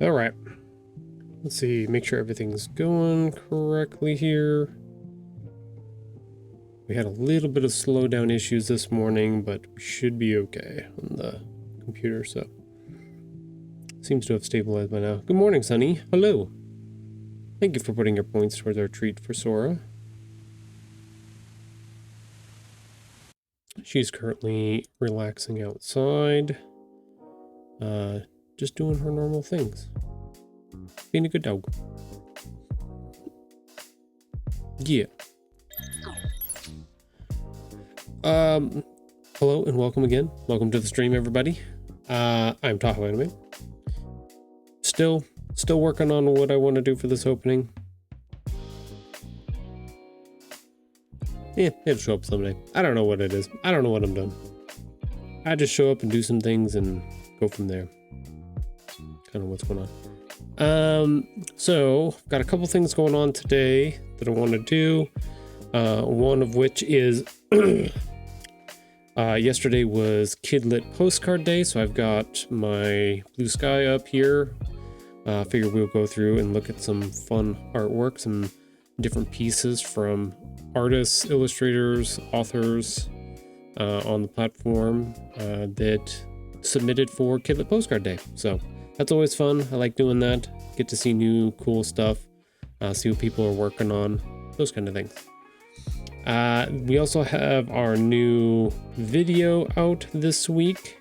All right, let's see, make sure everything's going correctly here. We had a little bit of slowdown issues this morning, but we should be okay on the computer, so seems to have stabilized by now. Good morning, Sunny. Hello. Thank you for putting your points towards our treat for Sora. She's currently relaxing outside, just doing her normal things. Being a good dog. Yeah. Hello and welcome again. Welcome to the stream, everybody. I'm Tahoe Anime. Still working on what I want to do for this opening. Yeah, it'll show up someday. I don't know what it is. I don't know what I'm doing. I just show up and do some things and go from there. Kind of what's going on. So got a couple things going on today that I want to do. One of which is yesterday was Kidlit Postcard Day, so I've got my blue sky up here. Figure we'll go through and look at some fun artwork, some different pieces from artists, illustrators, authors on the platform that submitted for Kidlit Postcard Day. So that's always fun. I like doing that. Get to see new cool stuff, see what people are working on, those kind of things. We also have our new video out this week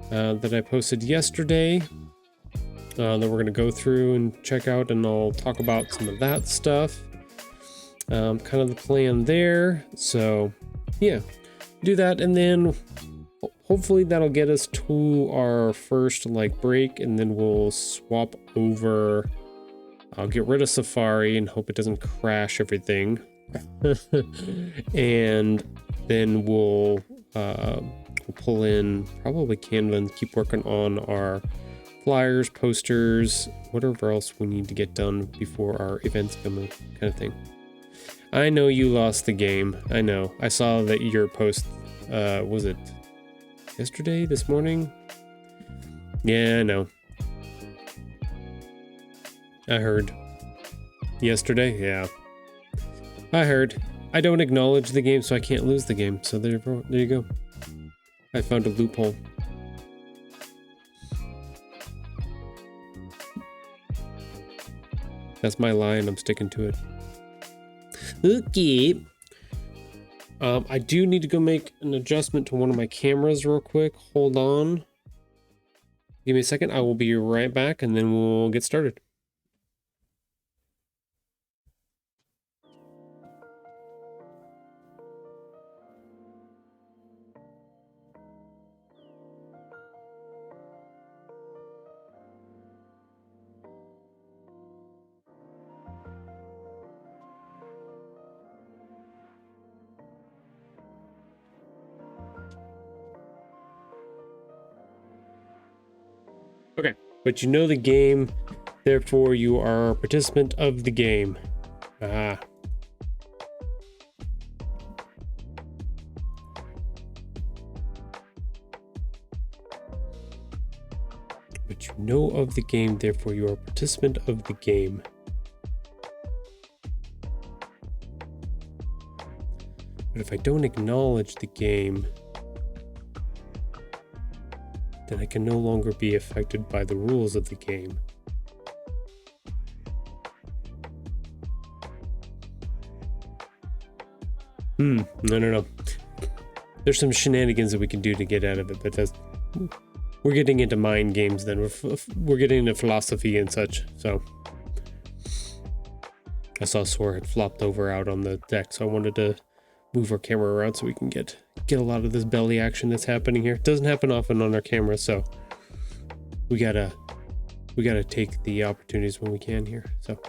that I posted yesterday that we're going to go through and check out, and I'll talk about some of that stuff. Kind of the plan there. So yeah, do that, and then hopefully that'll get us to our first break, and then we'll swap over. I'll get rid of Safari and hope it doesn't crash everything. And then we'll pull in probably Canva and keep working on our flyers, posters, whatever else we need to get done before our events come in, kind of thing. I know you lost the game. I know. I saw that your post, was it yesterday, this morning? Yeah, I know. I heard. Yesterday? Yeah. I heard. I don't acknowledge the game, so I can't lose the game. So there you go. I found a loophole. That's my lie, and I'm sticking to it. Okay. I do need to go make an adjustment to one of my cameras real quick. Hold on. Give me a second. I will be right back, and then we'll get started. Okay, but you know the game, therefore you are a participant of the game. Ah. But you know of the game, therefore you are a participant of the game. But if I don't acknowledge the game, then I can no longer be affected by the rules of the game. No. There's some shenanigans that we can do to get out of it, but we're getting into mind games then. We're getting into philosophy and such, so. I saw Sora had flopped over out on the deck, so I wanted to move our camera around so we can get a lot of this belly action that's happening here. It doesn't happen often on our camera, so we gotta take the opportunities when we can here. So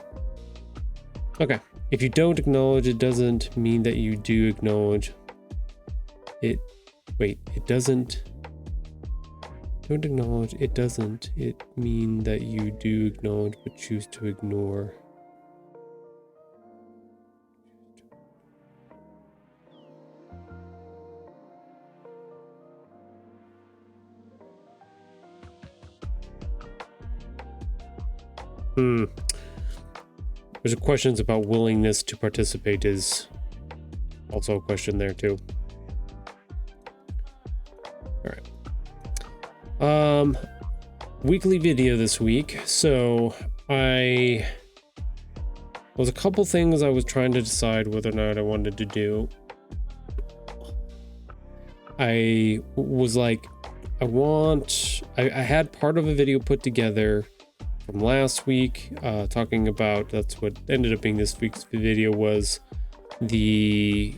okay, if you don't acknowledge, it doesn't mean that you do acknowledge it. Wait, it doesn't. Don't acknowledge, it doesn't. It mean that you do acknowledge but choose to ignore. There's questions about willingness to participate is also a question there too. All right. Weekly video this week. So was a couple things I was trying to decide whether or not I wanted to do. I was like, I had part of a video put together from last week, talking about, that's what ended up being this week's video, was the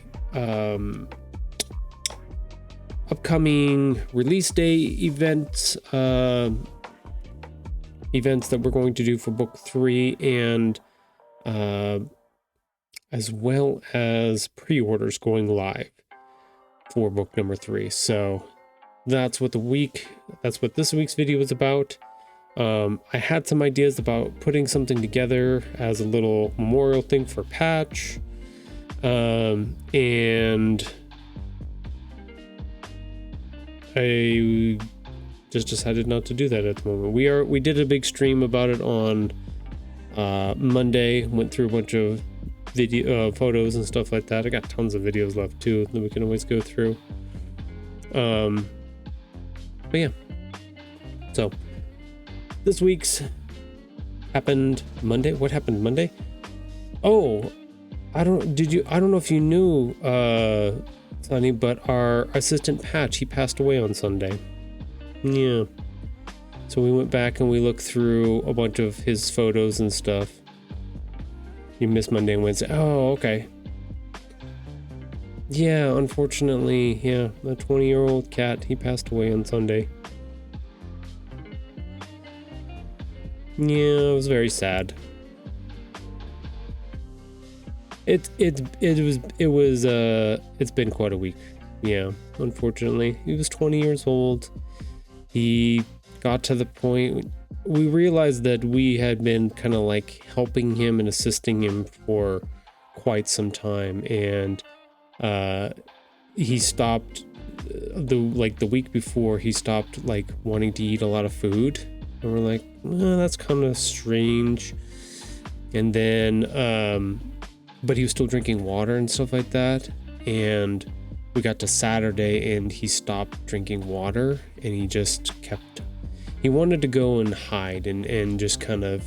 upcoming release day events that we're going to do for book 3, and as well as pre-orders going live for book number 3. So that's what this week's video is about. I had some ideas about putting something together as a little memorial thing for Patch, and I just decided not to do that at the moment. We did a big stream about it on Monday, went through a bunch of video photos and stuff like that. I got tons of videos left too that we can always go through. But yeah, so this week's happened Monday. What happened Monday? Oh, I don't know if you knew, Sonny, but our assistant Patch, he passed away on Sunday. Yeah. So we went back and we looked through a bunch of his photos and stuff. You missed Monday and Wednesday. Oh, okay. Yeah, unfortunately, yeah, a 20-year-old cat, he passed away on Sunday. Yeah, it was very sad. It's been quite a week. Yeah, unfortunately. He was 20 years old. He got to the point, we realized that we had been kind of like helping him and assisting him for quite some time, and he stopped the week before, he stopped like wanting to eat a lot of food, and we're like, that's kind of strange. And then but he was still drinking water and stuff like that, and we got to Saturday and he stopped drinking water, and he wanted to go and hide and just kind of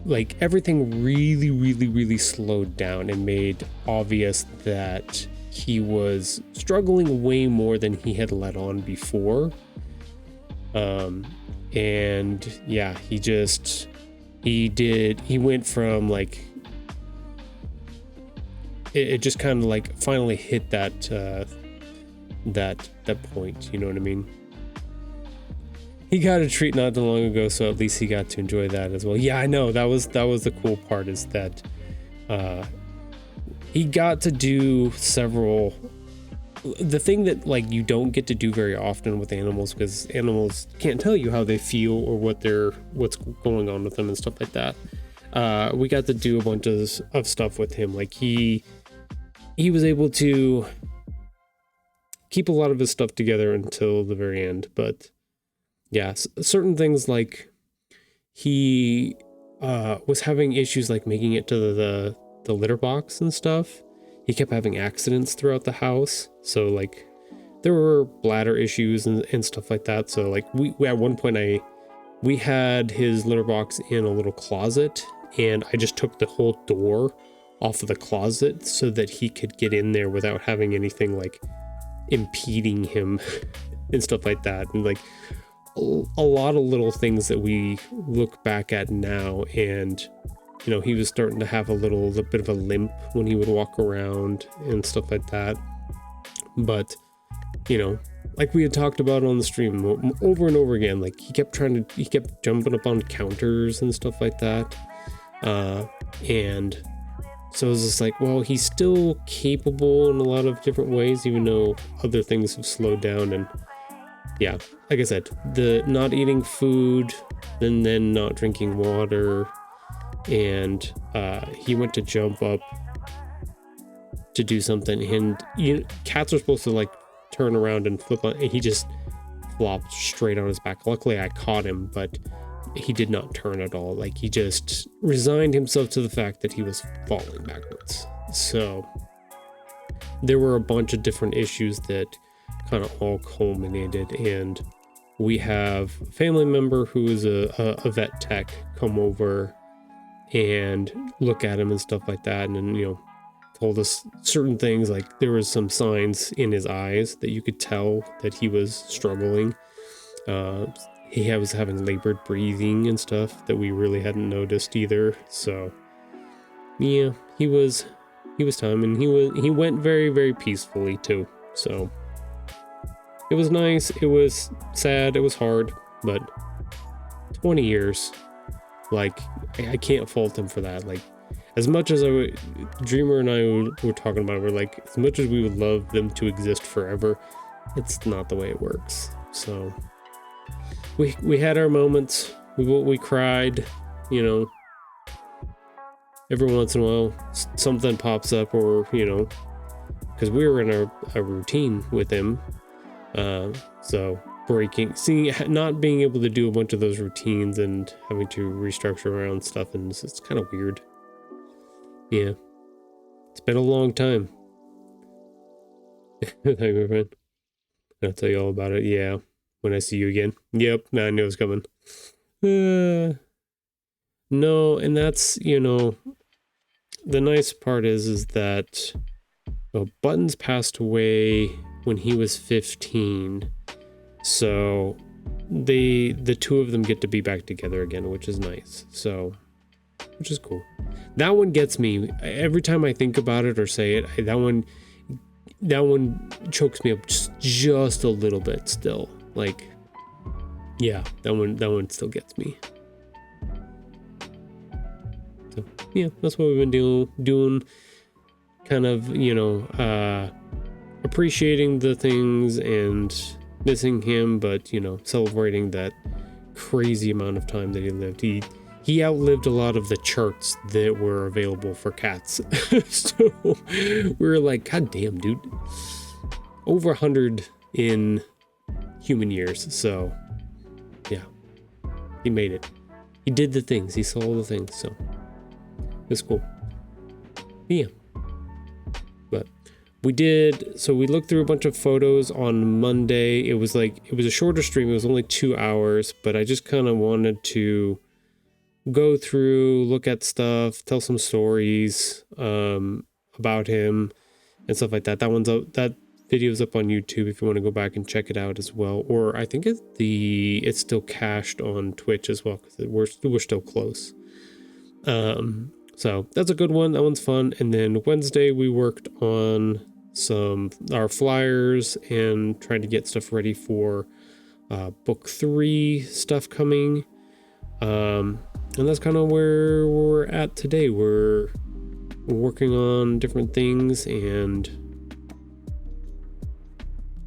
like everything really slowed down and made obvious that he was struggling way more than he had let on before. And yeah, he went from like, it just kind of like finally hit that point, you know what I mean? He got a treat not too long ago, so at least he got to enjoy that as well. Yeah, I know, that was the cool part, is that he got to do several, the thing that like you don't get to do very often with animals, because animals can't tell you how they feel or what's going on with them and stuff like that. We got to do a bunch of stuff with him. Like he was able to keep a lot of his stuff together until the very end, but yeah, certain things, like he was having issues like making it to the litter box and stuff. He kept having accidents throughout the house, so like there were bladder issues and stuff like that. So like we at one point we had his litter box in a little closet, and I just took the whole door off of the closet so that he could get in there without having anything like impeding him and stuff like that. And like a lot of little things that we look back at now, and you know, he was starting to have a little bit of a limp when he would walk around and stuff like that. But you know, like we had talked about on the stream over and over again, like he kept jumping up on counters and stuff like that. And so it was just like, well, he's still capable in a lot of different ways, even though other things have slowed down. And yeah, like I said, the not eating food and then not drinking water, and he went to jump up to do something, and cats are supposed to like turn around and flip on, and he just flopped straight on his back. Luckily I caught him, but he did not turn at all. Like he just resigned himself to the fact that he was falling backwards. So there were a bunch of different issues that kind of all culminated, and we have a family member who is a vet tech come over and look at him and stuff like that, and then, you know, told us certain things, like there was some signs in his eyes that you could tell that he was struggling. He was having labored breathing and stuff that we really hadn't noticed either. So yeah, he was time, and he went very peacefully too. So it was nice. It was sad. It was hard, but 20 years, like I can't fault him for that. Like as much as Dreamer and I were talking about it, we're like, as much as we would love them to exist forever, it's not the way it works. So we had our moments. We cried, you know. Every once in a while, something pops up, or you know, because we were in a routine with him. So not being able to do a bunch of those routines and having to restructure around stuff, and it's kind of weird. Yeah, it's been a long time. Thank you, my friend. I'll tell you all about it. Yeah, when I see you again. Yep, I knew it was coming. No, and that's, you know, the nice part is that, well, Buttons passed away when he was 15, so the two of them get to be back together again, which is nice. So, which is cool. That one gets me every time I think about it or say it. That one chokes me up just a little bit still. Like, yeah, that one still gets me. So yeah, that's what we've been doing. Kind of, you know, appreciating the things and missing him, but you know, celebrating that crazy amount of time that he lived. He outlived a lot of the charts that were available for cats. So we were like, God damn, dude. Over 100 in human years. So yeah, he made it. He did the things. He saw all the things. So it's cool. Yeah. But we looked through a bunch of photos on Monday. It was a shorter stream. It was only 2 hours, but I just kind of wanted to go through, look at stuff, tell some stories about him and stuff like that. That video's up on YouTube if you want to go back and check it out as well. Or I think it's still cached on Twitch as well, because we're still close. So that's a good one. That one's fun. And then Wednesday we worked on our flyers and trying to get stuff ready for book 3 stuff coming. And that's kind of where we're at today. We're working on different things and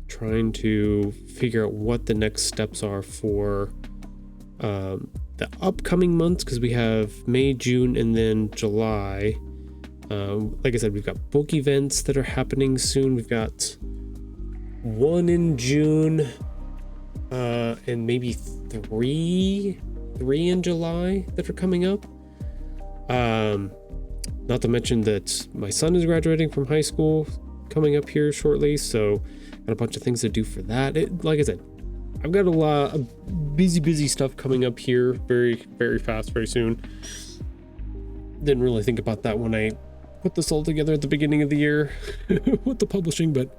trying to figure out what the next steps are for the upcoming months, because we have May, June, and then July. Like I said, we've got book events that are happening soon. We've got one in June, and maybe three in July that are coming up. Not to mention that my son is graduating from high school coming up here shortly, so got a bunch of things to do for that. Like I said, I've got a lot of busy stuff coming up here very, very fast, very soon. Didn't really think about that when I put this all together at the beginning of the year with the publishing, but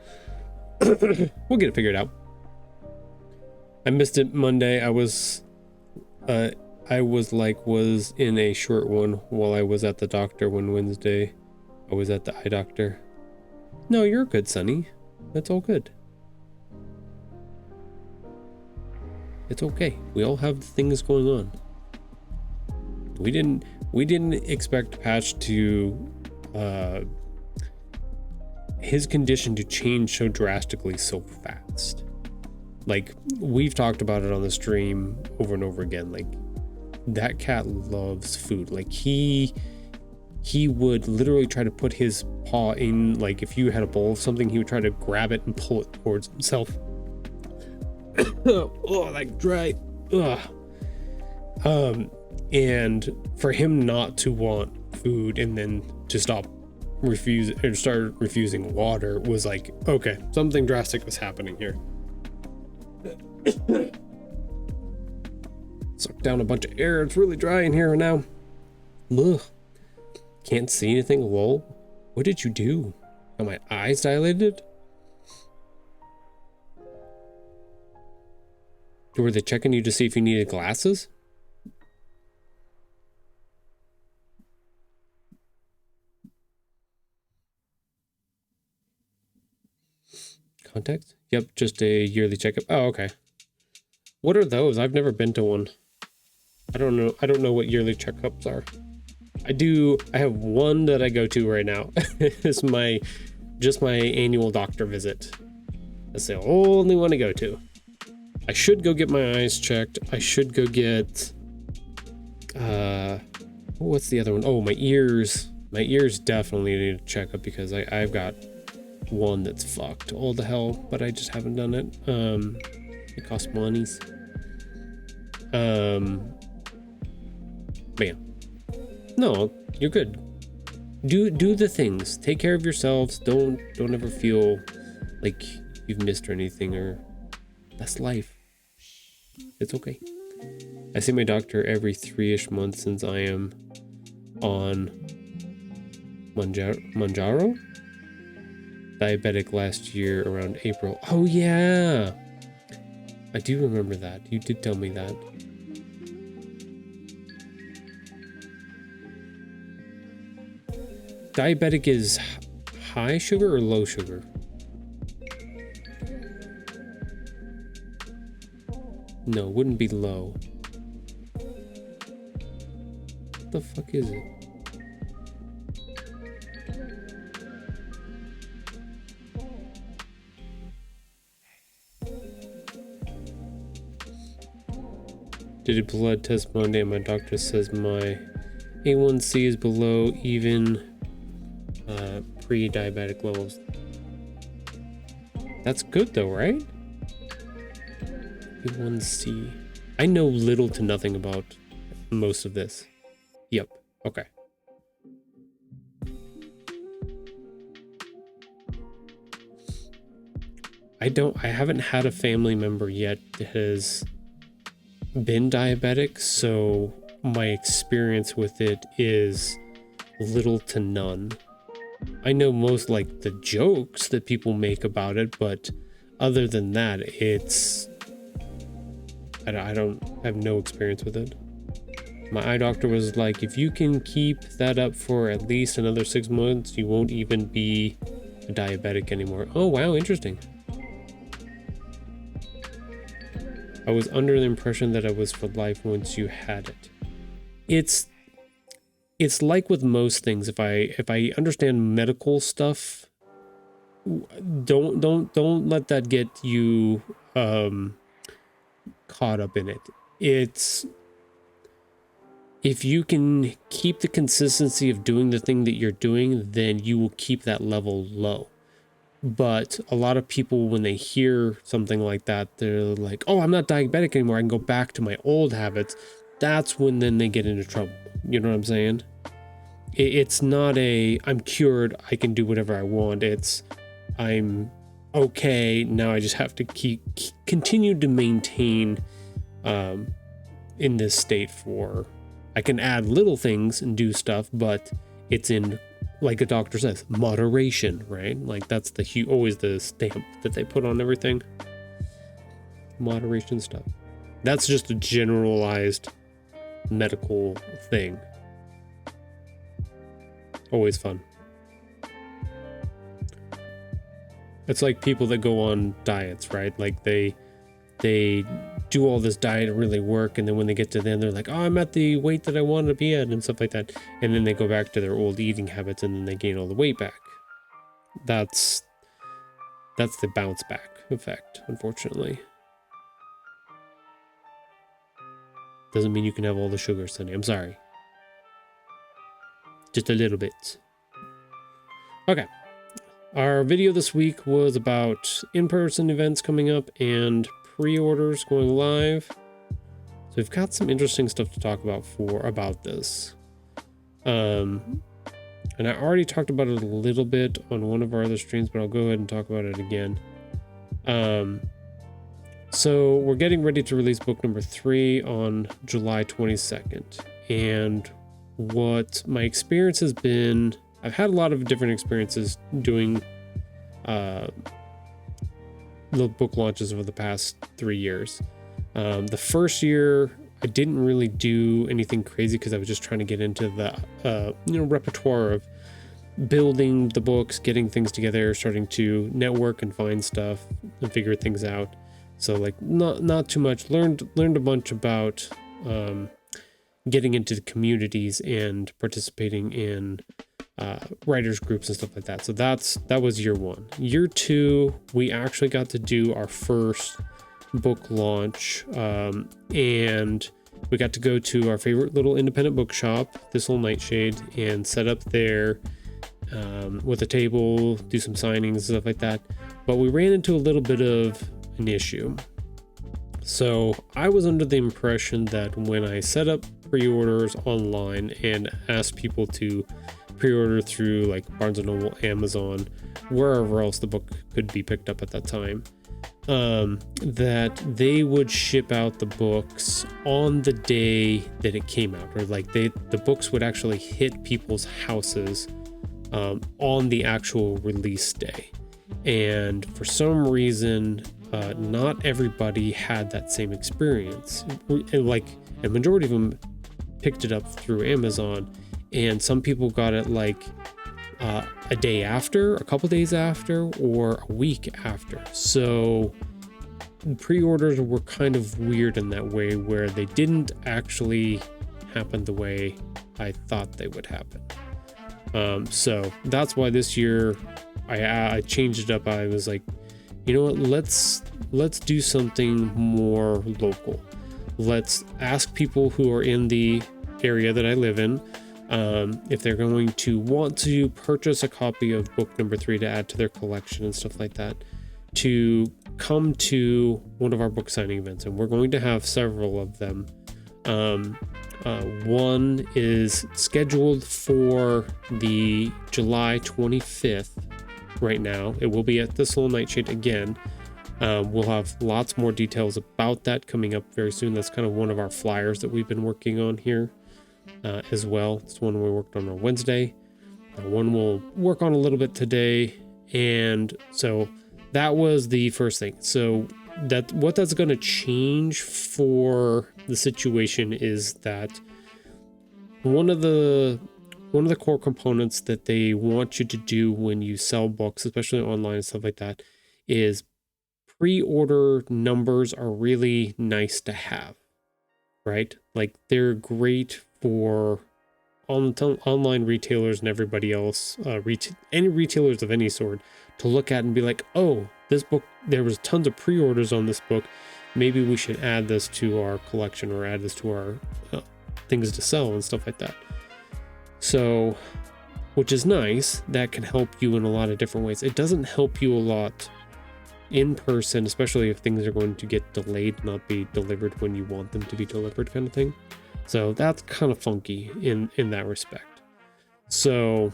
we'll get it figured out. I missed it Monday. I was in a short one while I was at the doctor one Wednesday. I was at the eye doctor. No, you're good, Sonny. That's all good. It's okay. We all have things going on. We didn't expect Patch to his condition to change so drastically so fast. Like, we've talked about it on the stream over and over again. Like, that cat loves food. Like, he would literally try to put his paw in, like, if you had a bowl of something, he would try to grab it and pull it towards himself. Oh, like dry. Ugh. And for him not to want food and then to start refusing water was like, okay, something drastic was happening here. Sucked down a bunch of air. It's really dry in here now. Ugh. Can't see anything. Lol. What did you do? Are my eyes dilated? Were they checking you to see if you needed glasses? Contacts? Yep, just a yearly checkup. Oh, okay. What are those? I've never been to one. I don't know what yearly checkups are. I have one that I go to right now. It's just my annual doctor visit. That's the only one I go to. I should go get my eyes checked. I should go get what's the other one? Oh, my ears. My ears definitely need a checkup because I've got one that's fucked all the hell, but I just haven't done it. It costs monies. But yeah. No, you're good. Do the things. Take care of yourselves. Don't ever feel like you've missed or anything, or that's life. It's okay. I see my doctor every 3-ish months since I am on Manjaro? Diabetic last year around April. Oh yeah! I do remember that. You did tell me that. Diabetic is high sugar or low sugar? No, it wouldn't be low. What the fuck is it? Did a blood test Monday and my doctor says my A1C is below even pre-diabetic levels. That's good though, right? A1C. I know little to nothing about most of this. Yep. Okay. I haven't had a family member yet that has been diabetic, so my experience with it is little to none. I know most like the jokes that people make about it, but other than that, I don't have no experience with it. My eye doctor was like, if you can keep that up for at least another 6 months, you won't even be a diabetic anymore. Oh, wow, interesting. I was under the impression that it was for life once you had it. It's like with most things. If I understand medical stuff, don't let that get you caught up in it. It's if you can keep the consistency of doing the thing that you're doing, then you will keep that level low. But a lot of people, when they hear something like that, they're like, oh, I'm not diabetic anymore, I can go back to my old habits. That's when then they get into trouble. You know what I'm saying? It's not I'm cured, I can do whatever I want. It's I'm okay, now I just have to continue to maintain in this state for, I can add little things and do stuff, but it's in, like a doctor says, moderation, right? Like that's always the stamp that they put on everything. Moderation stuff. That's just a generalized medical thing. Always fun. It's like people that go on diets, right? Like they do all this diet and really work, and then when they get to the end, they're like, oh, I'm at the weight that I wanted to be at and stuff like that. And then they go back to their old eating habits, and then they gain all the weight back. That's the bounce back effect, unfortunately. Doesn't mean you can have all the sugar, Sonny. I'm sorry. Just a little bit. Okay. Our video this week was about in-person events coming up and pre-orders going live. So we've got some interesting stuff to talk about this. And I already talked about it a little bit on one of our other streams, but I'll go ahead and talk about it again. So we're getting ready to release book number 3 on July 22nd. And what my experience has been, I've had a lot of different experiences doing the book launches over the past 3 years. The first year, I didn't really do anything crazy because I was just trying to get into the repertoire of building the books, getting things together, starting to network and find stuff and figure things out. So like not too much. Learned a bunch about getting into the communities and participating in writers groups and stuff like that. So that was year 1. Year 2, we actually got to do our first book launch, and we got to go to our favorite little independent bookshop, This Old Nightshade, and set up there with a table, do some signings and stuff like that. But we ran into a little bit of an issue. So I was under the impression that when I set up pre-orders online and asked people to pre-order through like Barnes & Noble, Amazon, wherever else the book could be picked up at that time, that they would ship out the books on the day that it came out, or like the books would actually hit people's houses on the actual release day. And for some reason, not everybody had that same experience. Like a majority of them picked it up through Amazon, and some people got it like a day after, a couple days after, or a week after. So pre-orders were kind of weird in that way, where they didn't actually happen the way I thought they would happen. So that's why this year I changed it up. I was like, you know what, let's do something more local. Let's ask people who are in the area that I live in, if they're going to want to purchase a copy of book number 3 to add to their collection and stuff like that, to come to one of our book signing events. And we're going to have several of them. One is scheduled for the July 25th right now. It will be at This Old Nightshade again. We'll have lots more details about that coming up very soon. That's kind of one of our flyers that we've been working on here as well. It's one we worked on Wednesday. One we'll work on a little bit today. And so that was the first thing. So what that's going to change for the situation is that one of the core components that they want you to do when you sell books, especially online and stuff like that, is pre-order numbers are really nice to have, right? Like they're great for online retailers and everybody else, any retailers of any sort, to look at and be like, oh, this book, there was tons of pre-orders on this book. Maybe we should add this to our collection or add this to our things to sell and stuff like that. So, which is nice. That can help you in a lot of different ways. It doesn't help you a lot in person, especially if things are going to get delayed, not be delivered when you want them to be delivered, kind of thing. So that's kind of funky in that respect. So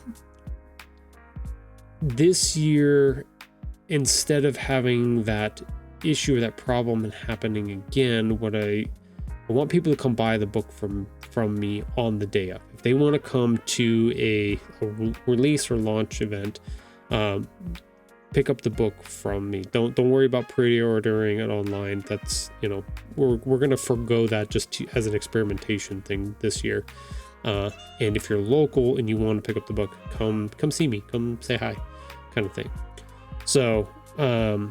this year, instead of having that issue or that problem happening again, what I want people to come buy the book from me on the day of. If they want to come to a release or launch event, pick up the book from me. Don't worry about pre-ordering it online. That's, we're gonna forgo that just as an experimentation thing this year. And if you're local and you want to pick up the book, come see me, come say hi, kind of thing. So I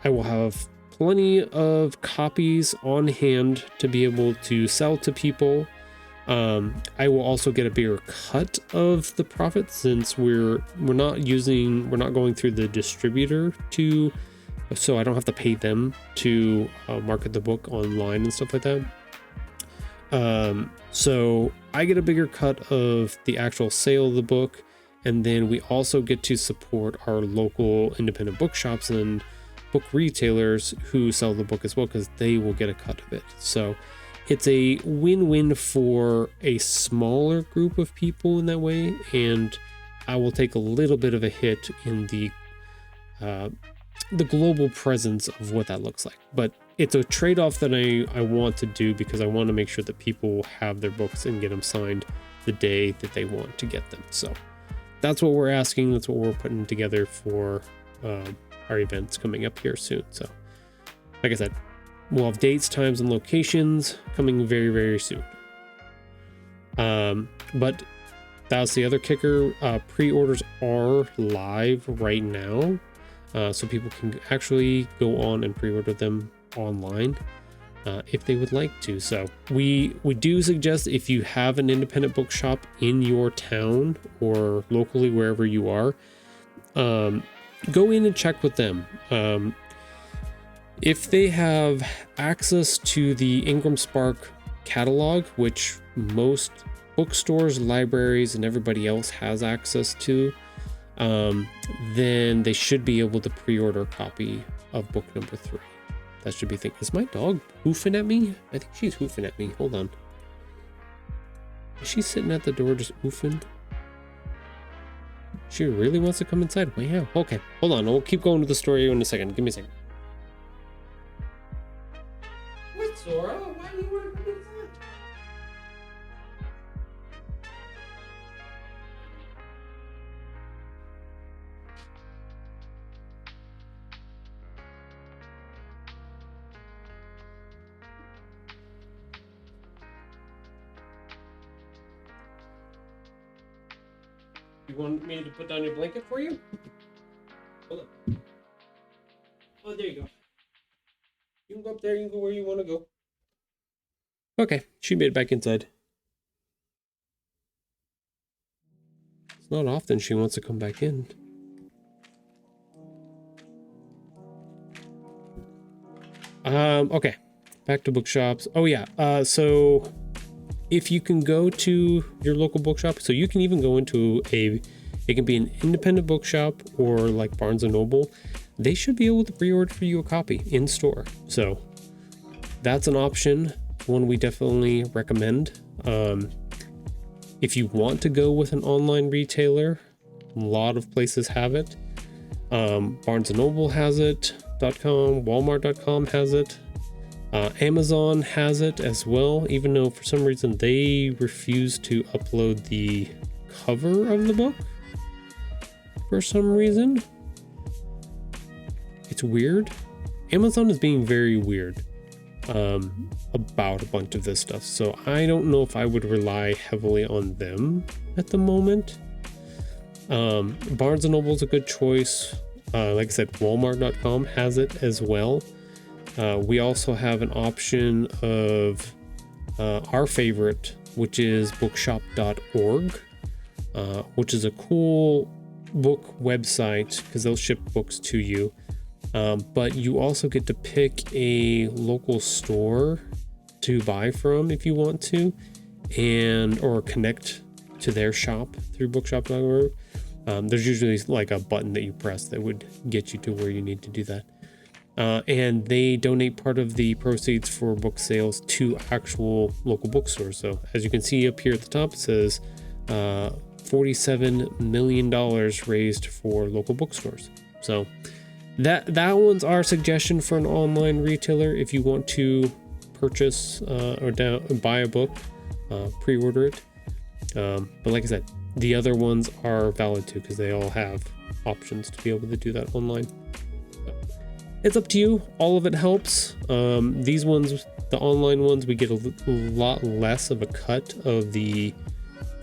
will have plenty of copies on hand to be able to sell to people. I will also get a bigger cut of the profit since we're not going through the distributor so I don't have to pay them to market the book online and stuff like that. So I get a bigger cut of the actual sale of the book, and then we also get to support our local independent bookshops and book retailers who sell the book as well, because they will get a cut of it. So it's a win-win for a smaller group of people in that way, and I will take a little bit of a hit in the global presence of what that looks like. But it's a trade-off that I want to do, because I want to make sure that people have their books and get them signed the day that they want to get them. So that's what we're asking. That's what we're putting together for our events coming up here soon. So like I said, we'll have dates, times, and locations coming very, very soon. But that's the other kicker. Pre-orders are live right now. So people can actually go on and pre-order them online if they would like to. So we do suggest, if you have an independent bookshop in your town or locally, wherever you are, go in and check with them. If they have access to the Ingram Spark catalog, which most bookstores, libraries, and everybody else has access to, then they should be able to pre-order a copy of book number 3. That should be Is my dog hoofing at me? I think she's hoofing at me. Hold on. Is she sitting at the door just hoofing? She really wants to come inside? Wow. Okay, hold on. We'll keep going with the story in a second. Give me a second. What, Sora? Why do you want to come inside? You want me to put down your blanket for you? Hold on. Oh, there you go. You can go up there. You can go where you want to go. Okay, she made it back inside. It's not often she wants to come back in. Okay, back to bookshops. Oh yeah, so if you can go to your local bookshop, so you can even go into it can be an independent bookshop or like Barnes & Noble, they should be able to pre-order for you a copy in store. So that's an option, one we definitely recommend. If you want to go with an online retailer, a lot of places have it. Barnes & Noble has it.com, Walmart.com has it. Amazon has it as well, even though for some reason they refuse to upload the cover of the book for some reason. It's weird. Amazon is being very weird about a bunch of this stuff, so I don't know if I would rely heavily on them at the moment. Barnes & Noble is a good choice. Like I said, Walmart.com has it as well. We also have an option of our favorite, which is bookshop.org, which is a cool book website because they'll ship books to you. But you also get to pick a local store to buy from if you want to, or connect to their shop through bookshop.org. There's usually like a button that you press that would get you to where you need to do that. And they donate part of the proceeds for book sales to actual local bookstores. So as you can see up here at the top, it says $47 million raised for local bookstores. So that one's our suggestion for an online retailer. If you want to purchase or buy a book, pre-order it. But like I said, the other ones are valid too because they all have options to be able to do that online. It's up to you. All of it helps. These ones, the online ones, we get a lot less of a cut of the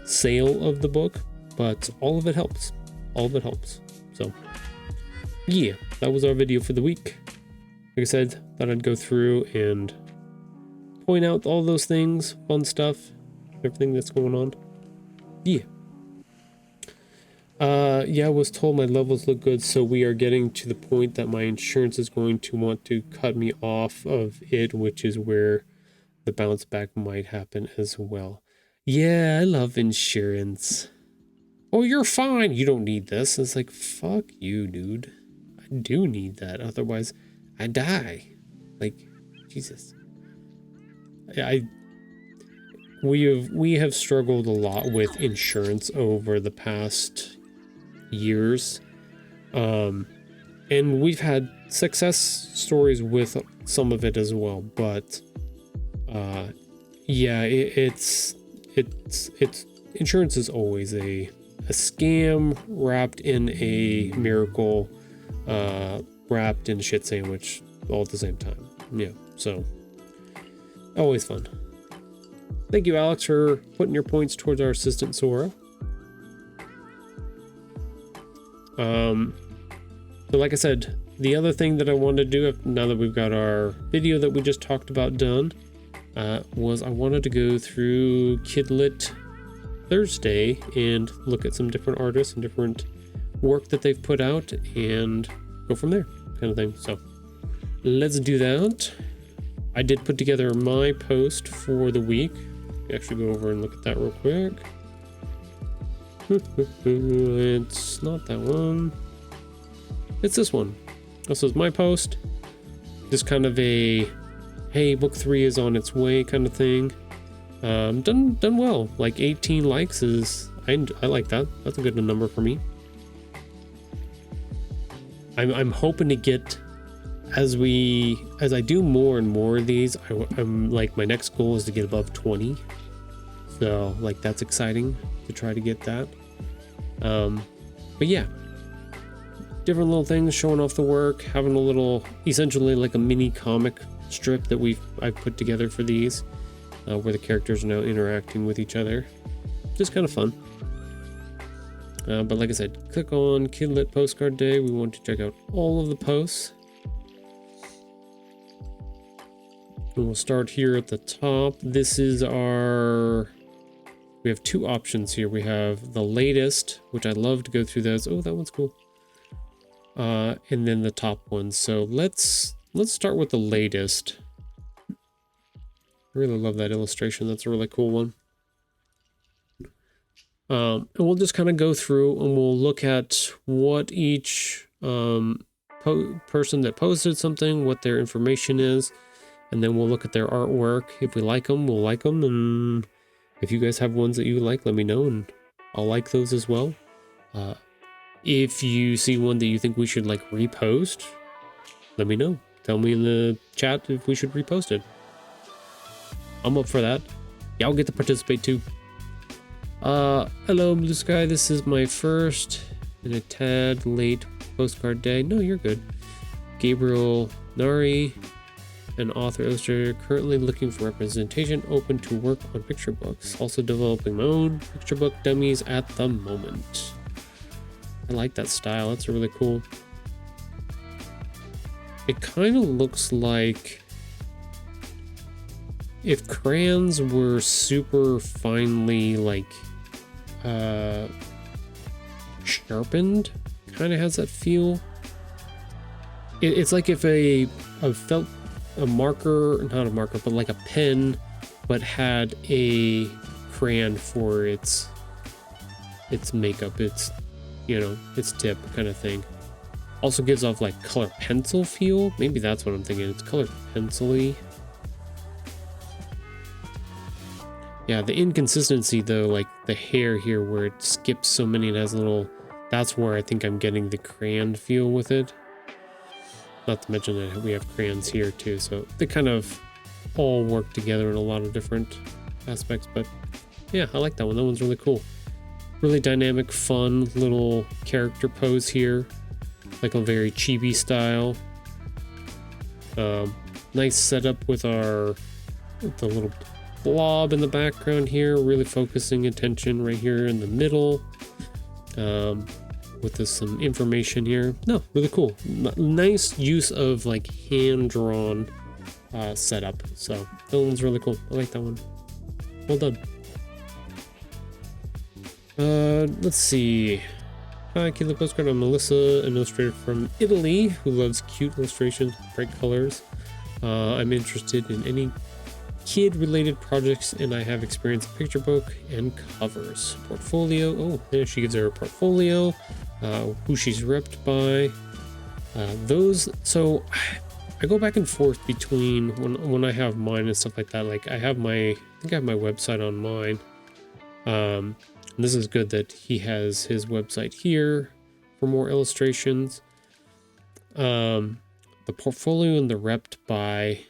sale of the book, but all of it helps. All of it helps. So yeah, that was our video for the week. Like I said, thought I'd go through and point out all those things, fun stuff, everything that's going on. Yeah. Yeah, I was told my levels look good, so we are getting to the point that my insurance is going to want to cut me off of it, which is where the bounce back might happen as well. Yeah, I love insurance. Oh, you're fine. You don't need this. It's like, fuck you, dude. I do need that. Otherwise, I die. Like, Jesus. We have struggled a lot with insurance over the past years, and we've had success stories with some of it as well, but yeah, it's insurance is always a scam wrapped in a miracle, wrapped in a shit sandwich all at the same time. Yeah, so always fun. Thank you, Alex, for putting your points towards our assistant Sora. So like I said, the other thing that I wanted to do now that we've got our video that we just talked about done, was I wanted to go through Kidlit Thursday and look at some different artists and different work that they've put out and go from there, kind of thing. So let's do that. I did put together my post for the week. Actually go over and look at that real quick. It's not that one. It's this one. This is my post. Just kind of a, hey, book 3 is on its way kind of thing. Done well. Like 18 likes is, I like that. That's a good number for me. I'm hoping to get, as I do more and more of these, I'm like, my next goal is to get above 20. So like, that's exciting to try to get that. But yeah, different little things, showing off the work, having a little, essentially like a mini comic strip that I've put together for these, where the characters are now interacting with each other. Just kind of fun. But like I said, click on Kidlit Postcard Day. We want to check out all of the posts. And we'll start here at the top. This is we have two options here. We have the latest, which I love to go through those. Oh, that one's cool. And then the top one. So let's start with the latest. I really love that illustration. That's a really cool one. And we'll just kind of go through and we'll look at what each person that posted something, what their information is, and then we'll look at their artwork. If we like them, we'll like them, and if you guys have ones that you like, let me know, and I'll like those as well. If you see one that you think we should like repost, let me know. Tell me in the chat if we should repost it. I'm up for that. Y'all get to participate too. Hello Blue Sky, this is my first and a tad late postcard day. No, you're good. Gabriel Nari, an author illustrator, currently looking for representation, open to work on picture books. Also developing my own picture book dummies at the moment. I like that style, that's really cool. It kind of looks like if crayons were super finely like sharpened, kind of has that feel. It's like if a marker, not a marker, but like a pen, but had a crayon for its makeup, its, you know, its tip kind of thing. Also gives off like color pencil feel. Maybe that's what I'm thinking. It's color pencil-y. Yeah, the inconsistency though, like the hair here where it skips so many and has a little, that's where I think I'm getting the crayon feel with it. Not to mention that we have crayons here too, so they kind of all work together in a lot of different aspects. But yeah, I like that one. That one's really cool. Really dynamic, fun little character pose here, like a very chibi style. Nice setup with the little blob in the background here, really focusing attention right here in the middle. With some information here. No, really cool. Nice use of like hand-drawn setup. So that one's really cool. I like that one. Well done. Let's see. Hi, Kidlit Postcard. I'm Melissa, an illustrator from Italy who loves cute illustrations, bright colors. I'm interested in any kid-related projects, and I have experience in picture book and covers. Portfolio. Oh, there she gives her a portfolio. Who she's repped by. Those. So I go back and forth between when I have mine and stuff like that. Like I think I have my website on mine. And this is good that he has his website here for more illustrations. The portfolio and the repped by.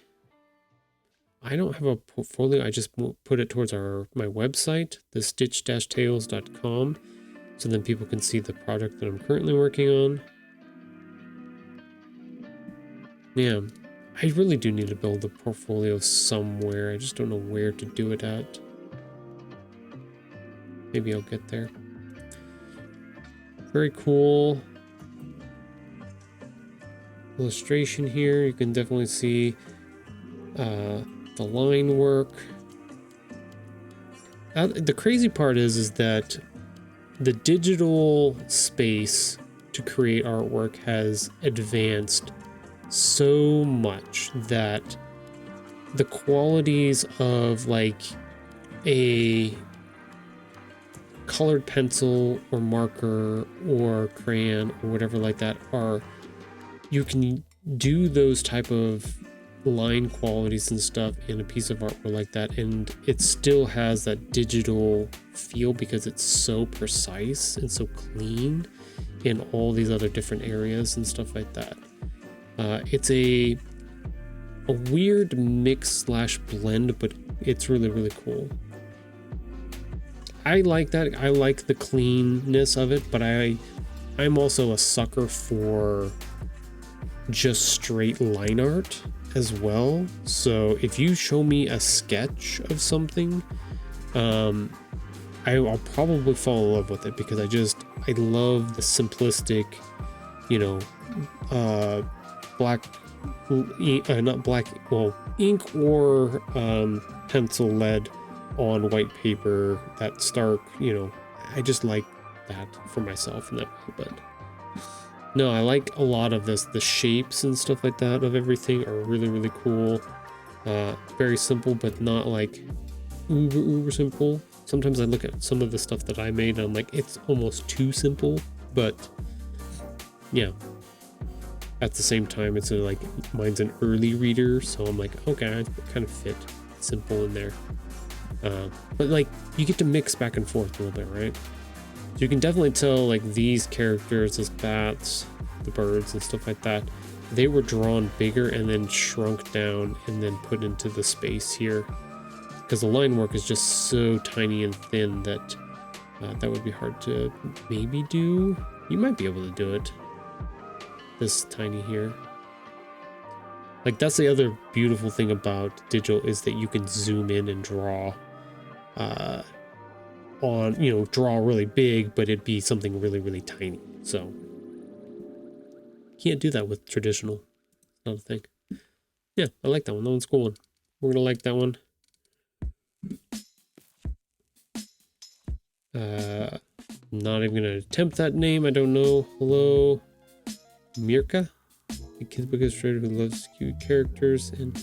I don't have a portfolio. I just put it towards my website, the stitch-tales.com, so then people can see the project that I'm currently working on. Yeah, I really do need to build a portfolio somewhere. I just don't know where to do it at. Maybe I'll get there. Very cool illustration here. You can definitely see the line work. The crazy part is that the digital space to create artwork has advanced so much that the qualities of like a colored pencil or marker or crayon or whatever like that you can do those type of line qualities and stuff in a piece of artwork like that, and it still has that digital feel because it's so precise and so clean in all these other different areas and stuff like that. It's a weird mix slash blend, but it's really, really cool. I like that. I like the cleanness of it, but I'm also a sucker for just straight line art as well. So if you show me a sketch of something, I'll probably fall in love with it because I love the simplistic, you know, ink or pencil lead on white paper, that stark, you know, I just like that for myself in that way. But no, I like a lot of this. The shapes and stuff like that of everything are really, really cool. Very simple, but not like uber simple. Sometimes I look at some of the stuff that I made and I'm like, it's almost too simple, but yeah. At the same time, it's like, mine's an early reader, so I'm like, okay, I kind of fit simple in there. But like, you get to mix back and forth a little bit, right? So you can definitely tell like these characters, as bats, the birds and stuff like that, they were drawn bigger and then shrunk down and then put into the space here, because the line work is just so tiny and thin that that would be hard to maybe do. You might be able to do it this tiny here. Like, that's the other beautiful thing about digital, is that you can zoom in and draw on, you know, draw really big, but it'd be something really, really tiny. So can't do that with traditional. Not a thing. Yeah, I like that one. That one's a cool one. We're gonna like that one. Not even gonna attempt that name. I don't know. Hello, Mirka, a kid book illustrator who loves cute characters, and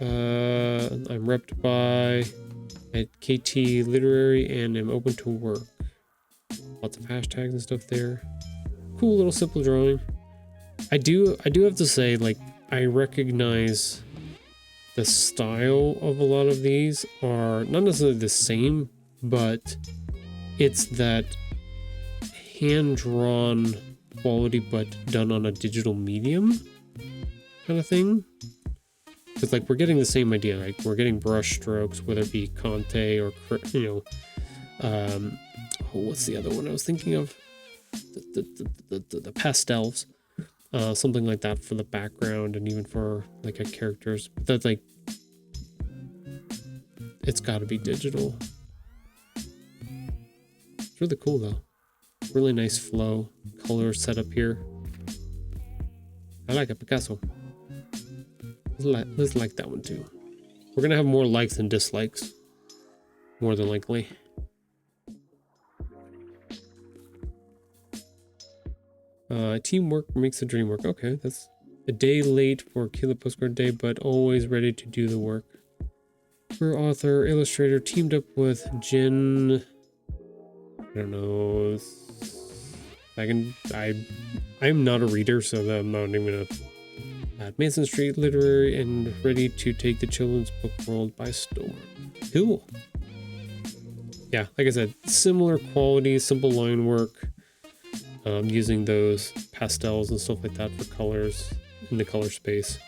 I'm repped by at KT Literary and am open to work. Lots of hashtags and stuff there. Cool little simple drawing. I do have to say, like, I recognize the style of a lot of these are not necessarily the same, but it's that hand-drawn quality but done on a digital medium kind of thing. Because, like, we're getting the same idea, like, we're getting brush strokes, whether it be Conte or, you know, what's the other one I was thinking of? The pastels. Something like that for the background and even for, like, a characters. But that's, like, it's got to be digital. It's really cool, though. Really nice flow, color setup here. I like it, Picasso. Let's like that one too. We're gonna have more likes than dislikes, more than likely. Teamwork makes the dream work. Okay, that's a day late for Kidlit Postcard Day, but always ready to do the work. Her author, illustrator, teamed up with Jen. I don't know. I'm not a reader, so I'm not even gonna. At Mason Street Literary and ready to take the children's book world by storm. Cool. Yeah, like I said, similar quality, simple line work. Using those pastels and stuff like that for colors in the color space.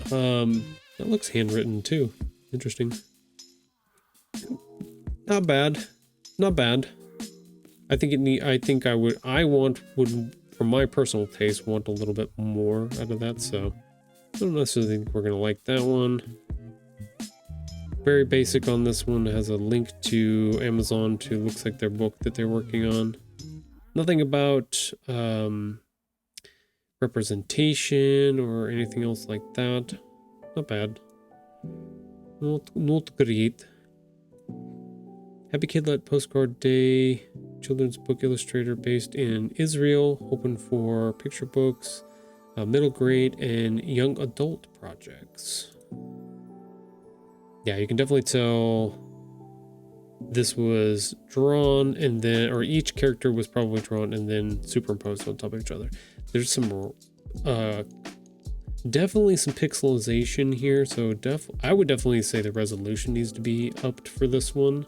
That looks handwritten too. Interesting. Not bad. Not bad. I think would from my personal taste, want a little bit more out of that, so I don't necessarily think we're gonna like that one. Very basic on this one. It has a link to Amazon to, looks like their book that they're working on. Nothing about representation or anything else like that. Not bad. Not great. Happy Kidlit Postcard Day. Children's book illustrator based in Israel, open for picture books, middle grade, and young adult projects. Yeah, you can definitely tell this was drawn and then, or each character was probably drawn and then superimposed on top of each other. There's some, definitely some pixelization here, so I would definitely say the resolution needs to be upped for this one.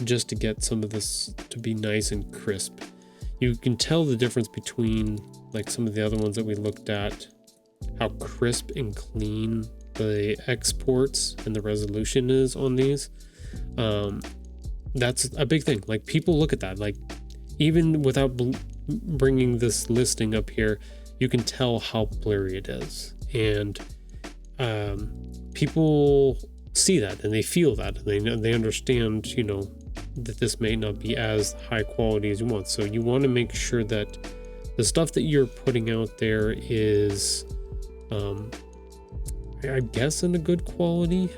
Just to get some of this to be nice and crisp. You can tell the difference between, like, some of the other ones that we looked at, how crisp and clean the exports and the resolution is on these. That's a big thing. Like, people look at that, like, even without bringing this listing up here, you can tell how blurry it is, and people see that and they feel that, and they understand, you know, that this may not be as high quality as you want. So you want to make sure that the stuff that you're putting out there is, I guess, in a good quality.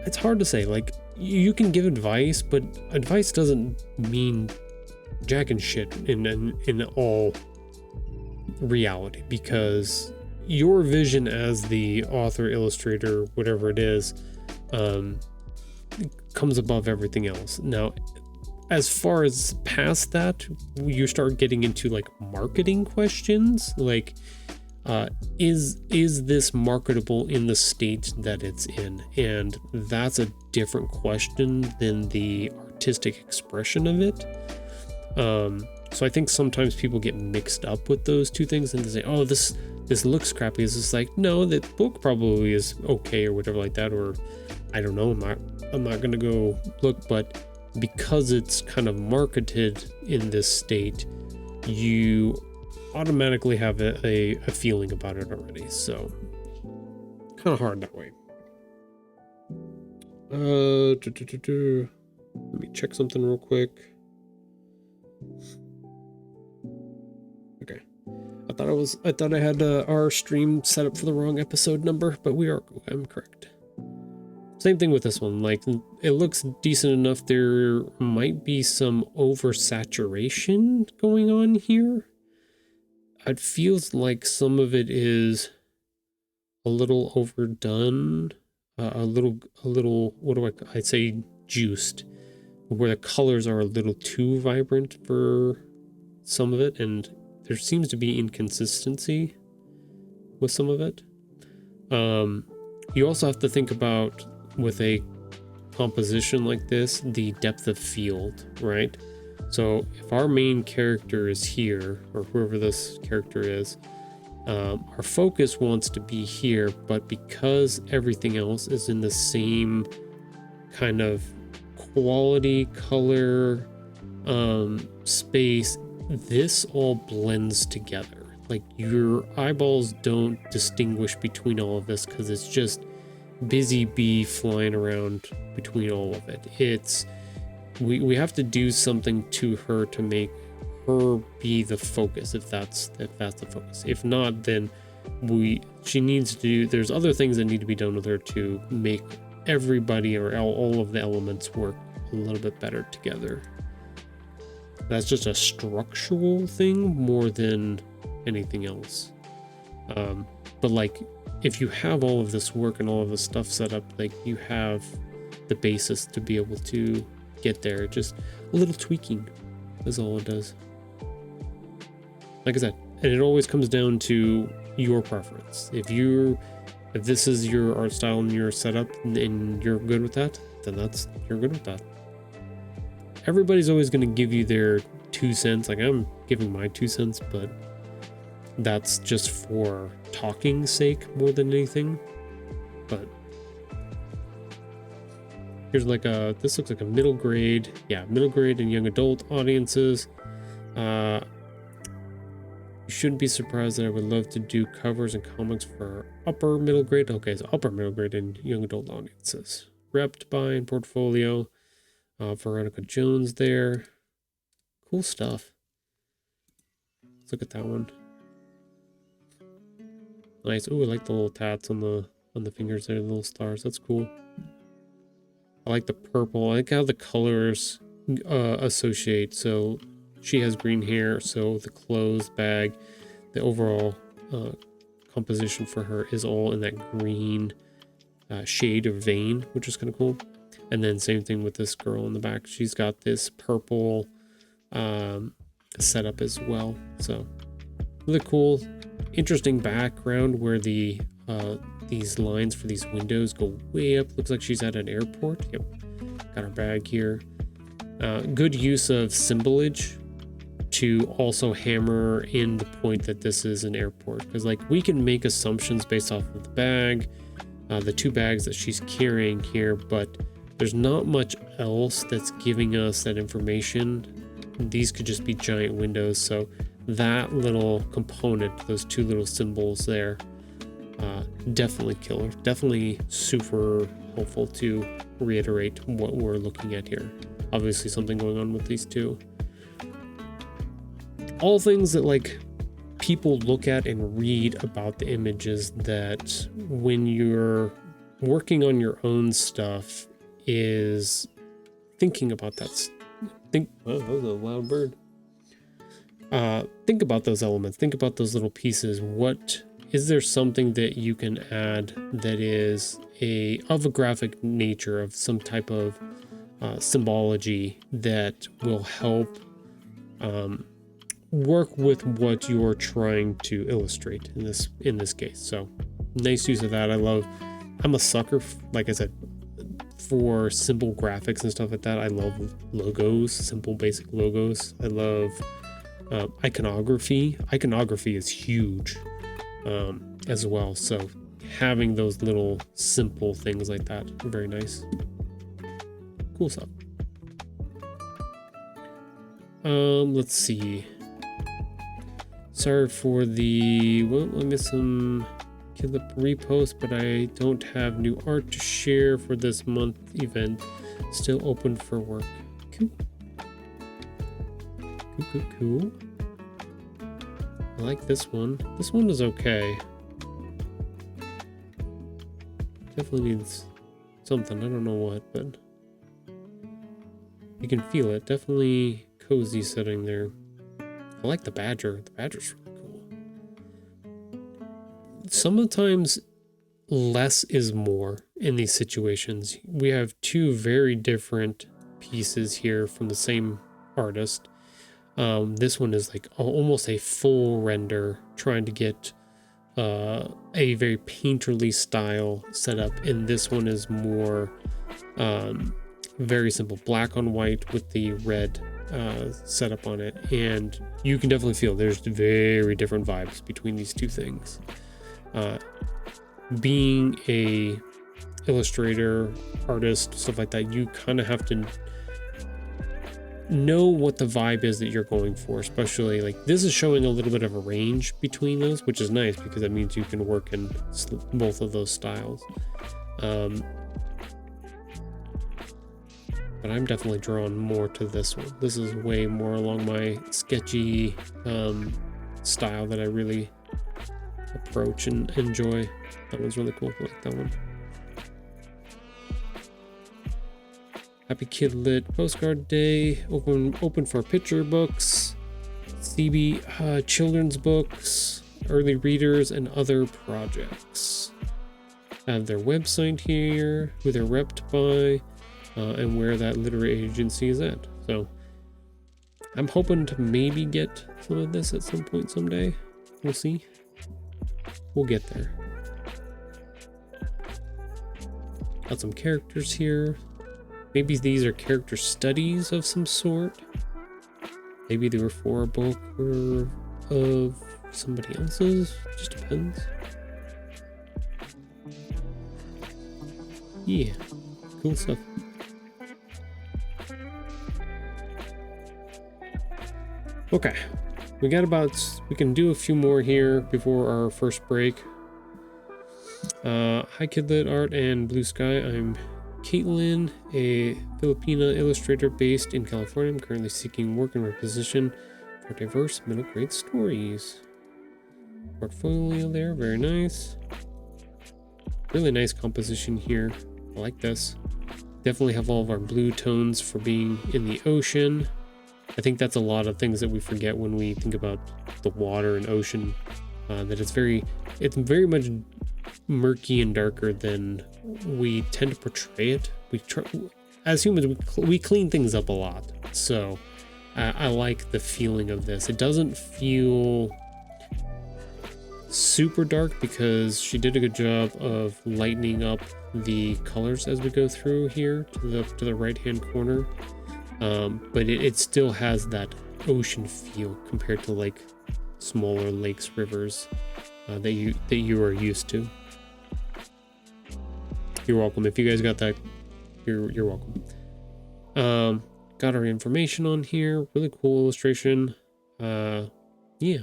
It's hard to say. Like, you can give advice, but advice doesn't mean jack and shit in all reality, because your vision as the author, illustrator, whatever it is, comes above everything else. Now, as far as past that, you start getting into, like, marketing questions, like, is this marketable in the state that it's in? And that's a different question than the artistic expression of it. So I think sometimes people get mixed up with those two things and they say, oh, this looks crappy. It's just like, no, the book probably is okay or whatever like that, or I don't know, I'm not gonna go look, but because it's kind of marketed in this state, you automatically have a feeling about it already. So kind of hard that way. Let me check something real quick. Okay. I thought I had our stream set up for the wrong episode number, but I'm correct. Same thing with this one. Like, it looks decent enough. There might be some oversaturation going on here. It feels like some of it is a little overdone, a little, what do I'd say juiced, where the colors are a little too vibrant for some of it, and there seems to be inconsistency with some of it. You also have to think about, with a composition like this, the depth of field, right? So if our main character is here, or whoever this character is, our focus wants to be here, but because everything else is in the same kind of quality, color, space, this all blends together. Like, your eyeballs don't distinguish between all of this because it's just busy bee flying around between all of it. It's we have to do something to her to make her be the focus, if that's the focus. If not, then she needs to do, there's other things that need to be done with her to make everybody or all of the elements work a little bit better together. That's just a structural thing more than anything else. But like, if you have all of this work and all of this stuff set up, like, you have the basis to be able to get there. Just a little tweaking is all it does. Like I said, and it always comes down to your preference. If this is your art style and your setup and you're good with that, then you're good with that. Everybody's always going to give you their 2 cents. Like, I'm giving my 2 cents, but that's just for talking's sake more than anything. But here's like this looks like a middle grade and young adult audiences. You shouldn't be surprised that I would love to do covers and comics for upper middle grade. Okay, so upper middle grade and young adult audiences. Repped by and portfolio. Veronica Jones there. Cool stuff. Let's look at that one. Nice. Ooh, I like the little tats on the fingers there, the little stars. That's cool. I like the purple. I like how the colors associate. So she has green hair, so the clothes bag, the overall composition for her is all in that green shade or vein, which is kind of cool. And then same thing with this girl in the back. She's got this purple setup as well. So really cool, interesting background where these lines for these windows go way up. Looks like she's at an airport. Yep, got her bag here. Good use of symbolage to also hammer in the point that this is an airport, because like, we can make assumptions based off of the bag, the 2 bags that she's carrying here, but there's not much else that's giving us that information. These could just be giant windows, so that little component, those 2 little symbols there, definitely killer. Definitely super helpful to reiterate what we're looking at here. Obviously something going on with these 2. All things that like people look at and read about the images, that when you're working on your own stuff, is thinking about that. Oh, that was a loud bird. Think about those elements. Think about those little pieces. What is there something that you can add that is of a graphic nature, of some type of symbology that will help work with what you're trying to illustrate in this case. So nice use of that. I'm a sucker, like I said, for simple graphics and stuff like that. I love logos, simple basic logos. I love iconography. Iconography is huge as well. So having those little simple things like that are very nice. Cool stuff. Let's see. Sorry for the, well, I missed some Kidlip repost, but I don't have new art to share for this month event. Still open for work. Cool. Cool. I like this one. This one is okay. Definitely needs something. I don't know what, but you can feel it. Definitely cozy setting there. I like the badger. The badger's really cool. Sometimes less is more in these situations. We have two very different pieces here from the same artist. This one is like almost a full render, trying to get a very painterly style set up, and this one is more very simple, black on white with the red setup on it, and you can definitely feel there's very different vibes between these two things. Being a illustrator, artist, stuff like that, you kind of have to know what the vibe is that you're going for, especially like this is showing a little bit of a range between those, which is nice because that means you can work in both of those styles. But I'm definitely drawn more to this one. This is way more along my sketchy style that I really approach and enjoy. That one's really cool. I like that one. Happy Kidlit Postcard Day. Open for picture books, CB children's books, early readers, and other projects. Have their website here, who they're repped by, and where that literary agency is at. So I'm hoping to maybe get some of this at some point someday. We'll see. We'll get there. Got some characters here. Maybe these are character studies of some sort. Maybe they were for a book or of somebody else's. Just depends. Yeah, cool stuff. Okay, we can do a few more here before our first break. Hi Kidlit Art and Blue Sky. I'm Caitlin, a Filipina illustrator based in California. I'm currently seeking work in my position for diverse middle grade stories. Portfolio there, very nice. Really nice composition here. I like this. Definitely have all of our blue tones for being in the ocean. I think that's a lot of things that we forget when we think about the water and ocean. That it's very much murky and darker than we tend to portray it. As humans, we clean things up a lot. So I like the feeling of this. It doesn't feel super dark because she did a good job of lightening up the colors as we go through here to the right hand corner. But it still has that ocean feel compared to like smaller lakes, rivers that you are used to. You're welcome. If you guys got that, you're welcome. Got our information on here. Really cool illustration. Yeah.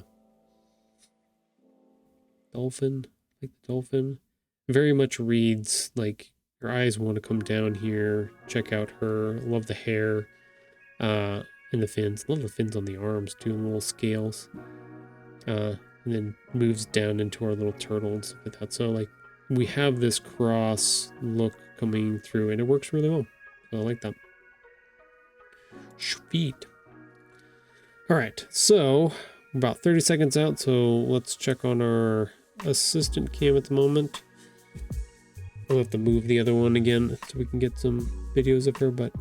Dolphin, like the dolphin. Very much reads like your eyes want to come down here. Check out her. Love the hair. And the fins. Love the fins on the arms too, and little scales. And then moves down into our little turtle and stuff like that. So like we have this cross look coming through, and it works really well. So I like that. Sweet. All right, so about 30 seconds out. So let's check on our assistant cam at the moment. I'll have to move the other one again so we can get some videos of her, but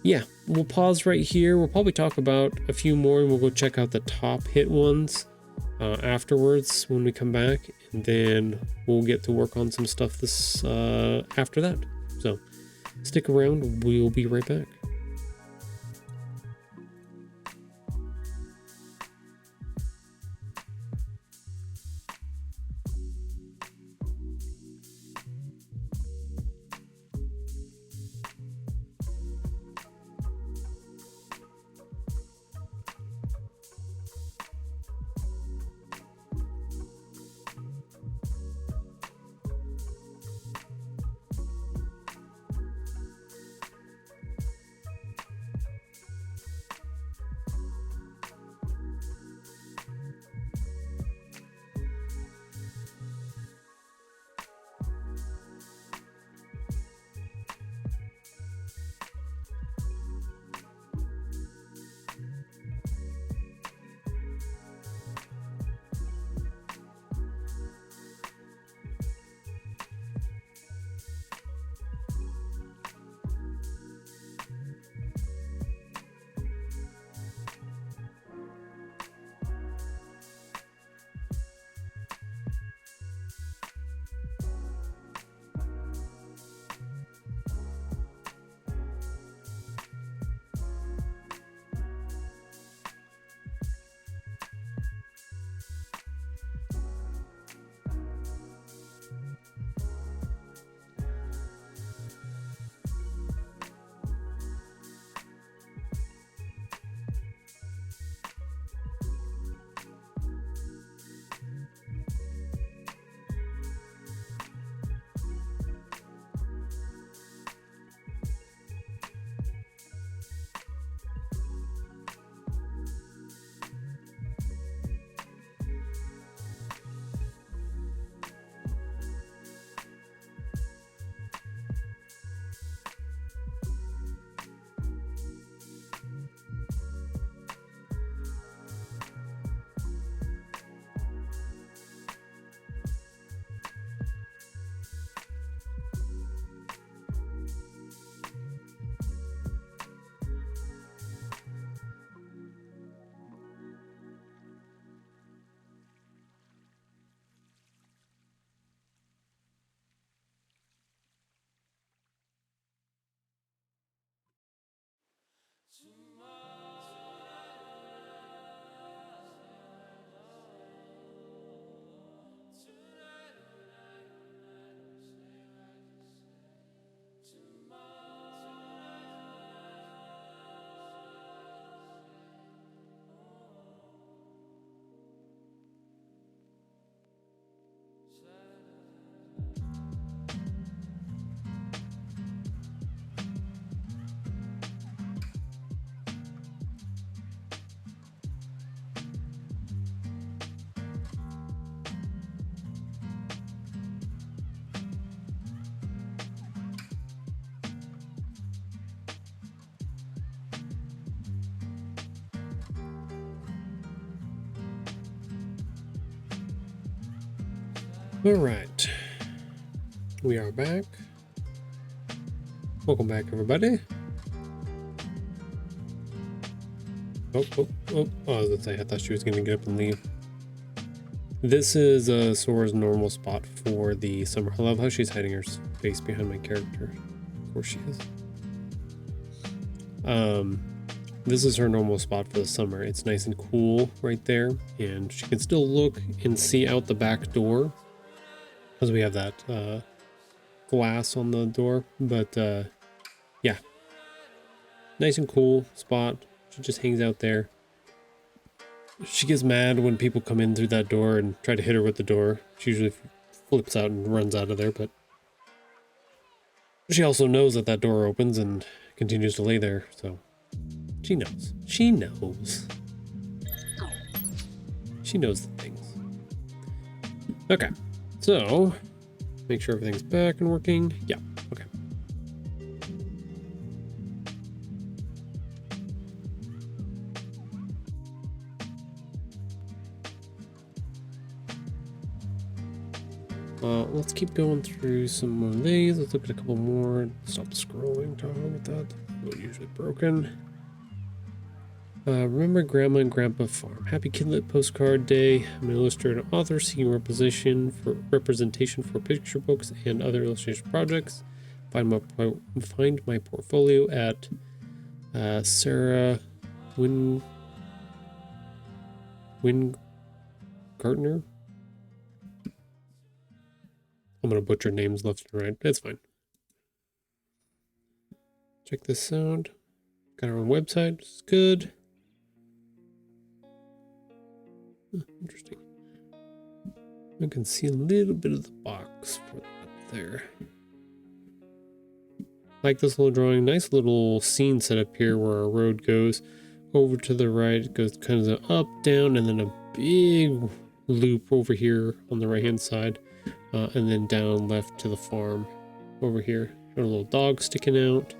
yeah, we'll pause right here. We'll probably talk about a few more, and we'll go check out the top hit ones afterwards when we come back, and then we'll get to work on some stuff this after that. So stick around. We'll be right back. All right, we are back. Welcome back, everybody. I was gonna say, I thought she was gonna get up and leave. This is Sora's normal spot for the summer. I love how she's hiding her face behind my character. Of course she is. This is her normal spot for the summer. It's nice and cool right there, and she can still look and see out the back door because we have that glass on the door. But yeah, nice and cool spot. She just hangs out there. She gets mad when people come in through that door and try to hit her with the door. She usually flips out and runs out of there, but she also knows that that door opens and continues to lay there, so she knows. She knows. She knows the things. Okay, so make sure everything's back and working. Yeah, okay. Let's keep going through some more of these. Let's look at a couple more. Stop scrolling, Tahoe with that. They're usually broken. Remember Grandma and Grandpa Farm. Happy Kidlit Postcard Day. I'm an illustrator author seeking representation for picture books and other illustration projects. Find my portfolio at Sarah Gartner. I'm gonna butcher names left and right. It's fine. Check this out. Got our own website. It's good. Interesting. I can see a little bit of the box for that there. Like this little drawing. Nice little scene set up here where our road goes over to the right. It goes kind of up, down, and then a big loop over here on the right hand side. And then down left to the farm over here. Got a little dog sticking out.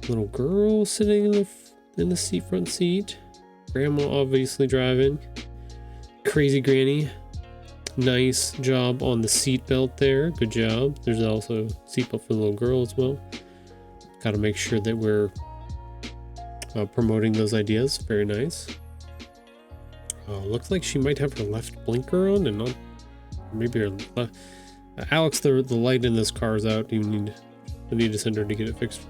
Little girl sitting in the front seat. Grandma obviously driving. Crazy granny. Nice job on the seat belt there. Good job. There's also seatbelt for the little girl as well. Got to make sure that we're promoting those ideas. Very nice. Looks like she might have her left blinker on and not. Maybe her left. Alex, the light in this car is out. I need to send her to get it fixed.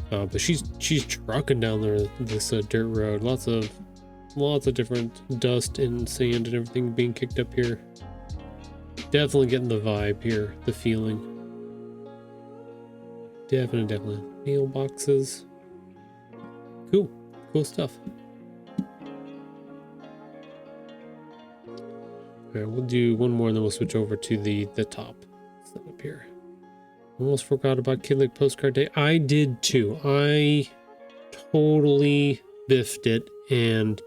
But she's trucking down there this dirt road. Lots of different dust and sand and everything being kicked up here. Definitely getting the vibe here, the feeling. Definitely. Mailboxes. Cool stuff. Alright, we'll do one more and then we'll switch over to the top setup here. Almost forgot about Kidlit Postcard Day. I did too. I totally biffed it, and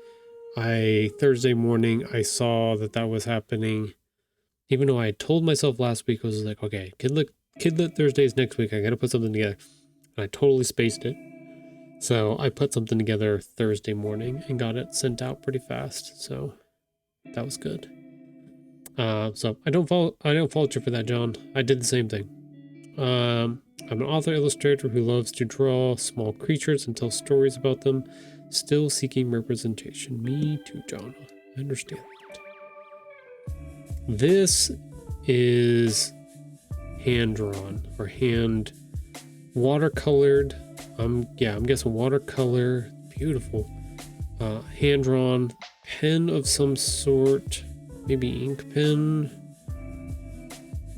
Thursday morning I saw that was happening. Even though I had told myself last week, I was like, okay, Kidlit Thursdays next week. I gotta put something together. And I totally spaced it. So I put something together Thursday morning and got it sent out pretty fast. So that was good. So I don't fault you for that, John. I did the same thing. I'm an author illustrator who loves to draw small creatures and tell stories about them, still seeking representation. Me too, John. I understand that. This is hand drawn or hand watercolored. I'm guessing watercolor. Beautiful. Hand drawn pen of some sort. Maybe ink pen,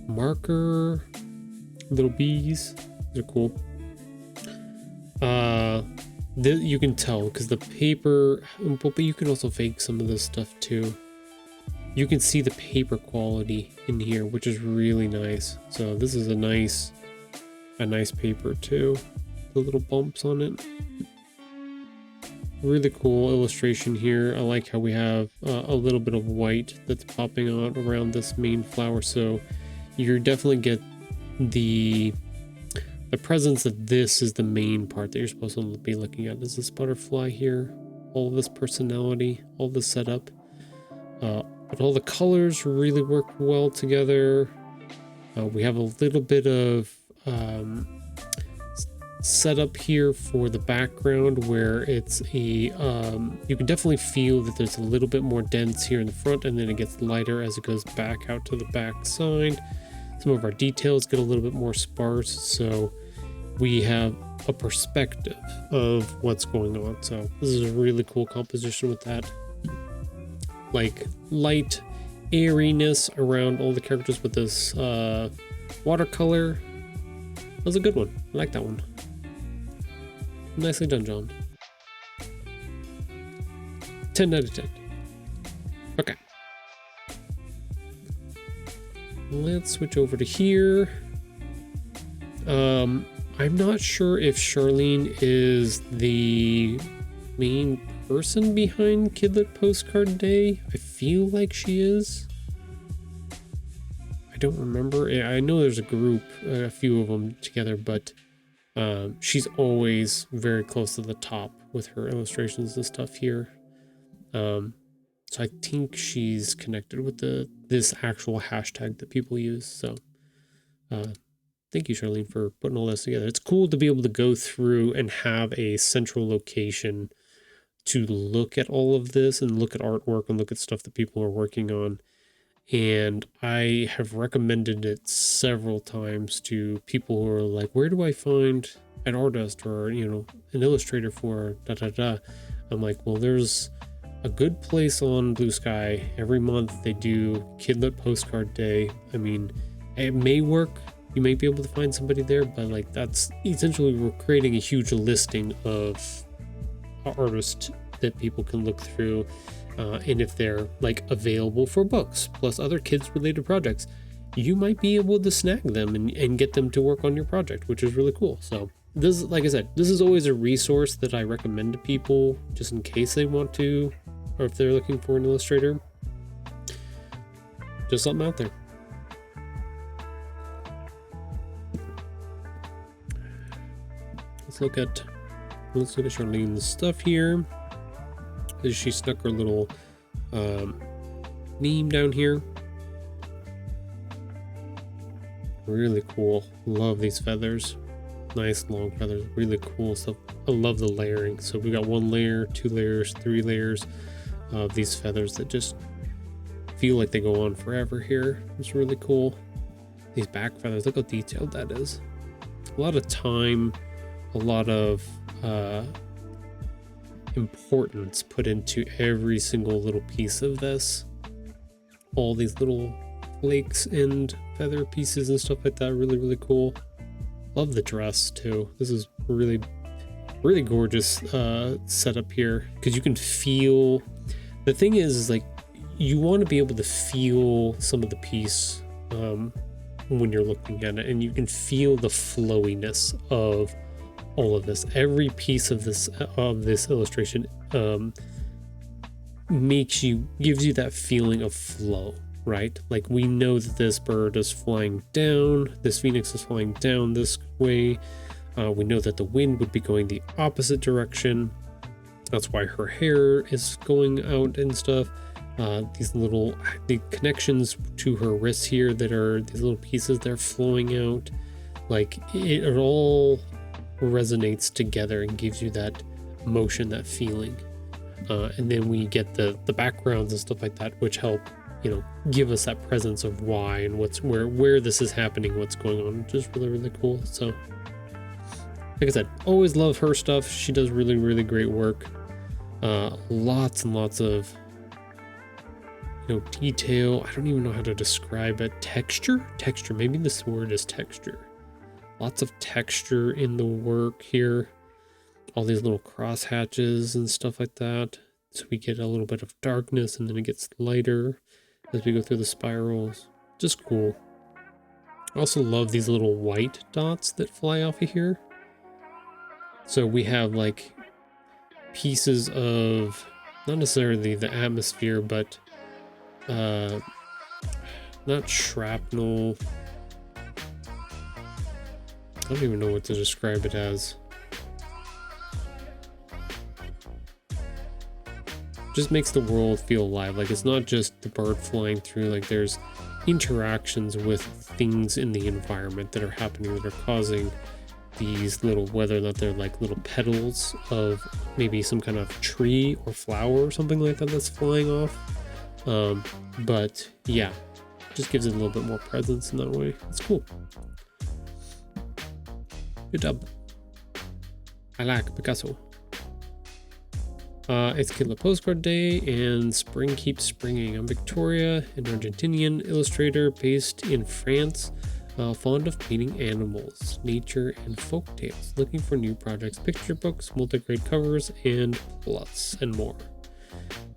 marker, little bees. They're cool. You can tell because the paper, but you can also fake some of this stuff too. You can see the paper quality in here, which is really nice. So this is a nice paper too. The little bumps on it. Really cool illustration here. I like how we have a little bit of white that's popping out around this main flower, so you definitely get the presence that this is the main part that you're supposed to be looking at. Is this butterfly here, all of this personality, all this setup, but all the colors really work well together. We have a little bit of setup here for the background where it's you can definitely feel that there's a little bit more dense here in the front, and then it gets lighter as it goes back out to the back side. Some of our details get a little bit more sparse, so we have a perspective of what's going on. So this is a really cool composition with that like light airiness around all the characters with this watercolor. That was a good one. I like that one. Nicely done, John. 10 out of 10. Okay. Let's switch over to here. I'm not sure if Charlene is the main person behind Kidlit Postcard Day. I feel like she is. I don't remember. I know there's a group, a few of them together, but she's always very close to the top with her illustrations and stuff here. So I think she's connected with this actual hashtag that people use. So thank you, Charlene, for putting all this together. It's cool to be able to go through and have a central location to look at all of this and look at artwork and look at stuff that people are working on. And I have recommended it several times to people who are like, where do I find an artist or, you know, an illustrator for da da da? I'm like, well, there's a good place on Blue Sky. Every month they do Kidlit Postcard Day. I mean, it may work. You may be able to find somebody there, but like that's essentially we're creating a huge listing of artists that people can look through. And if they're like available for books plus other kids related projects, you might be able to snag them and get them to work on your project, which is really cool. So this, like I said, this is always a resource that I recommend to people just in case they want to, or if they're looking for an illustrator. Just something out there. Let's look at Charlene's stuff here. She stuck her little name down here. Really cool. Love these feathers. Nice long feathers. Really cool stuff. I love the layering. So we got 1 layer, 2 layers, 3 layers of these feathers that just feel like they go on forever here. It's really cool. These back feathers, look how detailed that is. A lot of time, a lot of importance put into every single little piece of this. All these little flakes and feather pieces and stuff like that. Really, really cool. Love the dress too. This is really, really gorgeous setup here, because you can feel, the thing is like you want to be able to feel some of the piece when you're looking at it, and you can feel the flowiness of all of this. Every piece of this illustration gives you that feeling of flow, right? Like we know that this bird is flying down, this phoenix is flying down this way. We know that the wind would be going the opposite direction. That's why her hair is going out and stuff. The connections to her wrists here that are these little pieces that are flowing out, like it all resonates together and gives you that motion, that feeling. And then we get the backgrounds and stuff like that, which help, you know, give us that presence of why and where this is happening, what's going on, which is really, really cool. So like I said, always love her stuff. She does really, really great work. Lots and lots of, you know, detail. I don't even know how to describe it. Texture, maybe this word is texture. Lots of texture in the work here. All these little cross hatches and stuff like that. So we get a little bit of darkness and then it gets lighter as we go through the spirals. Just cool. I also love these little white dots that fly off of here. So we have like pieces of, not necessarily the atmosphere, but not shrapnel. I don't even know what to describe it as. Just makes the world feel alive. Like it's not just the bird flying through, like there's interactions with things in the environment that are happening that are causing these little, whether or not they're like little petals of maybe some kind of tree or flower or something like that that's flying off. But yeah, just gives it a little bit more presence in that way. It's cool. Good job. I like Picasso. It's Kidlit Postcard Day and spring keeps springing. I'm Victoria, an Argentinian illustrator based in France, fond of painting animals, nature, and folk tales, looking for new projects, picture books, multi-grade covers, and plus, and more.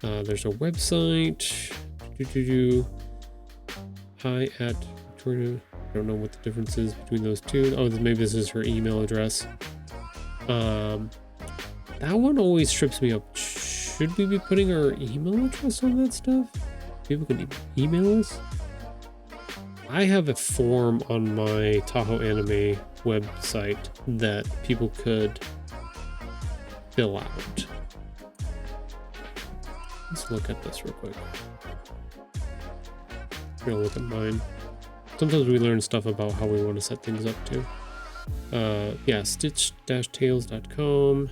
There's a website. Hi at Victoria. I don't know what the difference is between those two. Oh, maybe this is her email address. That one always trips me up. Should we be putting our email address on that stuff? People can email us? I have a form on my Tahoe anime website that people could fill out. Let's look at this real quick. I'm gonna look at mine. Sometimes we learn stuff about how we want to set things up too. Yeah, stitch-tales.com.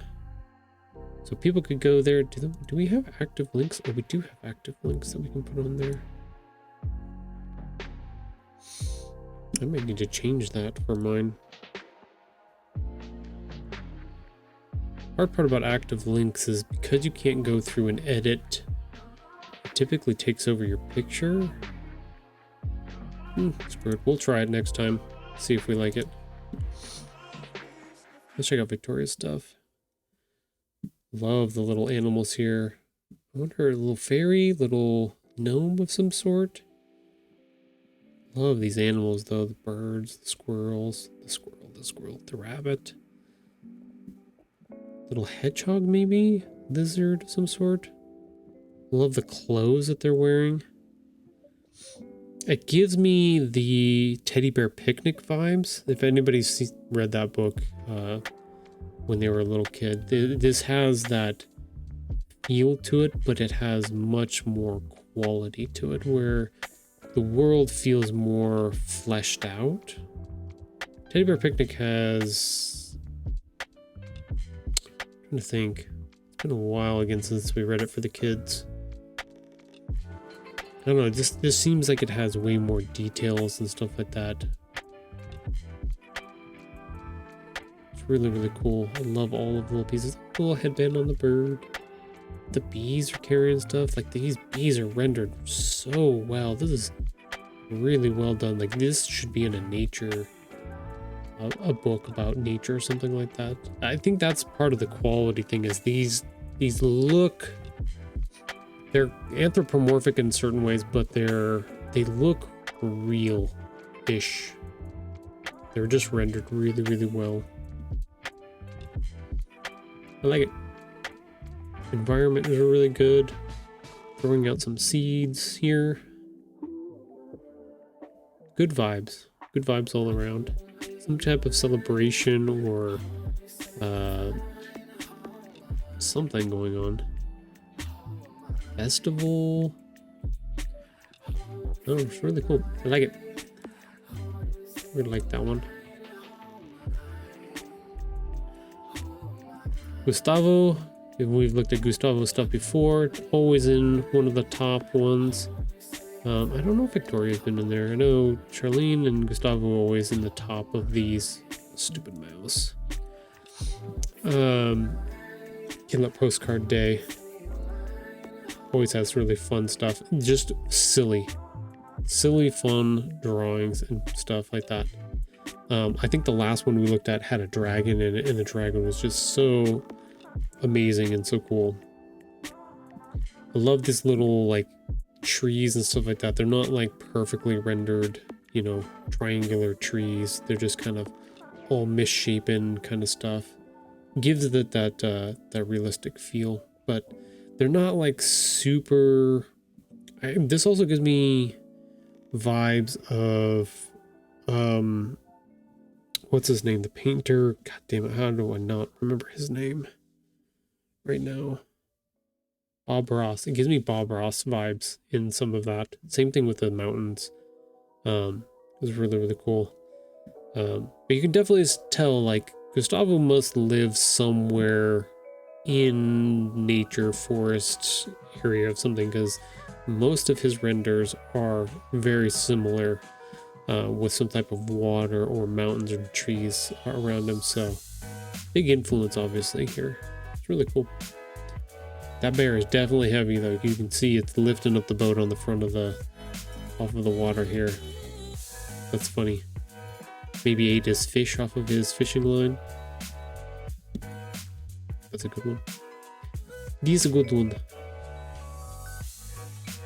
So people could go there. Do we have active links? Oh, we do have active links that we can put on there. I might need to change that for mine. Hard part about active links is because you can't go through and edit, it typically takes over your picture. Screwed. We'll try it next time. See if we like it. Let's check out Victoria's stuff. Love the little animals here. I wonder, a little fairy, little gnome of some sort. Love these animals though. The birds, the squirrels, the rabbit. Little hedgehog maybe? Lizard of some sort. Love the clothes that they're wearing. It gives me the Teddy Bear Picnic vibes. If anybody's read that book when they were a little kid, this has that feel to it, but it has much more quality to it, where the world feels more fleshed out. Teddy Bear Picnic has... I'm trying to think. It's been a while again since we read it for the kids. I don't know, this seems like it has way more details and stuff like that. It's really, really cool. I love all of the little pieces. Little headband on the bird. The bees are carrying stuff. Like, these bees are rendered so well. This is really well done. Like, this should be in a nature, a book about nature or something like that. I think that's part of the quality thing, is these look... They're anthropomorphic in certain ways, but they look real-ish. They're just rendered really, really well. I like it. Environment is really good. Throwing out some seeds here. Good vibes. Good vibes all around. Some type of celebration or something going on. Festival. Oh, it's really cool. I like it. I really like that one. Gustavo. We've looked at Gustavo's stuff before. Always in one of the top ones. I don't know if Victoria's been in there. I know Charlene and Gustavo are always in the top of these. Stupid mouse. Kidlit Postcard Day. Always has really fun stuff. Just silly fun drawings and stuff like that. I think the last one we looked at had a dragon in it, and the dragon was just so amazing and so cool. I love this little like trees and stuff like that. They're not like perfectly rendered, you know, triangular trees. They're just kind of all misshapen kind of stuff. Gives it that realistic feel, but they're not like super... this also gives me vibes of... what's his name? The painter? God damn it, how do I not remember his name right now? Bob Ross. It gives me Bob Ross vibes in some of that. Same thing with the mountains. It was really, really cool. But you can definitely tell, like, Gustavo must live somewhere in nature, forest area of something, because most of his renders are very similar, with some type of water or mountains or trees around him. So big influence obviously here. It's really cool. That bear is definitely heavy though. You can see it's lifting up the boat on the front of off of the water here. That's funny. Maybe ate his fish off of his fishing line. That's a good one. This is a good one.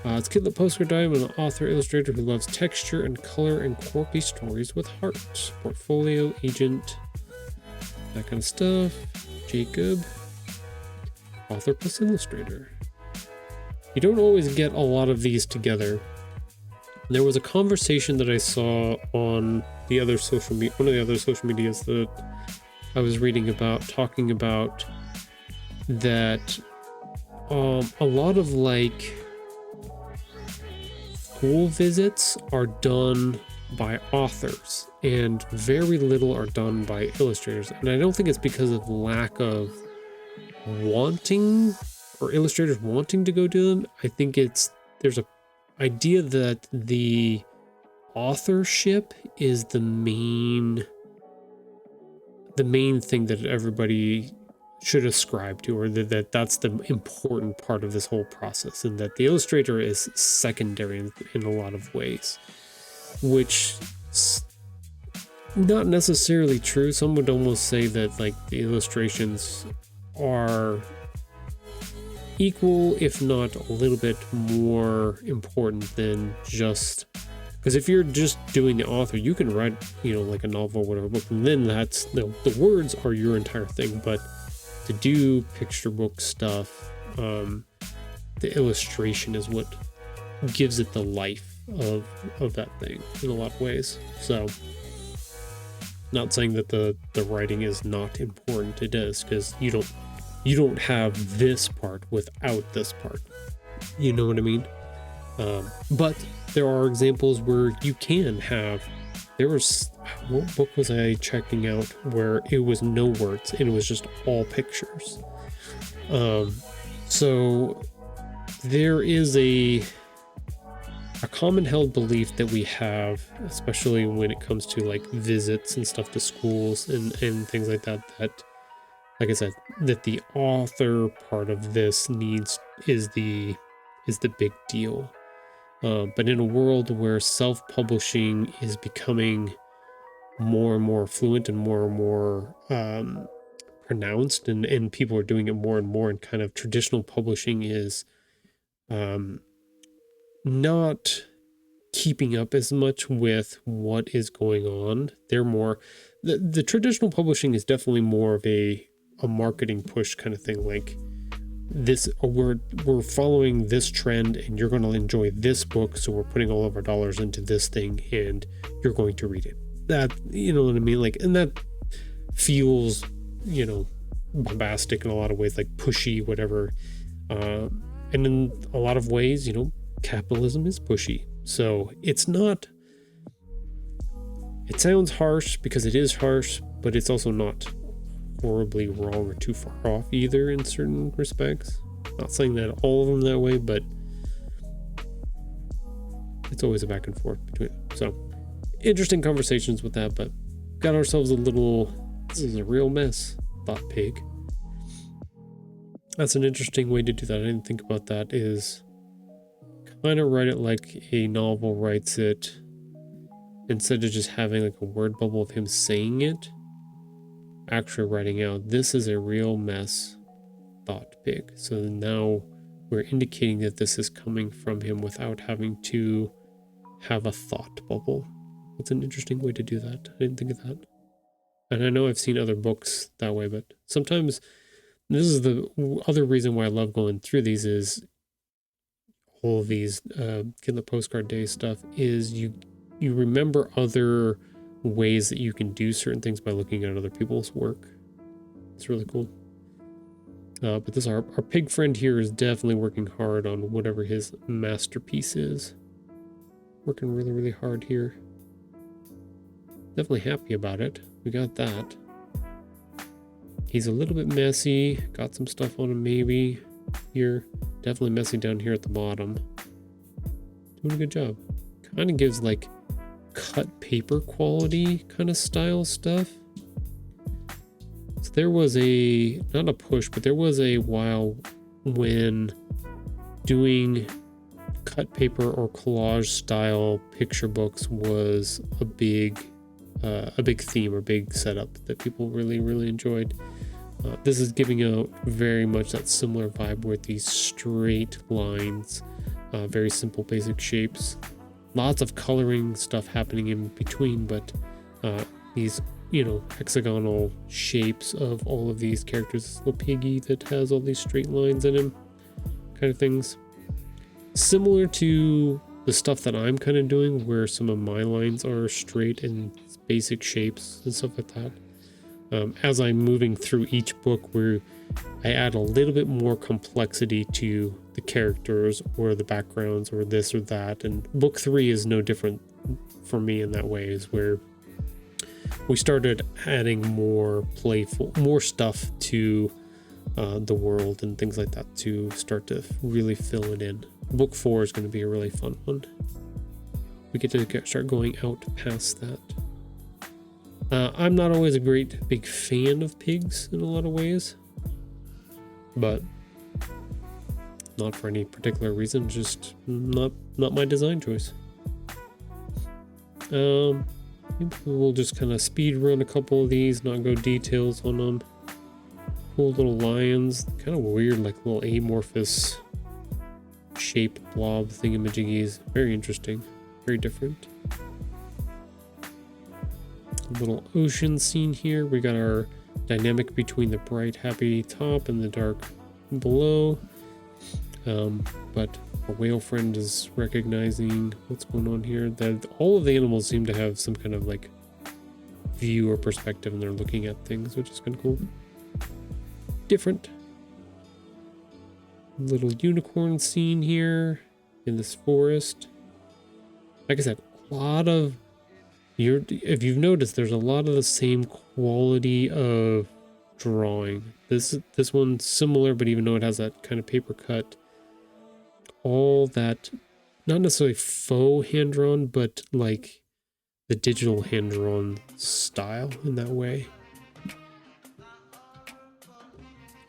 It's Kidlit Postcard Day. I'm an author illustrator who loves texture and color and quirky stories with heart. Portfolio, agent, that kind of stuff. Jacob, author plus illustrator. You don't always get a lot of these together. There was a conversation that I saw on the other social media, one of the other social medias that I was reading about, talking about that a lot of like school visits are done by authors and very little are done by illustrators. And I don't think it's because of lack of wanting or illustrators wanting to go do them. I think there's a idea that the authorship is the main thing that everybody should ascribe to, or that's the important part of this whole process, and that the illustrator is secondary in a lot of ways, which is not necessarily true. Some would almost say that like the illustrations are equal, if not a little bit more important than just, because if you're just doing the author, you can write, you know, like a novel or whatever book, and then that's the words are your entire thing. But to do picture book stuff, the illustration is what gives it the life of that thing in a lot of ways. So not saying that the writing is not important, it is, because you don't have this part without this part, you know what I mean? But there are examples where you can have, there was, what book was I checking out where it was no words and it was just all pictures. So there is a common held belief that we have, especially when it comes to like visits and stuff to schools and things like that, that, like I said, that the author part of this is the big deal. But in a world where self-publishing is becoming more and more fluent and more pronounced, and people are doing it more and more, and kind of traditional publishing is not keeping up as much with what is going on. They're more, the traditional publishing is definitely more of a marketing push kind of thing, like this, we're following this trend and you're going to enjoy this book, so we're putting all of our dollars into this thing and you're going to read it. That, you know what I mean? Like, and that feels, you know, bombastic in a lot of ways, like pushy, whatever. And in a lot of ways, you know, capitalism is pushy. So it's not, it sounds harsh because it is harsh, but it's also not horribly wrong or too far off either in certain respects. Not saying that all of them that way, but it's always a back and forth between them. So interesting conversations with that, but got ourselves a little, this is a real mess, thought Pig. That's an interesting way to do that. I didn't think about that, is kind of write it like a novel writes it, instead of just having like a word bubble of him saying it, actually writing out, this is a real mess, thought Pig. So now we're indicating that this is coming from him without having to have a thought bubble. It's an interesting way to do that. I didn't think of that. And I know I've seen other books that way, but sometimes this is the other reason why I love going through these, is all of these Kidlit Postcard Day stuff, is you remember other ways that you can do certain things by looking at other people's work. It's really cool. But this, our pig friend here is definitely working hard on whatever his masterpiece is. Working really, really hard here. Definitely happy about it. We got that. He's a little bit messy. Got some stuff on him maybe here. Definitely messy down here at the bottom. Doing a good job. Kind of gives like cut paper quality kind of style stuff. So there was not a push, but there was a while when doing cut paper or collage style picture books was a big theme or big setup that people really, really enjoyed. This is giving out very much that similar vibe with these straight lines, very simple basic shapes. Lots of coloring stuff happening in between, but these, you know, hexagonal shapes of all of these characters. This little piggy that has all these straight lines in him, kind of things. Similar to the stuff that I'm kind of doing, where some of my lines are straight and basic shapes and stuff like that. As I'm moving through each book, where I add a little bit more complexity to the characters or the backgrounds or this or that. And book 3 is no different for me in that way, is where we started adding more stuff to the world and things like that to start to really fill it in. Book 4 is going to be a really fun one. we get to start going out past that. I'm not always a great big fan of pigs in a lot of ways, but not for any particular reason, just not my design choice. Maybe we'll just kind of speed run a couple of these, not go details on them. Cool little lions, kind of weird, like little amorphous shape blob thingamajiggies. Very interesting, very different. A little ocean scene here. We got our dynamic between the bright, happy top and the dark below. But our whale friend is recognizing what's going on here. That all of the animals seem to have some kind of like view or perspective, and they're looking at things, which is kind of cool. Different. Little unicorn scene here in this forest. Like I said, a lot of if you've noticed, there's a lot of the same quality of drawing. This one's similar, but even though it has that kind of paper cut, all that, not necessarily faux hand drawn, but like the digital hand drawn style in that way.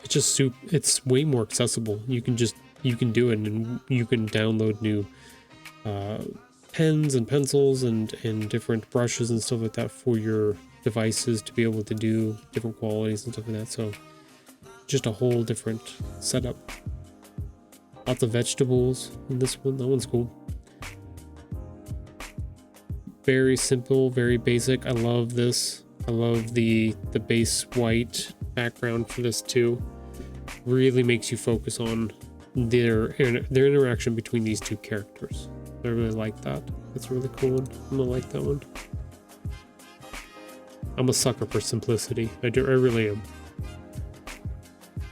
It's just it's way more accessible. You can do it, and you can download new pens and pencils and different brushes and stuff like that for your devices to be able to do different qualities and stuff like that. So just a whole different setup. Lots of vegetables in this one. That one's cool. Very simple, very basic. I love this. I love the base white background for this too. Really makes you focus on their interaction between these two characters. I really like that. That's a really cool one. I'm gonna like that one. I'm a sucker for simplicity. I really am.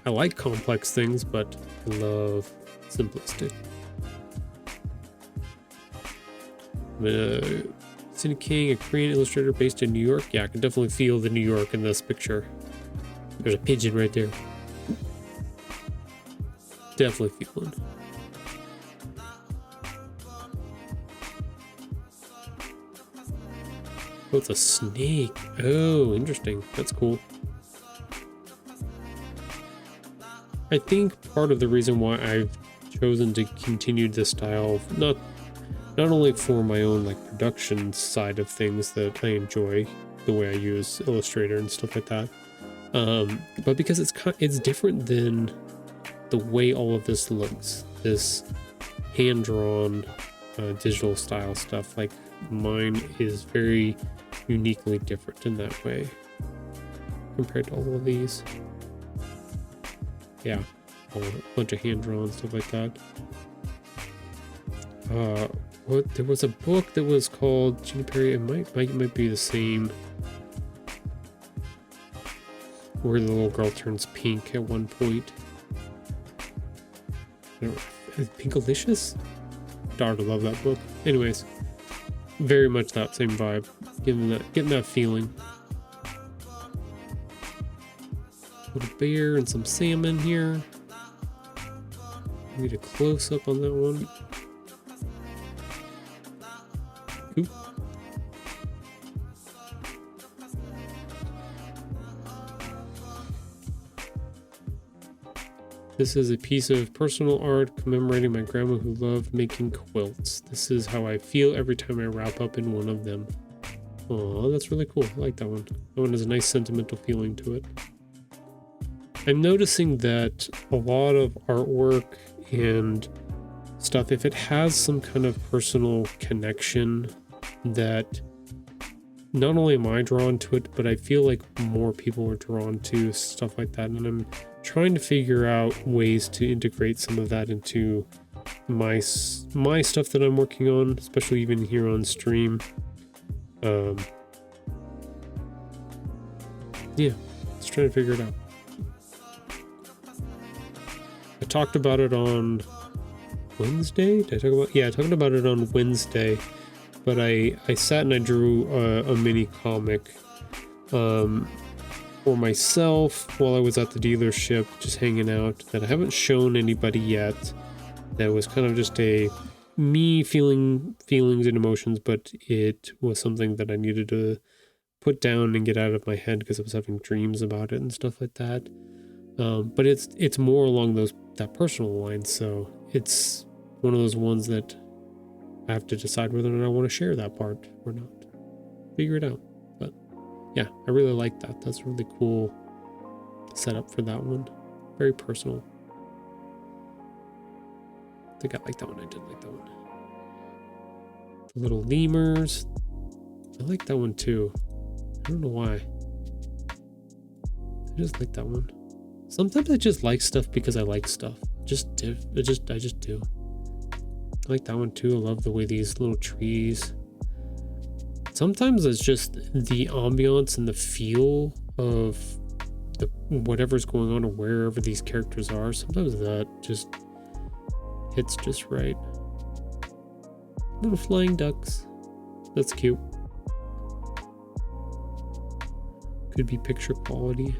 I like complex things, but I love simplistic. City King, a Korean illustrator based in New York. Yeah, I can definitely feel the New York in this picture. There's a pigeon right there. Definitely feel one. Oh, it's a snake. Oh, interesting. That's cool. I think part of the reason why I've chosen to continue this style, not only for my own like production side of things that I enjoy, the way I use Illustrator and stuff like that, but because it's different than the way all of this looks. This hand-drawn digital style stuff, like mine is very uniquely different in that way compared to all of these. Yeah, a bunch of hand-drawn stuff like that. There was a book that was called Gina Perry. It might be the same, where the little girl turns pink at one point. Pinkalicious? Darn, I love that book. Anyways, very much that same vibe. Getting that feeling. Little bear and some salmon here. Need a close up on that one. Oop. This is a piece of personal art commemorating my grandma who loved making quilts. This is how I feel every time I wrap up in one of them. Oh, that's really cool. I like that one. That one has a nice sentimental feeling to it. I'm noticing that a lot of artwork and stuff, if it has some kind of personal connection, that not only am I drawn to it, but I feel like more people are drawn to stuff like that. And I'm trying to figure out ways to integrate some of that into my stuff that I'm working on, especially even here on stream. Yeah, just trying to figure it out. I talked about it on Wednesday. Did I talk about? Yeah, I talked about it on Wednesday. But I sat and I drew a mini comic for myself while I was at the dealership, just hanging out, that I haven't shown anybody yet. That was kind of just a me feeling feelings and emotions, but it was something that I needed to put down and get out of my head because I was having dreams about it and stuff like that. But it's more along that personal line, so it's one of those ones that I have to decide whether or not I want to share that part or not. Figure it out. But yeah, I really like that. That's a really cool setup for that one. Very personal. I think I like that one. I did like that one. The little lemurs. I like that one too. I don't know why. I just like that one. Sometimes I just like stuff because I like stuff. I just do. I like that one too. I love the way these little trees. Sometimes it's just the ambiance and the feel of whatever's going on or wherever these characters are. Sometimes that just hits just right. Little flying ducks. That's cute. Could be picture quality.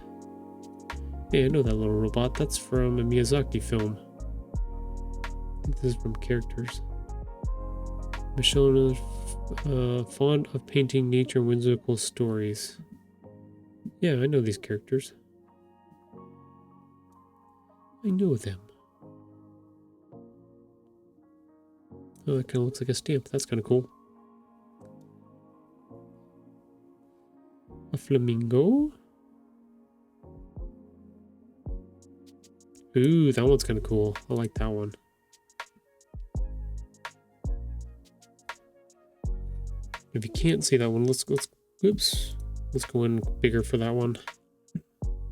Hey, I know that little robot. That's from a Miyazaki film. I think this is from Characters. Michelle is fond of painting nature whimsical stories. Yeah, I know these characters. I know them. Oh, that kind of looks like a stamp. That's kind of cool. A flamingo. Ooh, that one's kind of cool. I like that one. If you can't see that one, let's go in bigger for that one.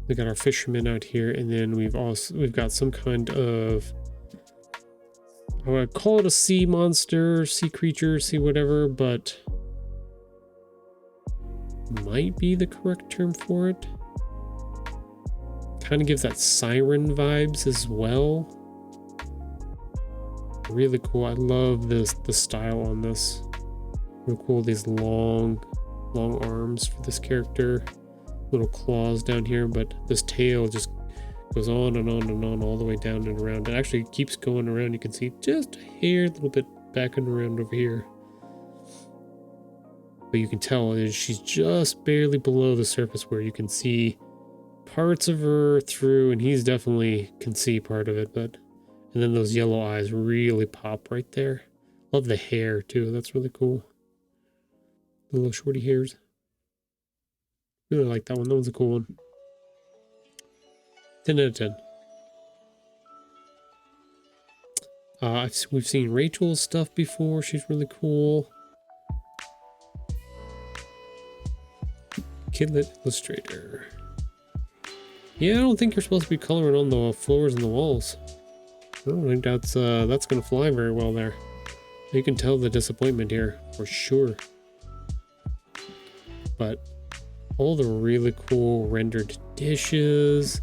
We got our fishermen out here, and then we've got some kind of, I would call it a sea monster, sea creature, sea whatever, but might be the correct term for it. Kind of gives that siren vibes as well. Really cool. I love the style on this. Really cool. These long arms for this character. Little claws down here, but this tail just goes on and on and on all the way down and around. It actually keeps going around. You can see just a hair, a little bit back and around over here. But you can tell she's just barely below the surface where you can see parts of her through, and he's definitely can see part of it, but and then those yellow eyes really pop right there. Love the hair too. That's really cool. The little shorty hairs. Really like that one. That one's a cool one. 10 out of 10. We've seen Rachel's stuff before. She's really cool. Kidlit Illustrator. Yeah, I don't think you're supposed to be coloring on the floors and the walls. I don't think that's gonna fly very well there. You can tell the disappointment here for sure. But all the really cool rendered dishes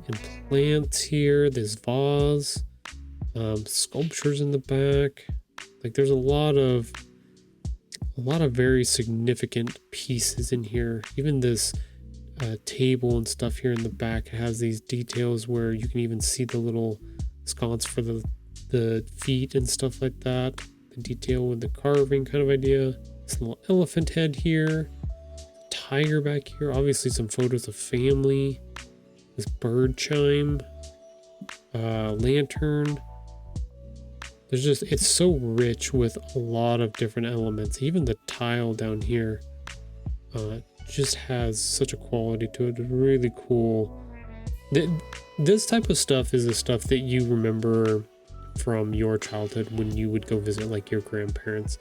and plants here. This vase, sculptures in the back. Like there's a lot of very significant pieces in here. Even this table and stuff here in the back has these details where you can even see the little sconce for the feet and stuff like that. The detail with the carving kind of idea. This little elephant head here. Tiger back here. Obviously some photos of family. This bird chime. Lantern. There's just, it's so rich with a lot of different elements. Even the tile down here just has such a quality to it. It's really cool. This type of stuff is the stuff that you remember from your childhood when you would go visit like your grandparents,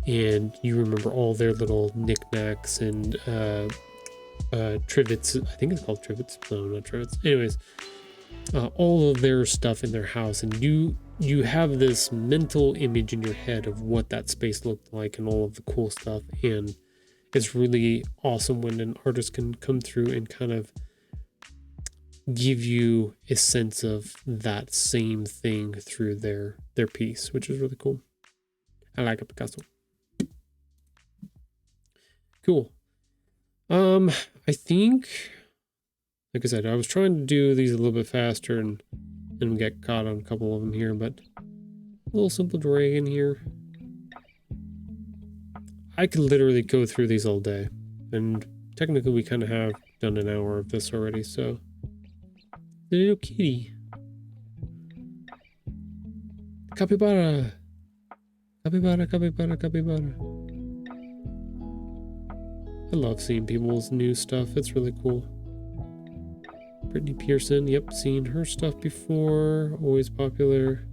and you remember all their little knickknacks and trivets. I think it's called trivets. No, not trivets. Anyways, all of their stuff in their house, and you have this mental image in your head of what that space looked like and all of the cool stuff. And it's really awesome when an artist can come through and kind of give you a sense of that same thing through their piece, which is really cool. I like it, Picasso. Cool. I think, like I said, I was trying to do these a little bit faster and get caught on a couple of them here, but little simple dragon here. I could literally go through these all day, and technically we kind of have done an hour of this already, so. The little kitty. Capybara. Capybara, capybara, capybara. I love seeing people's new stuff. It's really cool. Brittany Pearson. Yep, seen her stuff before. Always popular.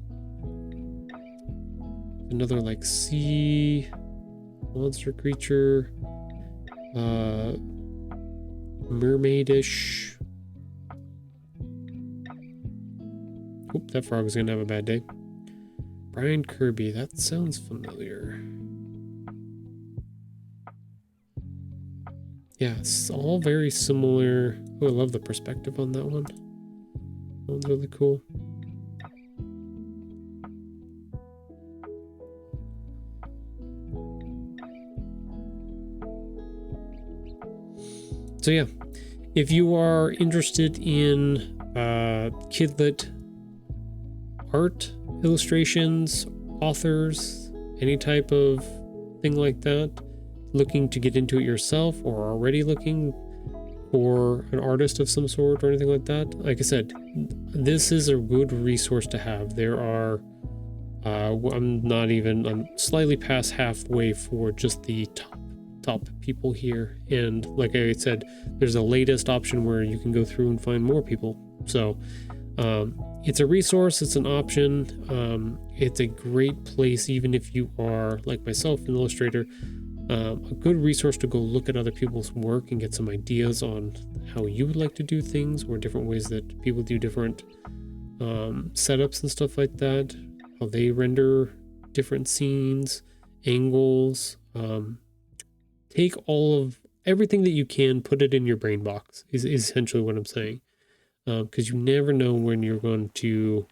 Another like sea monster creature. Mermaidish. Oop, that frog is gonna have a bad day. Brian Kirby, that sounds familiar. Yeah, it's all very similar. Oh, I love the perspective on that one. That one's really cool. So yeah, if you are interested in kidlit art, illustrations, authors, any type of thing like that, looking to get into it yourself or already looking for an artist of some sort or anything like that, like I said, this is a good resource to have. There are, I'm slightly past halfway for just the top people here. And like I said, there's a latest option where you can go through and find more people. So it's a resource, it's an option. It's a great place, even if you are like myself, an illustrator, a good resource to go look at other people's work and get some ideas on how you would like to do things, or different ways that people do different setups and stuff like that, how they render different scenes, angles. Take all of everything that you can, put it in your brain box is essentially what I'm saying. Because you never know when you're going to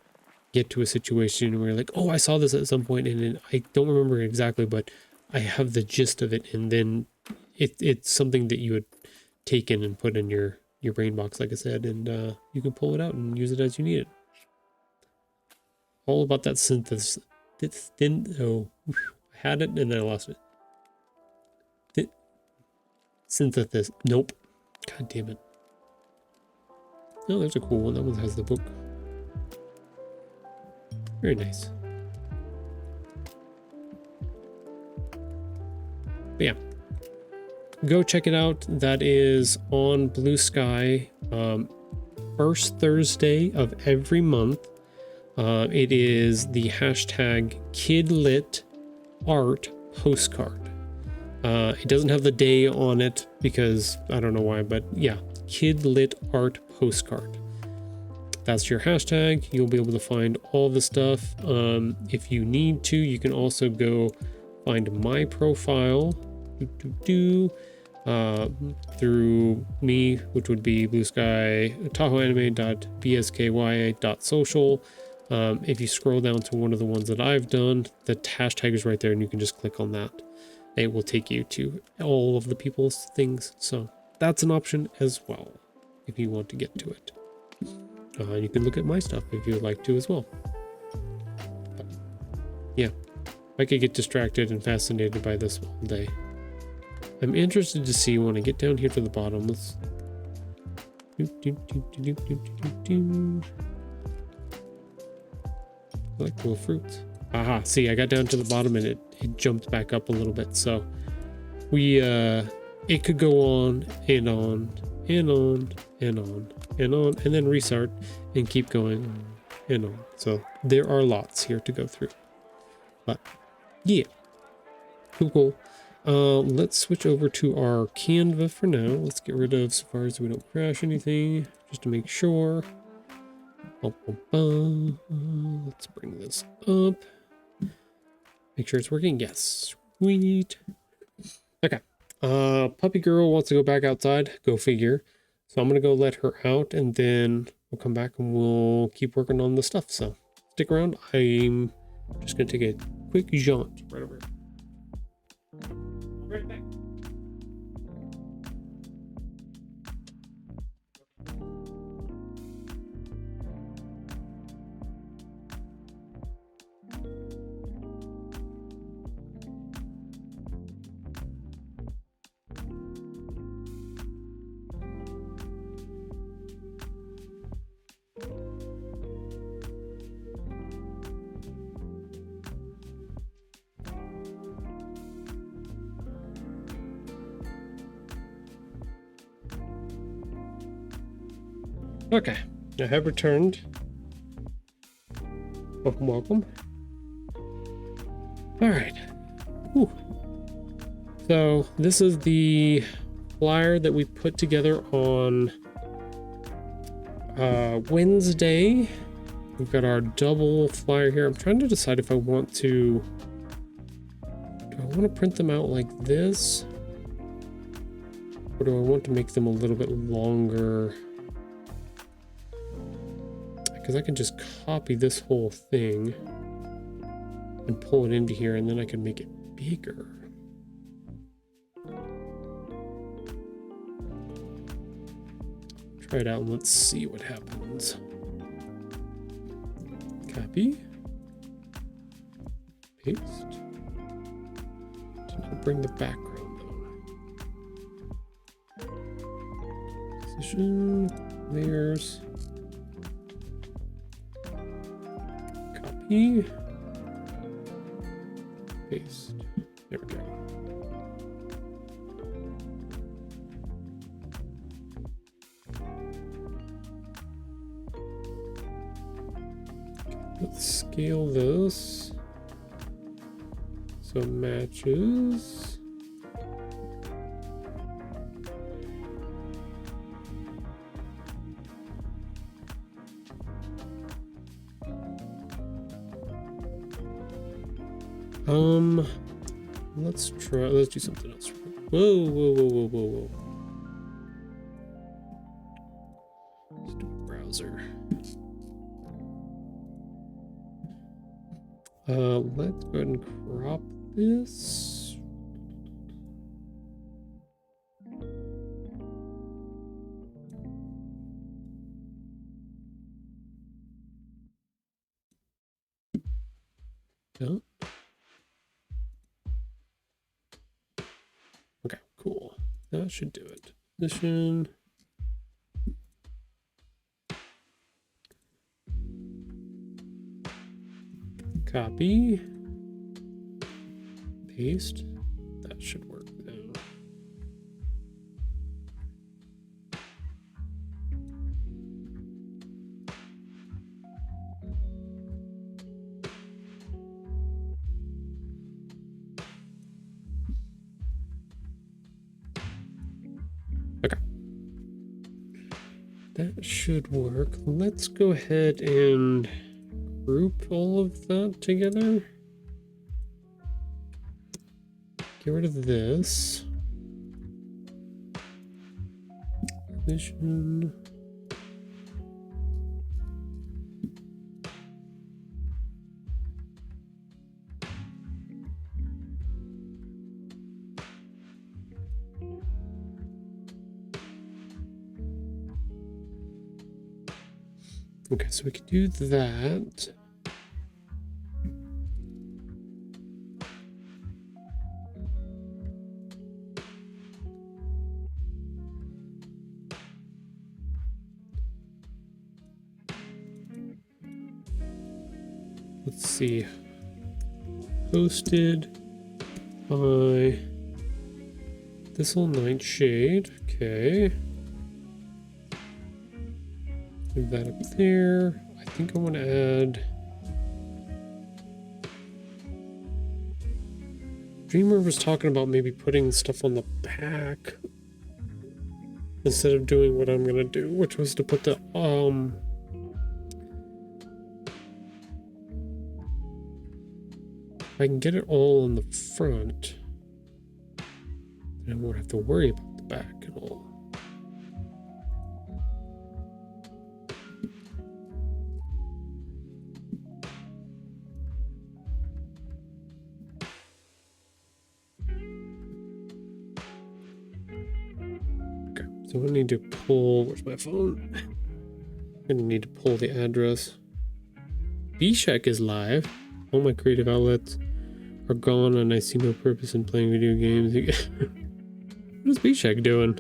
get to a situation where you're like, oh, I saw this at some point and I don't remember exactly, but I have the gist of it. And then it's something that you would take in and put in your brain box, like I said, and you can pull it out and use it as you need it. All about that synthesis. Oh, I had it and then I lost it. Synthesis. Nope. God damn it. Oh, there's a cool one. That one has the book. Very nice. But yeah. Go check it out. That is on Blue Sky. First Thursday of every month. It is the hashtag kidlitpostcard. It doesn't have the day on it because I don't know why, but yeah, kidlit art postcard. That's your hashtag. You'll be able to find all the stuff. If you need to, you can also go find my profile through me, which would be Blue Sky tahoeanime.bsky.social. If you scroll down to one of the ones that I've done, the hashtag is right there and you can just click on that. It will take you to all of the people's things. So that's an option as well if you want to get to it. You can look at my stuff if you would like to as well. But yeah, I could get distracted and fascinated by this all day. I'm interested to see when I get down here to the bottom. Let's I like little fruits. Aha, see, I got down to the bottom and it jumped back up a little bit. So it could go on and on and on and on and on and then restart and keep going and on. So there are lots here to go through. But yeah, cool. Let's switch over to our Canva for now. Let's get rid of Safari so we don't crash anything, just to make sure. Let's bring this up. Make sure it's working. Yes. Sweet. Okay. Puppy girl wants to go back outside. Go figure. So I'm going to go let her out and then we'll come back and we'll keep working on the stuff. So stick around. I'm just going to take a quick jaunt right over here. I'll be right back. Okay, I have returned. Welcome, welcome. All right. Whew. So this is the flyer that we put together on Wednesday. We've got our double flyer here. I'm trying to decide if I want to... Do I want to print them out like this? Or do I want to make them a little bit longer? Because I can just copy this whole thing and pull it into here, and then I can make it bigger. Try it out and let's see what happens. Copy. Paste. Did not bring the background though. Position, layers. Copy. Paste. There we go. Let's scale this so it matches. Let's do something else. Whoa, whoa, whoa, whoa, whoa, whoa. Let's do a browser. Let's go ahead and crop this. Yeah. Okay, cool. That should do it. Position. Copy. Paste. That should work now. Okay. That should work. Let's go ahead and group all of that together. Get rid of this. Vision. Okay, so we can do that. Let's see. Hosted by Thistle Nightshade. Okay. Move that up there. I think I want to add Dreamer was talking about maybe putting stuff on the back instead of doing what I'm gonna do, which was to put the if I can get it all on the front, then I won't have to worry about the back at all. So I need to pull, where's my phone? I'm gonna need to pull the address. Bshek is live. All my creative outlets are gone and I see no purpose in playing video games. What is Bshek doing?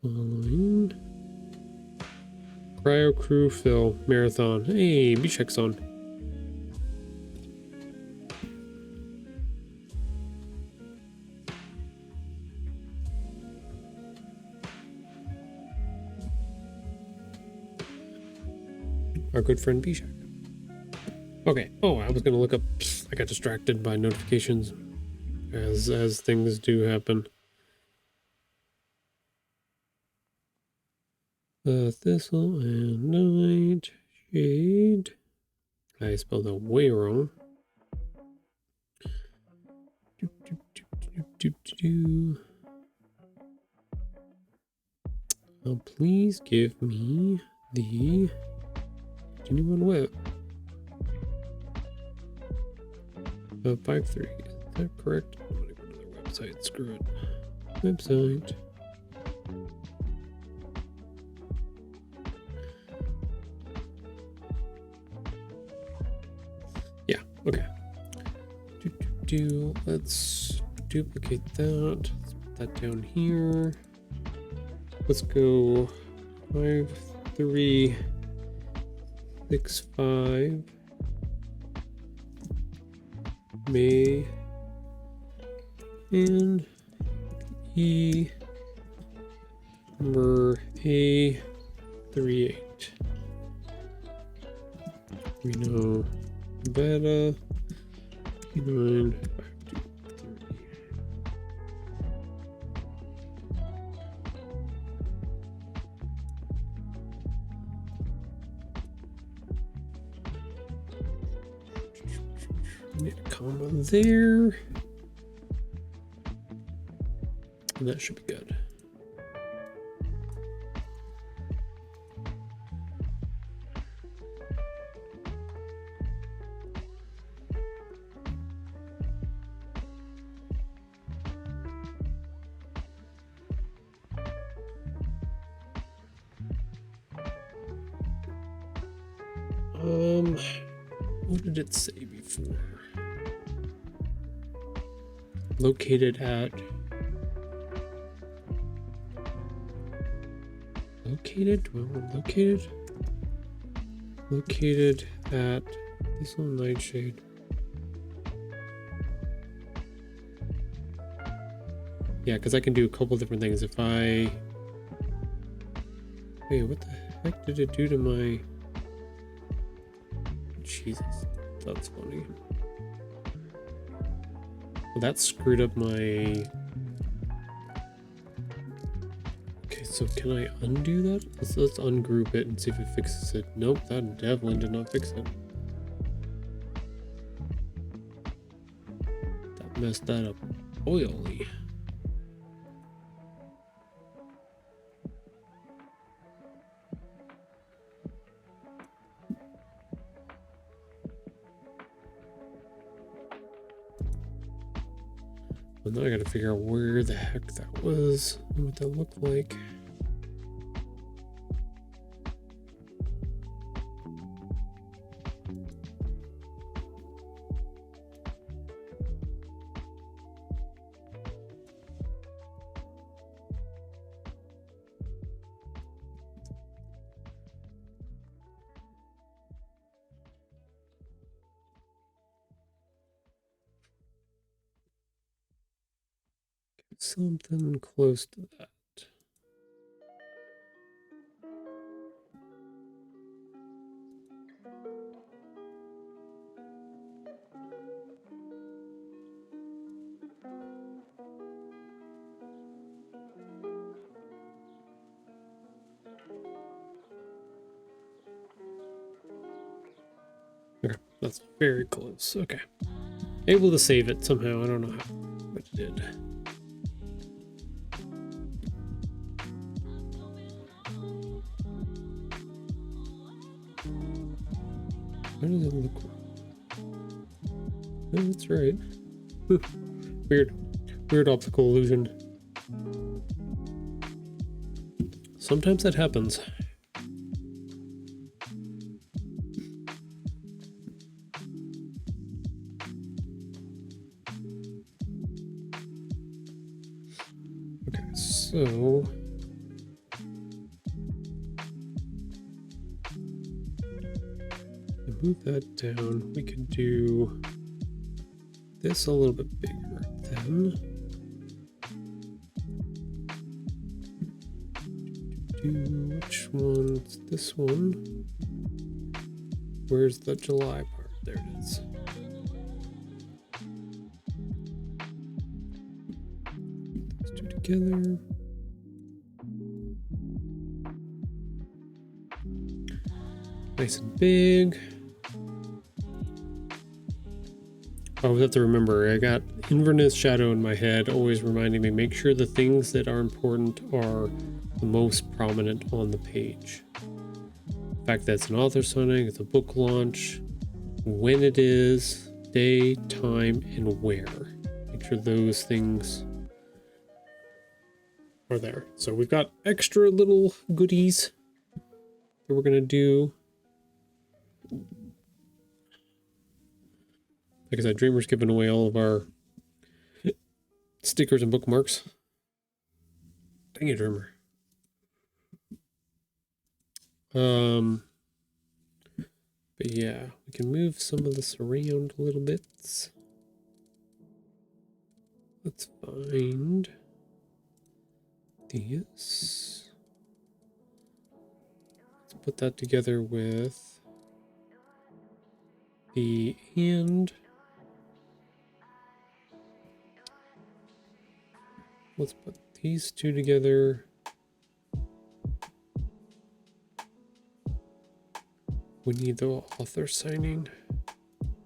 Following. Cryo Crew Phil Marathon. Hey, Bshek's on. our good friend Bishak. Okay. Oh, I was gonna look up. I got distracted by notifications, as things do happen. Thistle and nightshade. I spelled that way wrong. Now please give me the genuine whip. 5.3. Is that correct? I'm gonna go to their website. Screw it. Website. Yeah. Okay. Let's duplicate that. Let's put that down here. Let's go 5365 May and E number A38 Reno, Nevada 952. Need a comma there. And that should be good. What did it say before? Located at located? Do I want located? Located at this one nightshade. Yeah, because I can do a couple different things. If I wait, what the heck did it do to my Jesus? That's funny. Well, that screwed up my. Okay, so can I undo that? Let's ungroup it and see if it fixes it. Nope, that definitely did not fix it. That messed that up royally. Well, now I gotta figure out where the heck that was and what that looked like. Something close to that. Okay, that's very close. Okay. Able to save it somehow. I don't know how, but it did. Why does it look? Oh, that's right. Weird optical illusion. Sometimes that happens. Okay, so move that down. We could do this a little bit bigger then. Do which one's this one? Where's the July part? There it is. Those two together. Nice and big. I always have to remember, I got Inverness Shadow in my head, always reminding me, make sure the things that are important are the most prominent on the page. The fact that it's an author signing, it's a book launch, when it is, day, time, and where. Make sure those things are there. So we've got extra little goodies that we're gonna do. Like I said, Dreamer's giving away all of our stickers and bookmarks. Dang it, Dreamer. But yeah, we can move some of this around a little bit. Let's find this. Let's put that together with the and. Let's put these two together. We need the author signing.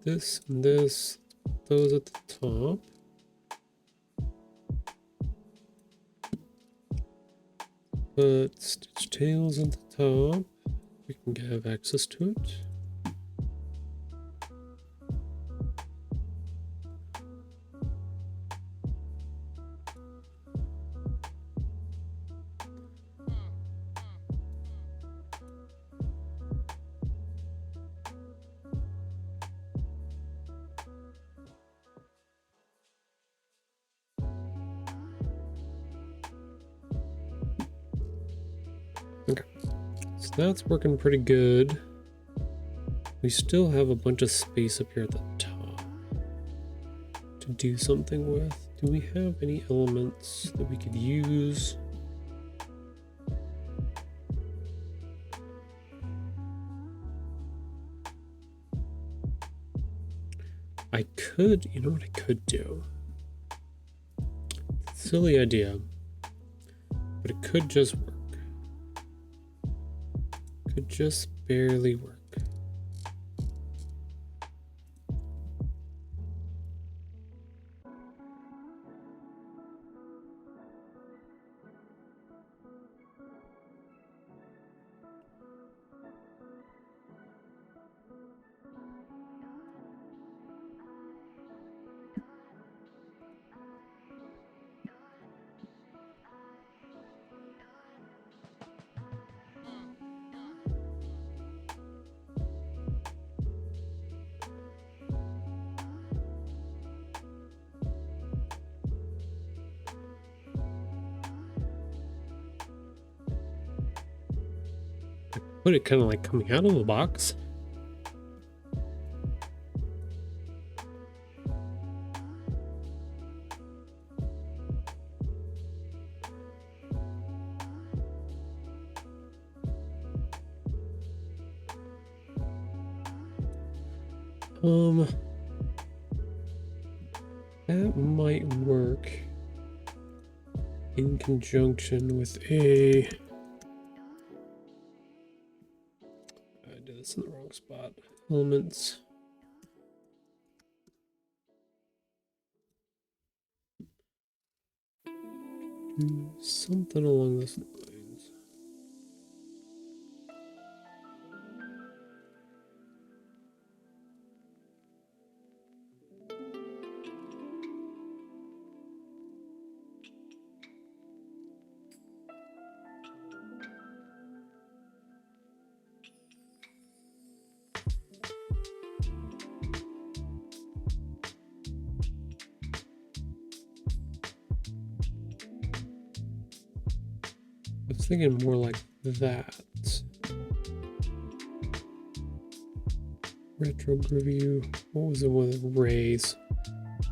This and this. Those at the top. Put Stitch Tails at the top. We can have access to it. Okay, so that's working pretty good. We still have a bunch of space up here at the top to do something with. Do we have any elements that we could use? I could, you know what I could do? Silly idea, but it could just work. Could just barely work. Put it kind of like coming out of the box. That might work in conjunction with a... I did this in the wrong spot. Elements. Something along those lines. I was thinking more like that. Retro review. What was it with rays?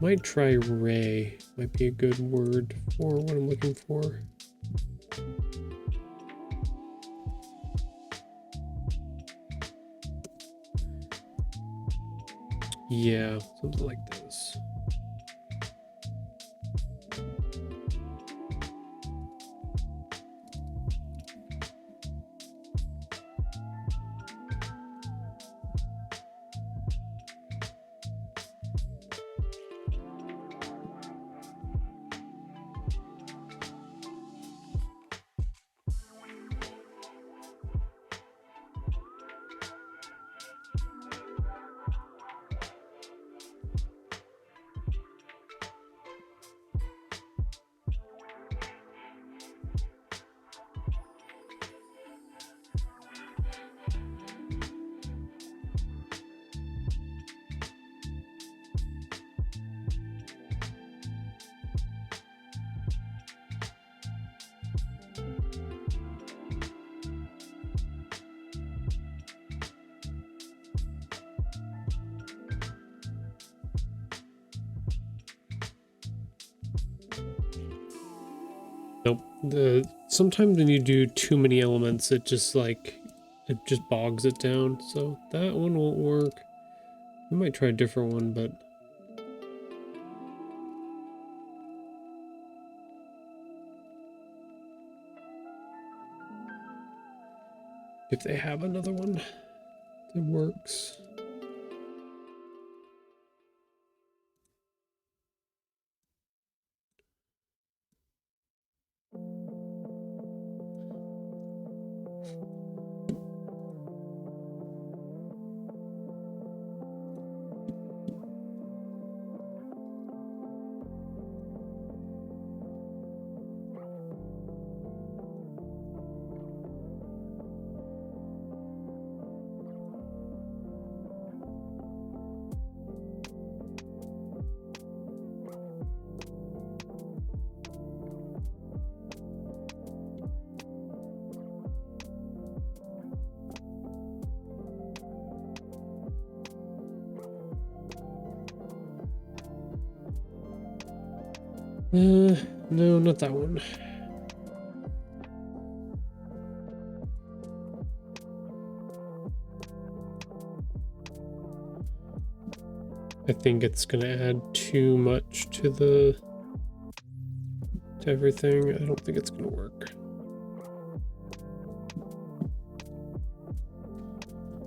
Might try ray. Might be a good word for what I'm looking for. Yeah, something like this. Nope. Sometimes when you do too many elements, it just bogs it down. So that one won't work. We might try a different one, but if they have another one that works. No, not that one. I think it's gonna add too much to everything. I don't think it's gonna work.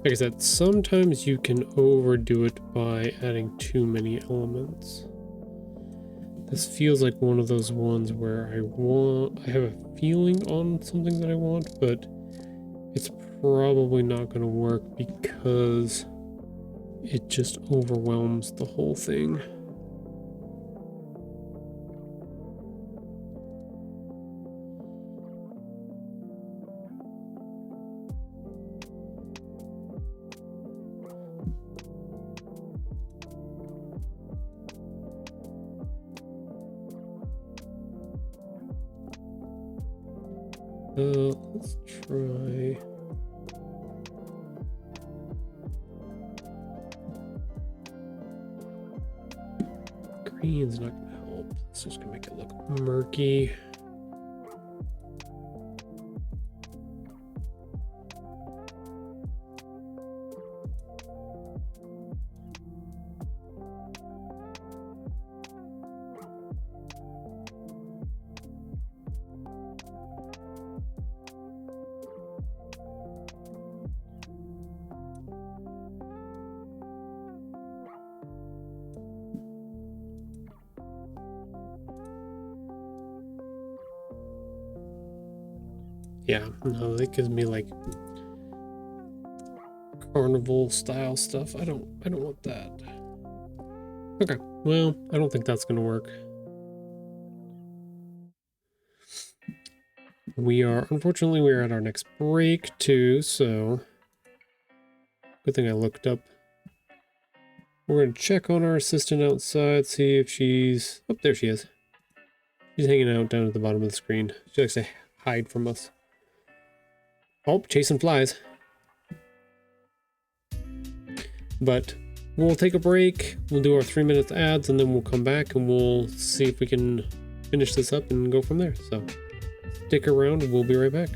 Like I said, sometimes you can overdo it by adding too many elements. This feels like one of those ones where I have a feeling on something that I want, but it's probably not going to work because it just overwhelms the whole thing. Let's try. Green's not gonna help. It's just gonna make it look murky. Yeah, no, that gives me like carnival style stuff. I don't want that. Okay, well, I don't think that's gonna work. Unfortunately, we are at our next break too, so good thing I looked up. We're gonna check on our assistant outside, see if she's, oh, there she is. She's hanging out down at the bottom of the screen. She likes to hide from us. Oh, chasing flies. But we'll take a break. We'll do our 3-minute ads and then we'll come back and we'll see if we can finish this up and go from there. So stick around. We'll be right back.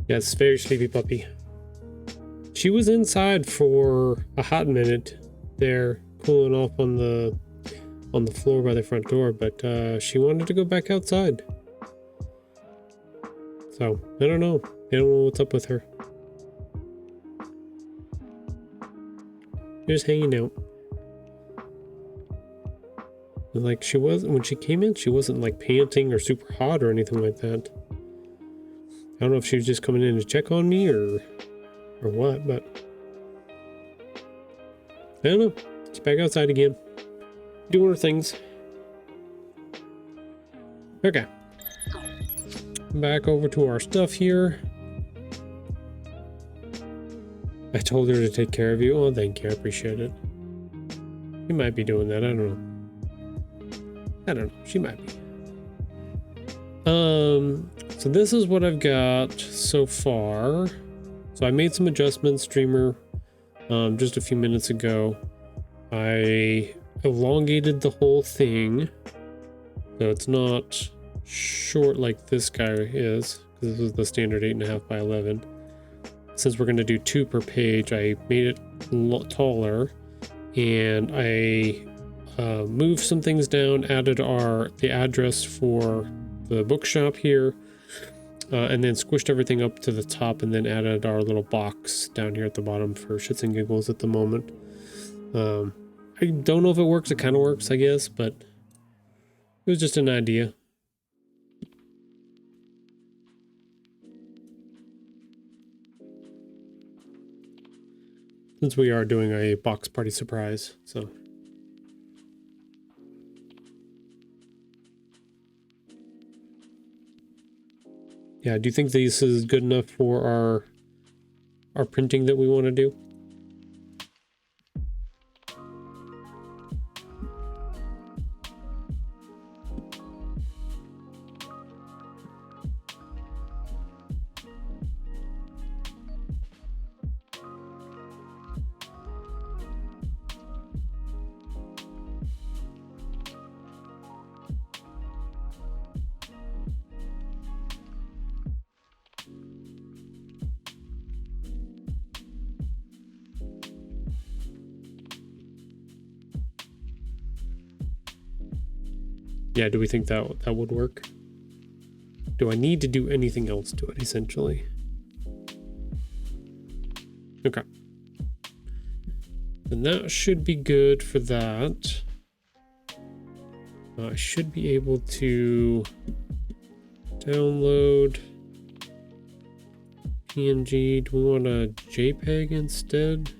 Yes, very sleepy puppy. She was inside for a hot minute there, cooling off on the floor by the front door, but she wanted to go back outside. So I don't know. I don't know what's up with her. Just hanging out. Like, she wasn't, when she came in, she wasn't like panting or super hot or anything like that. I don't know if she was just coming in to check on me or what, but I don't know. She's back outside again, doing her things. Okay, back over to our stuff here. I told her to take care of you. Oh, thank you. I appreciate it. She might be doing that. I don't know. She might be. So this is what I've got so far. So I made some adjustments, streamer, just a few minutes ago. I elongated the whole thing, so it's not short like this guy is, because this is the standard 8.5 by 11. Since we're going to do 2 per page, I made it a lot taller, and I moved some things down, added the address for the bookshop here, and then squished everything up to the top, and then added our little box down here at the bottom for shits and giggles at the moment. I don't know if it works. It kind of works, I guess, but it was just an idea. Since we are doing a box party surprise, so. Yeah, do you think this is good enough for our printing that we want to do? Yeah, do we think that would work? Do I need to do anything else to it, essentially? Okay. And that should be good for that. I should be able to download PNG. Do we want a JPEG instead?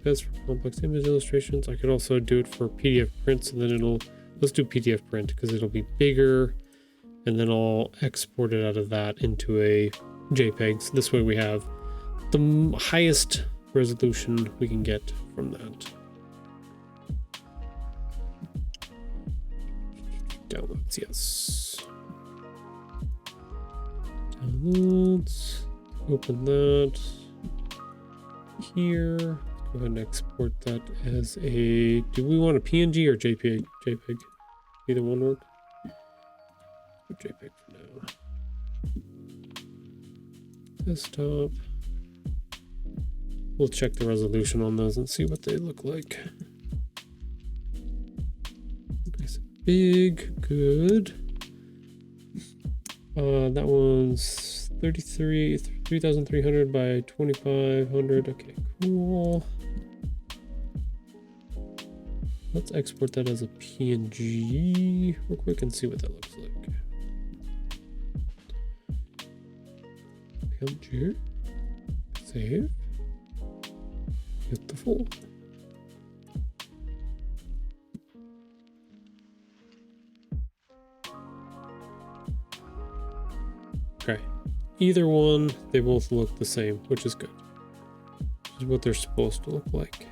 Best for complex image illustrations. I could also do it for PDF print, so then let's do PDF print because it'll be bigger, and then I'll export it out of that into a JPEG. So this way we have the highest resolution we can get from that. Downloads, yes. Downloads. Open that here. Go ahead and export that as a. Do we want a PNG or JPEG? JPEG. Either one work. JPEG for now. Desktop. We'll check the resolution on those and see what they look like. Nice and big, good. That one's 3,300 by 2,500. Okay, cool. Let's export that as a PNG real quick and see what that looks like. PNG. Save. Beautiful. Okay. Either one, they both look the same, which is good. This is what they're supposed to look like.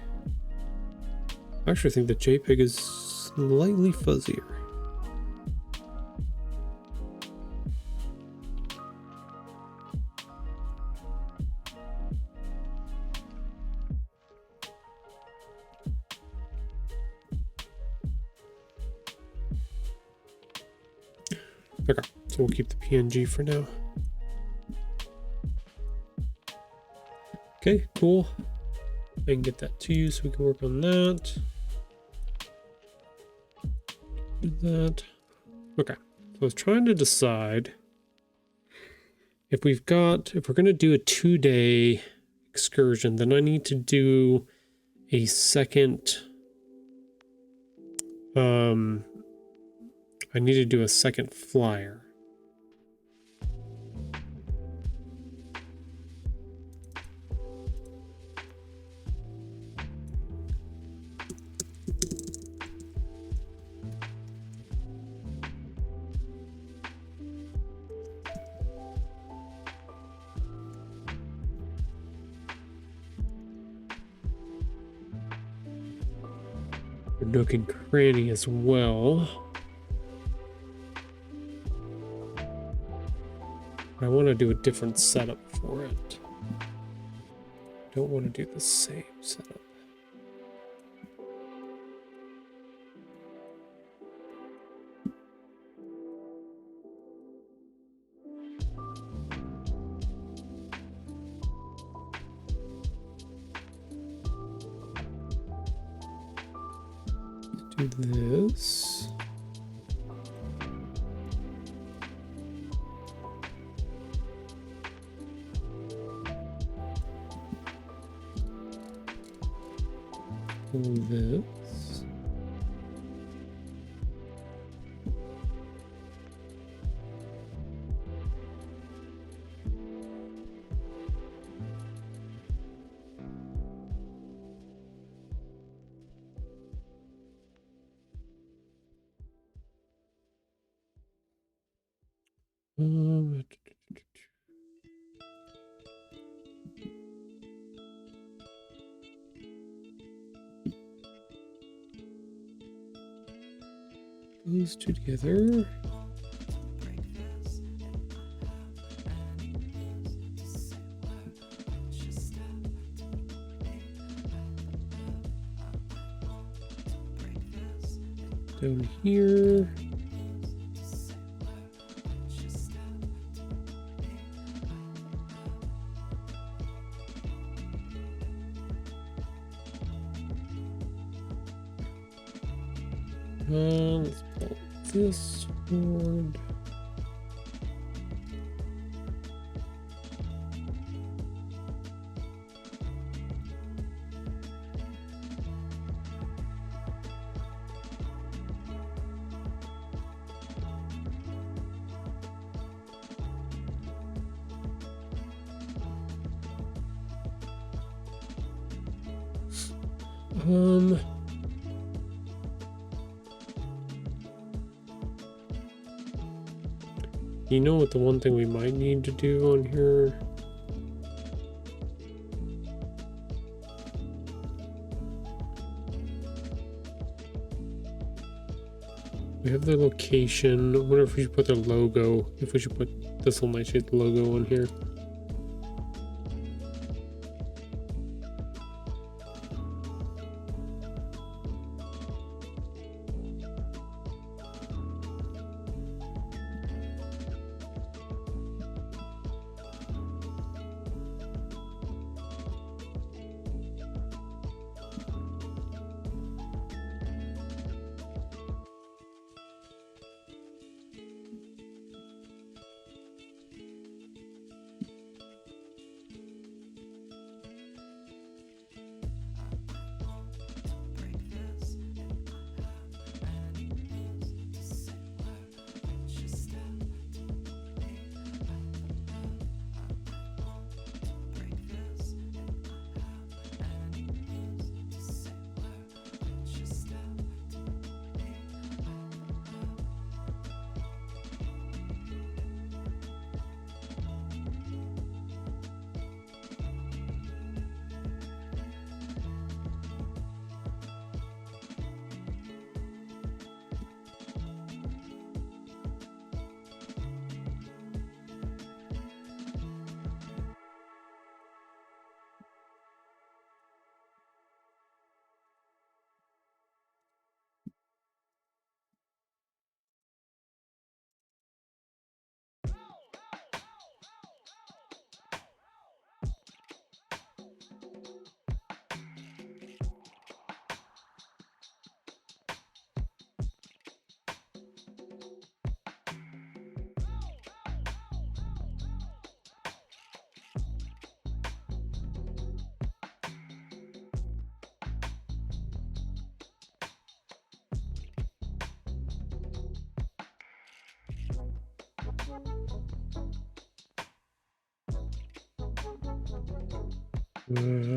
I actually think the JPEG is slightly fuzzier. Okay, so so we'll keep the PNG for now. Okay, cool. I can get that to you so we can work on that. Do that. Okay, so I was trying to decide if we're going to do a 2-day excursion, then I need to do a second, I need to do a second flyer. Nook and cranny as well. I want to do a different setup for it. Don't want to do the same setup. Do this. Do this. Those two together. Down here. Let's pull this forward. You know what the one thing we might need to do on here? We have the location. I wonder if we should put the logo, if we should put this little nightshade logo on here.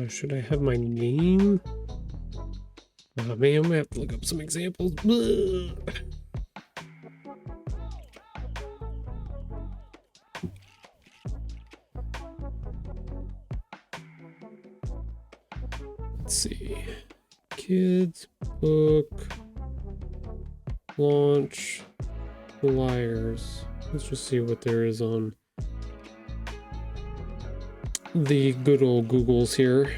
Should I have my name? Oh man, I'm gonna have to look up some examples. Blah. Let's see. Kids book launch flyers. Let's just see what there is on the good old Googles here.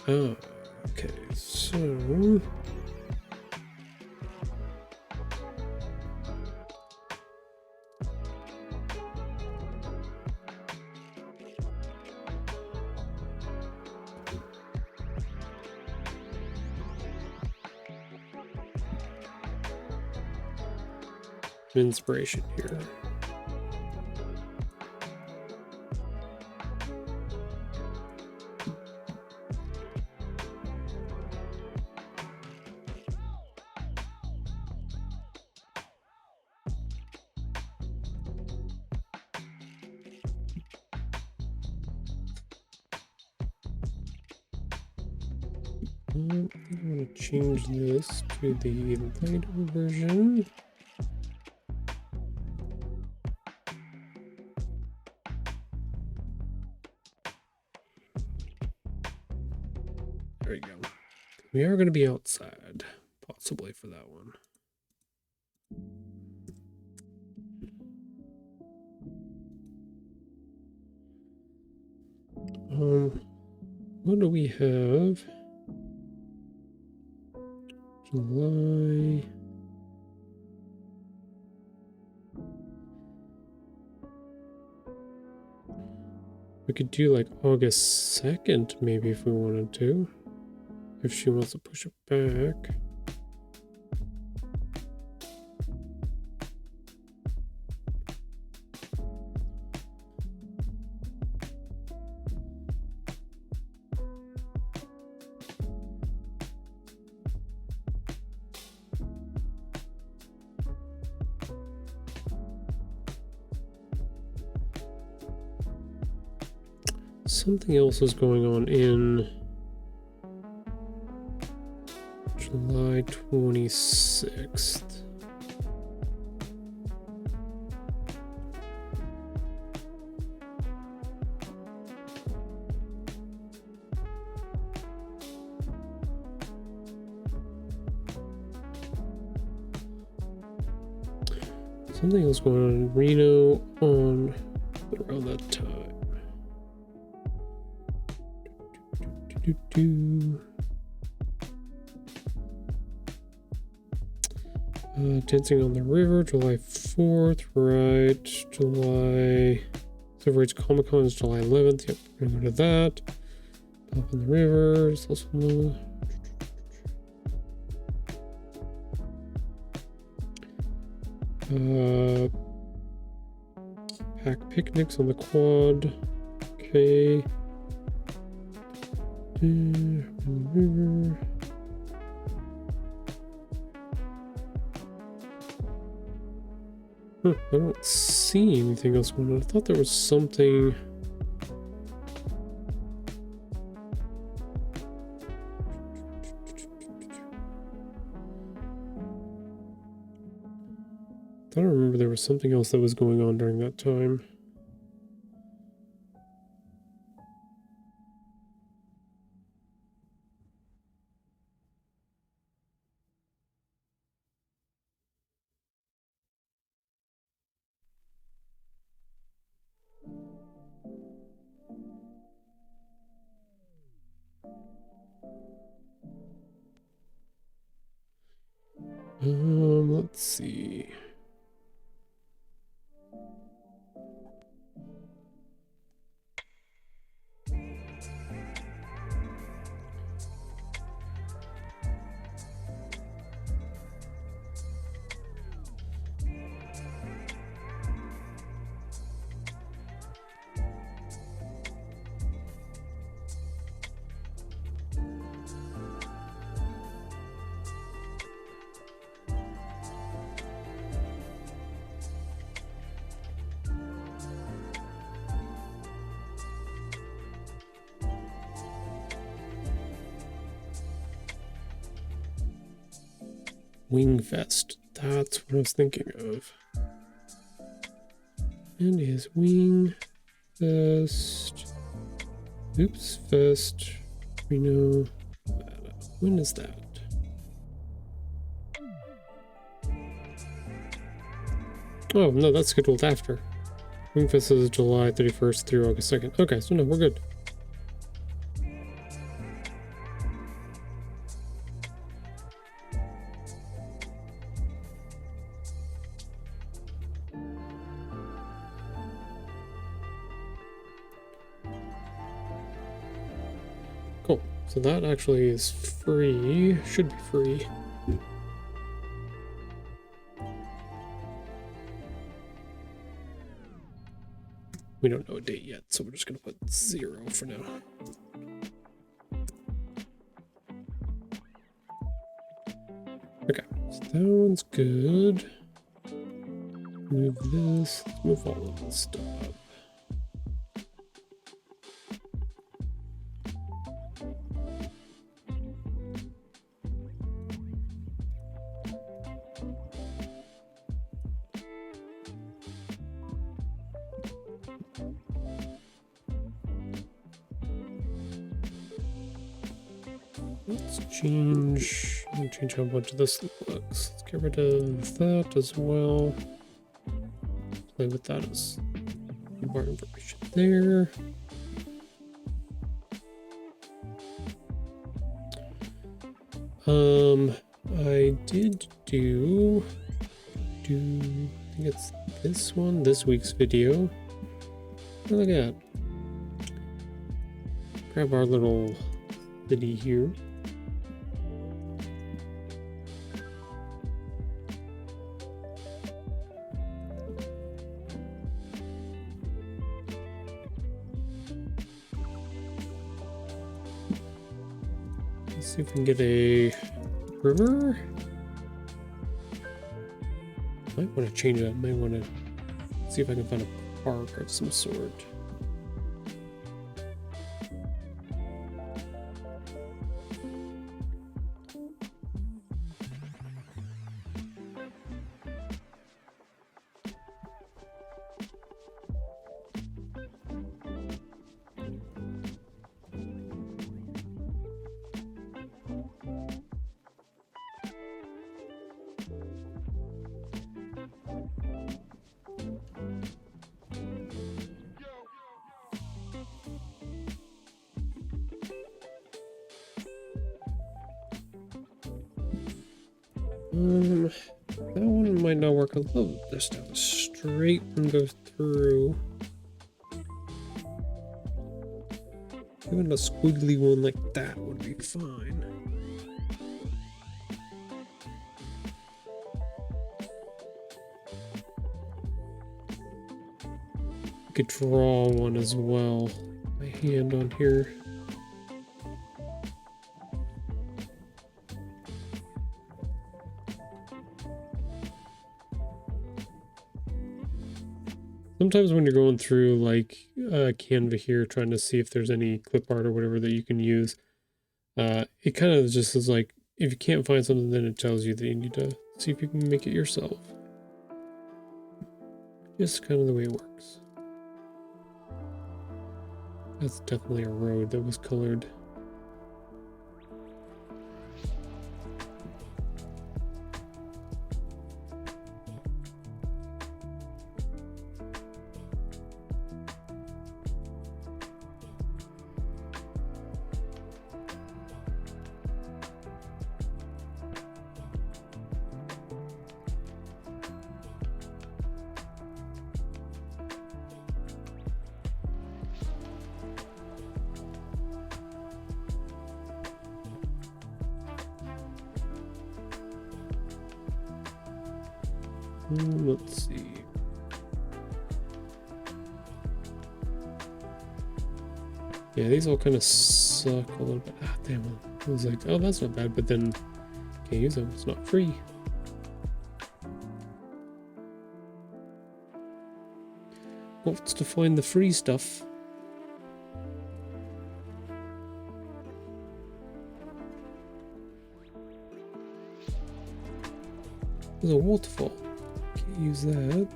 Oh, okay, so inspiration here. I think I want to change this to the lighter version. There you go. We are going to be outside, possibly for that one. What do we have? July. We could do like August 2nd, maybe, if we wanted to. If she wants to push it back. Something else is going on in July 26th. Something else going on in Reno on around that time. Dancing on the River, July 4th, right? July. Silver Age Comic Con is July 11th. Yep, we're gonna go to that. Pop in the River. It's also pack picnics on the quad. Okay. River. Huh, I don't see anything else going on. I thought there was something. I thought I remember there was something else that was going on during that time. Let's see. Wing Fest. That's what I was thinking of. And is Wing Fest. Oops, Fest. Reno. When is that? Oh, no, that's scheduled after. Wingfest is July 31st through August 2nd. Okay, so no, we're good. Cool. So that actually is free. Should be free. We don't know a date yet, so we're just going to put 0 for now. Okay, so that one's good. Move this. Let's move all of this stuff up. Let's change how much of this looks. Let's get rid of that as well. Play with that as more information there. I did do I think it's this one, this week's video. Oh, look at that. Grab our little city here. Let's see if we can get a river. Might want to change that. Might want to see if I can find a park of some sort. That one might not work. I love just have a straight one go through. Even a squiggly one like that would be fine. I could draw one as well. My hand on here. Sometimes when you're going through like Canva here, trying to see if there's any clip art or whatever that you can use, it kind of just is like, if you can't find something, then it tells you that you need to see if you can make it yourself. Just kind of the way it works. That's definitely a road that was colored. Let's see. Yeah, these all kind of suck a little bit. Ah, damn. I was like, oh, that's not bad, but then can't use them. It's not free. What's to find the free stuff? There's a waterfall. Can't use that.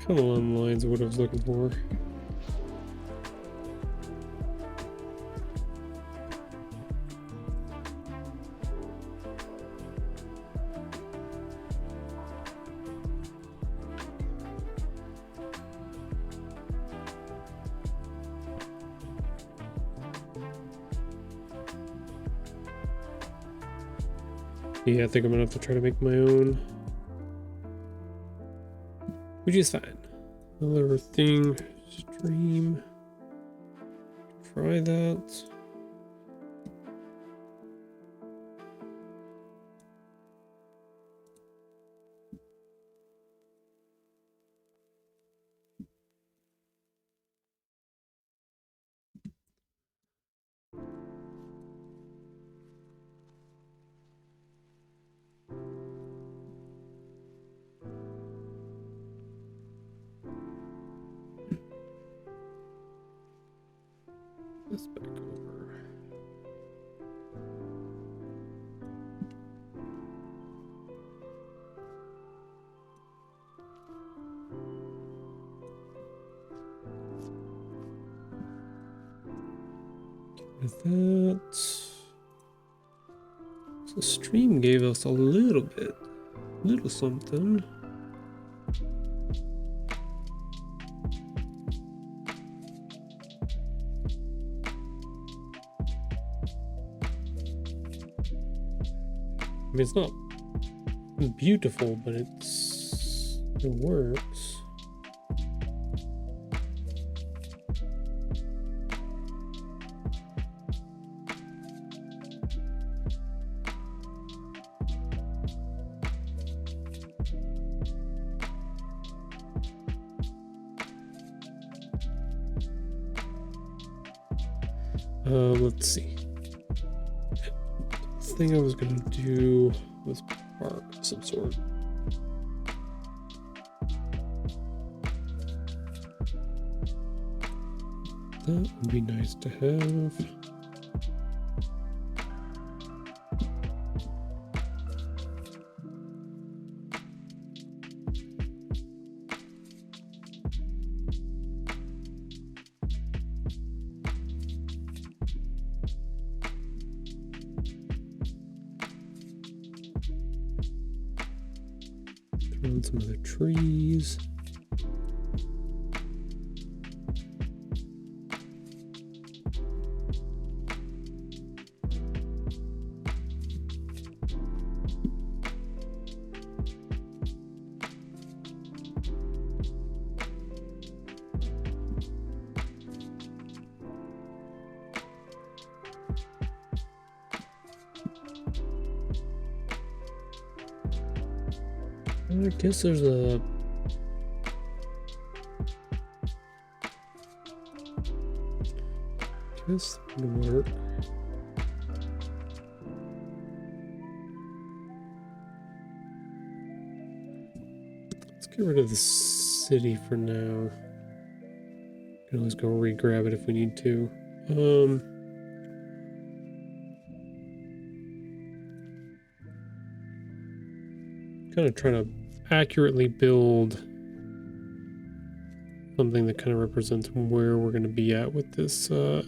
Kind of along the lines of what I was looking for. Yeah, I think I'm gonna have to try to make my own, which is fine. Another thing, stream. Try that. This back over. With that, so stream gave us a little something. I mean, it's not beautiful, but it works. Let's see. The thing I was gonna do was park of some sort. That would be nice to have. Some other trees. I guess there's a guess that would work. Let's get rid of the city for now. Can always go re-grab it if we need to. Kind of trying to accurately build something that kind of represents where we're going to be at with this event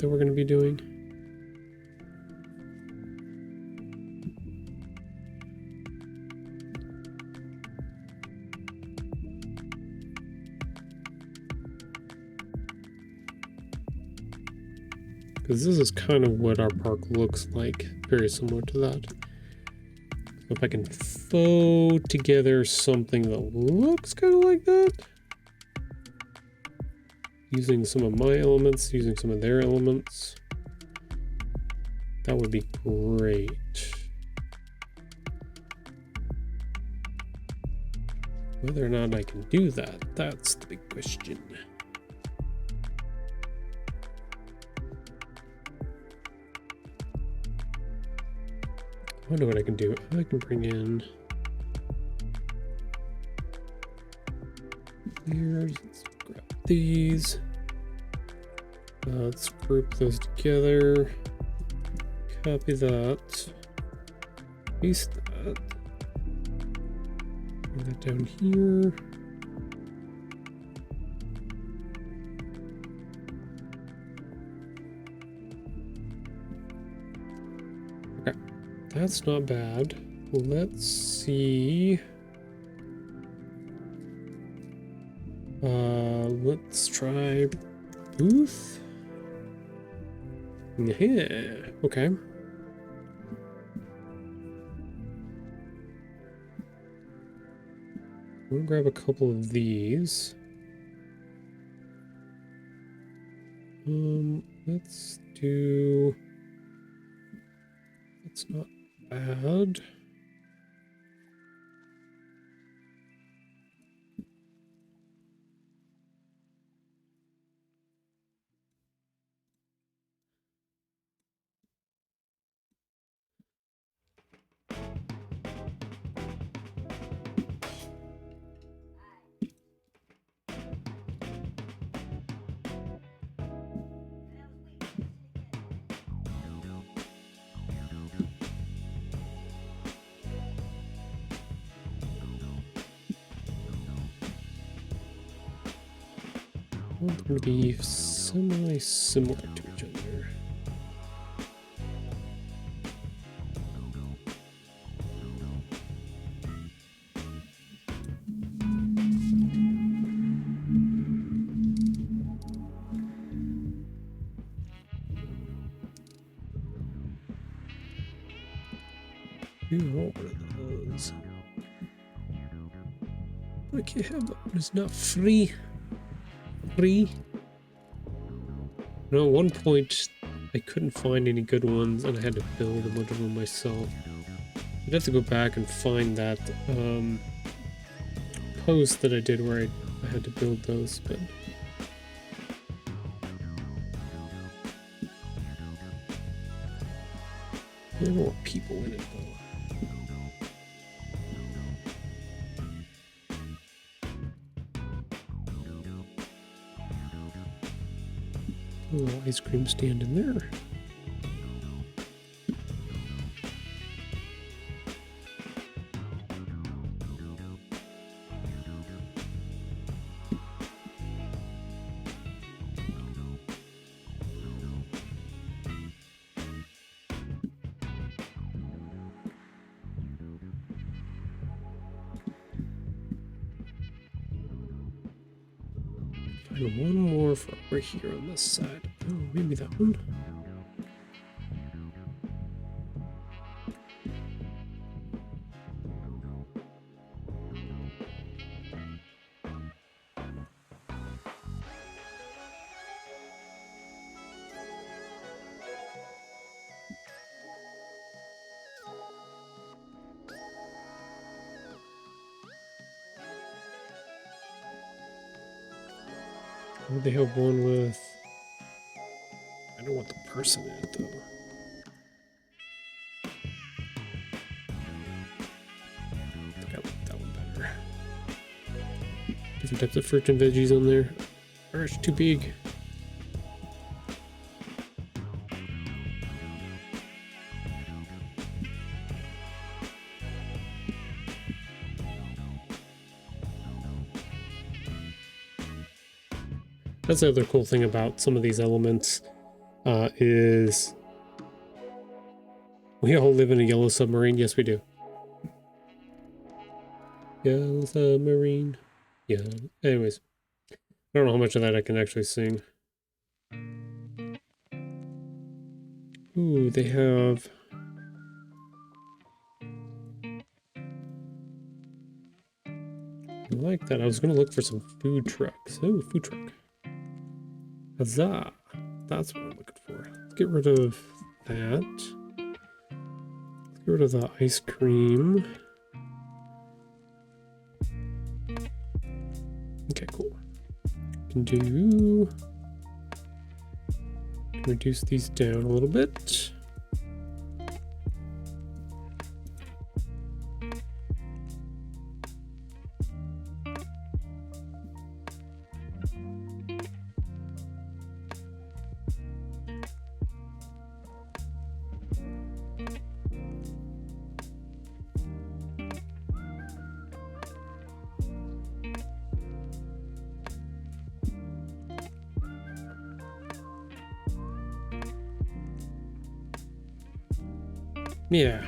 that we're going to be doing. Because this is kind of what our park looks like, very similar to that. If I can throw together something that looks kind of like that, using some of my elements, using some of their elements, that would be great. Whether or not I can do that, that's the big question. I wonder what I can do. I can bring in clears. Let's grab these. Let's group those together. Copy that. Paste that. Bring that down here. Okay, that's not bad. Let's see. Let's try booth. Yeah, okay. I'm gonna grab a couple of these. Let's do... That's not bad. They're going to be semi-similar to each other. What are those? I can't have that one. It's not free. Free. No, at one point I couldn't find any good ones and I had to build a bunch of them myself. I'd have to go back and find that post that I did where I had to build those, but there are more people in it though. A little ice cream stand in there. Find one more for over here on this side. Oh, maybe that one. Oh, they have one with... I don't want the person in it though. I think I like that one better. Different types of fruit and veggies on there. Or it's too big. That's the other cool thing about some of these elements is we all live in a yellow submarine. Yes, we do. Yellow submarine. Yeah. Anyways, I don't know how much of that I can actually sing. Ooh, they have... I like that. I was going to look for some food trucks. Oh, food truck. Huzzah. That's what I'm looking for. Let's get rid of that. Let's get rid of the ice cream. Okay, cool. Can do... reduce these down a little bit. Yeah.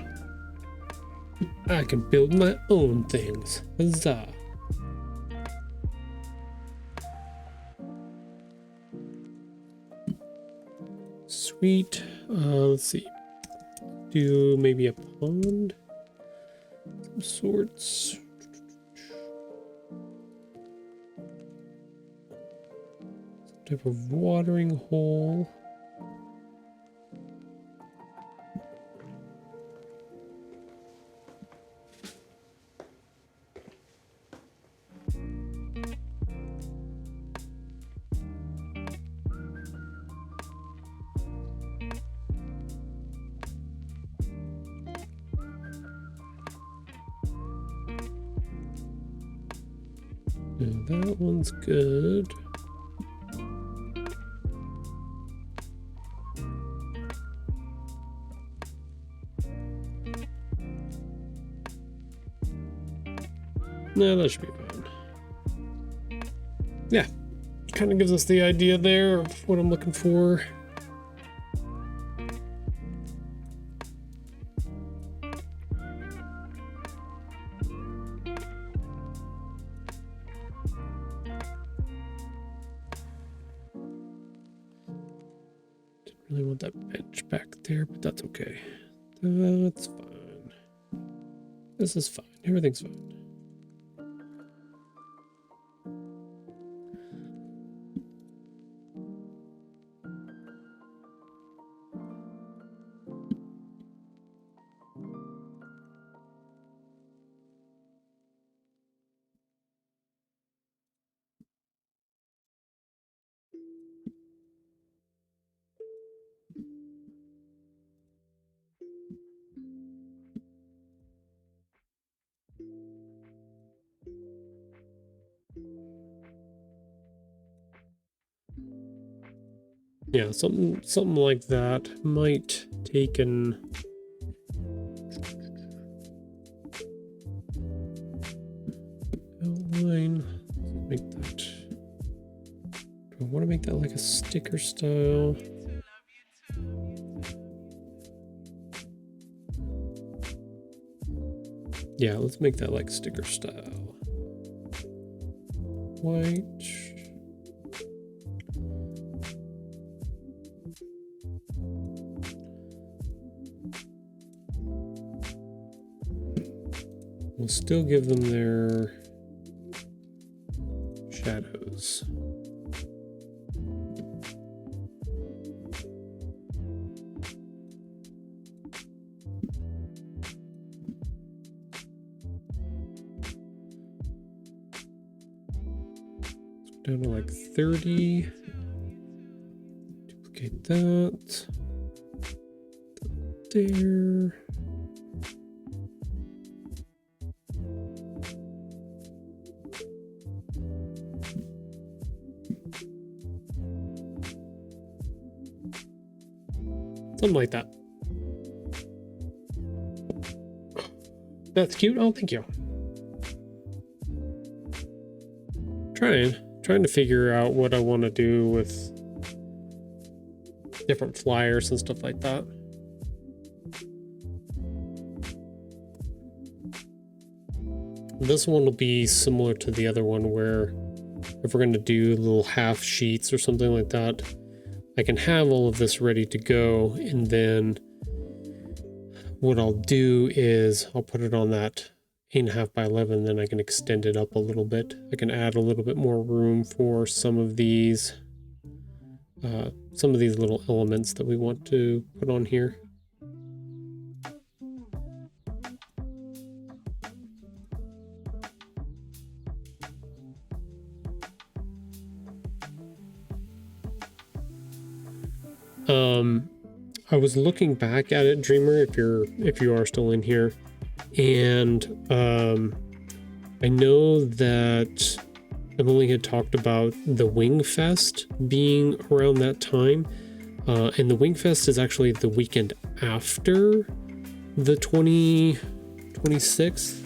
I can build my own things. Huzzah. Sweet. Let's see. Do maybe a pond? Some sorts. Some type of watering hole. Now that one's good. No, that should be fine. Yeah, kind of gives us the idea there of what I'm looking for. Really want that bench back there, but that's okay. That's fine. This is fine. Everything's fine. Yeah, something like that might take an outline. Make that. Do I want to make that like a sticker style? Yeah, let's make that like sticker style. White. We'll still give them their shadows. Down to like 30. Duplicate that. There. Something like that. That's cute. Oh, thank you. Trying to figure out what I want to do with different flyers and stuff like that. This one will be similar to the other one, where if we're going to do little half sheets or something like that, I can have all of this ready to go, and then what I'll do is I'll put it on that 8.5 by 11, then I can extend it up a little bit. I can add a little bit more room for some of these little elements that we want to put on here. I was looking back at it, Dreamer, if you are still in here, and I know that Emily had talked about the Wing Fest being around that time, and the Wing Fest is actually the weekend after the 26th.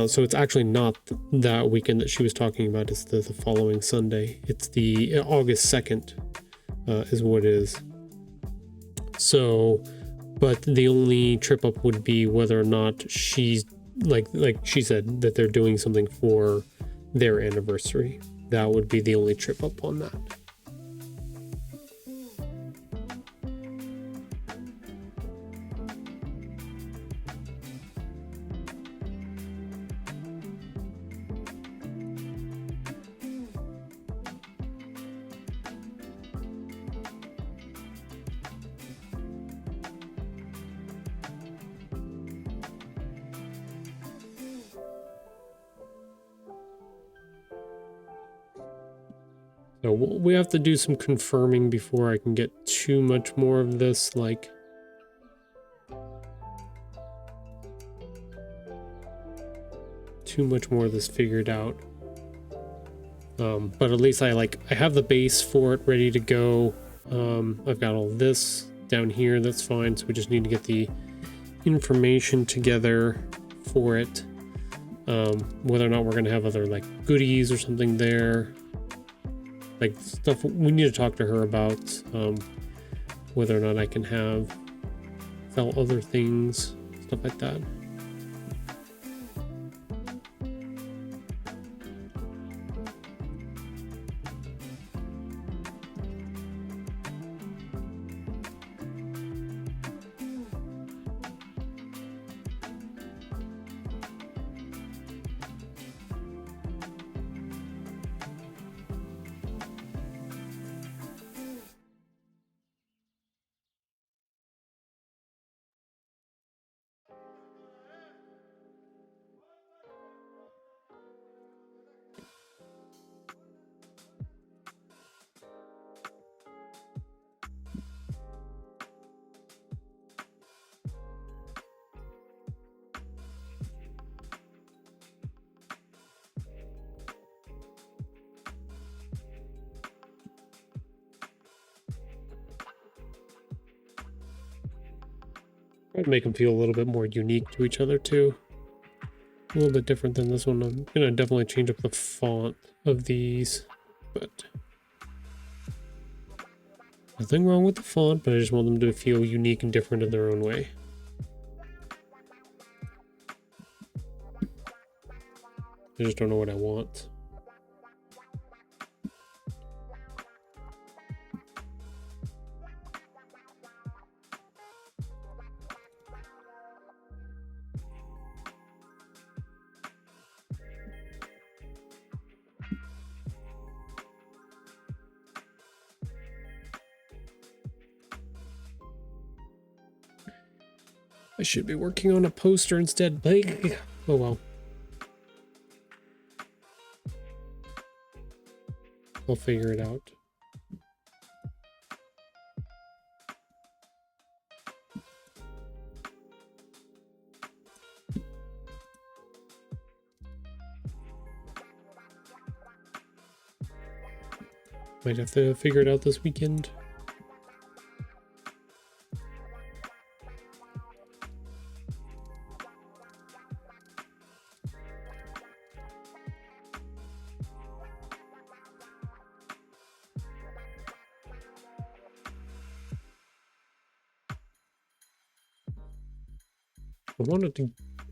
So it's actually not that weekend that she was talking about. It's the following Sunday. It's the August 2nd is what it is. So But the only trip up would be whether or not she's like she said that they're doing something for their anniversary. That would be the only trip up on that. So we have to do some confirming before I can get too much more of this, like, too much more of this figured out. But at least I have the base for it ready to go. I've got all this down here, that's fine. So we just need to get the information together for it. Whether or not we're gonna have other like goodies or something there. Like stuff we need to talk to her about, whether or not I can sell other things, stuff like that. Try to make them feel a little bit more unique to each other too. A little bit different than this one. I'm gonna definitely change up the font of these, but nothing wrong with the font, but I just want them to feel unique and different in their own way. I just don't know what I want. I should be working on a poster instead. Oh well. I'll figure it out. Might have to figure it out this weekend.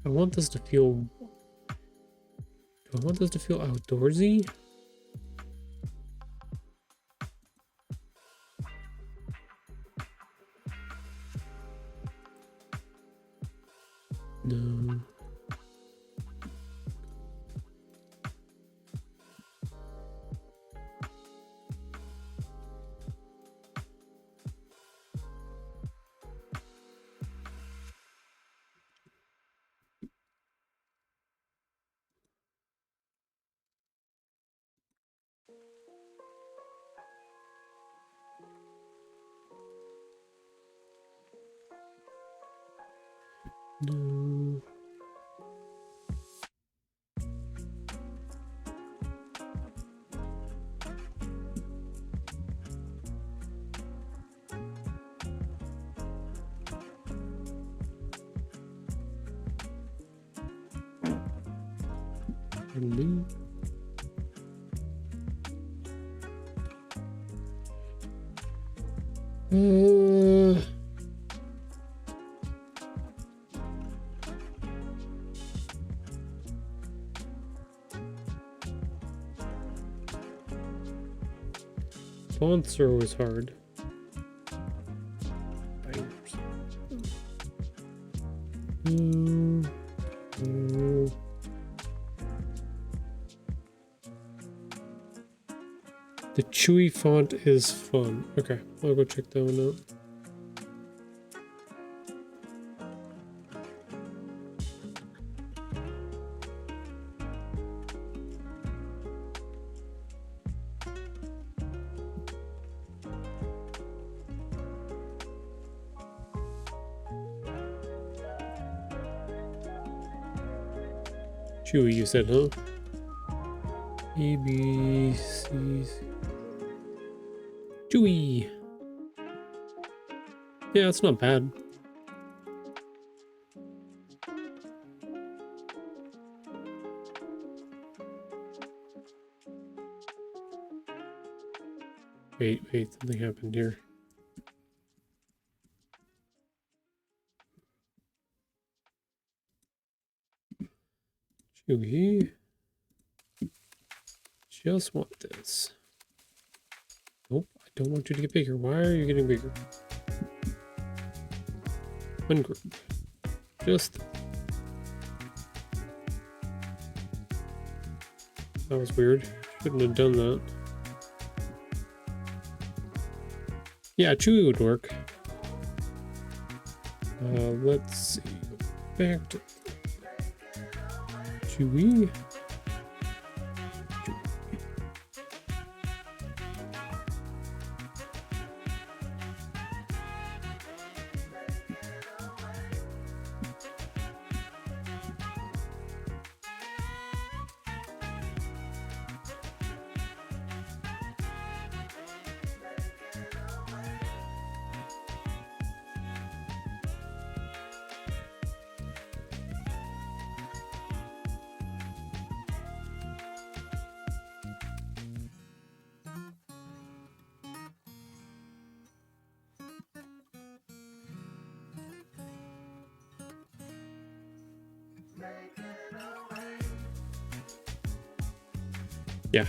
I want this to feel, do I want this to feel outdoorsy? No. No. No. Fonts are always hard. The Chewy font is fun. Okay, I'll go check that one out. Chewy, you said, huh? A, B, C. Chewy. Yeah, it's not bad. Wait, something happened here. Chewy. Just want this. Nope, I don't want you to get bigger. Why are you getting bigger? Ungroup. Just. That was weird. Shouldn't have done that. Yeah, Chewy would work. Let's see. Back to Chewy. Yeah,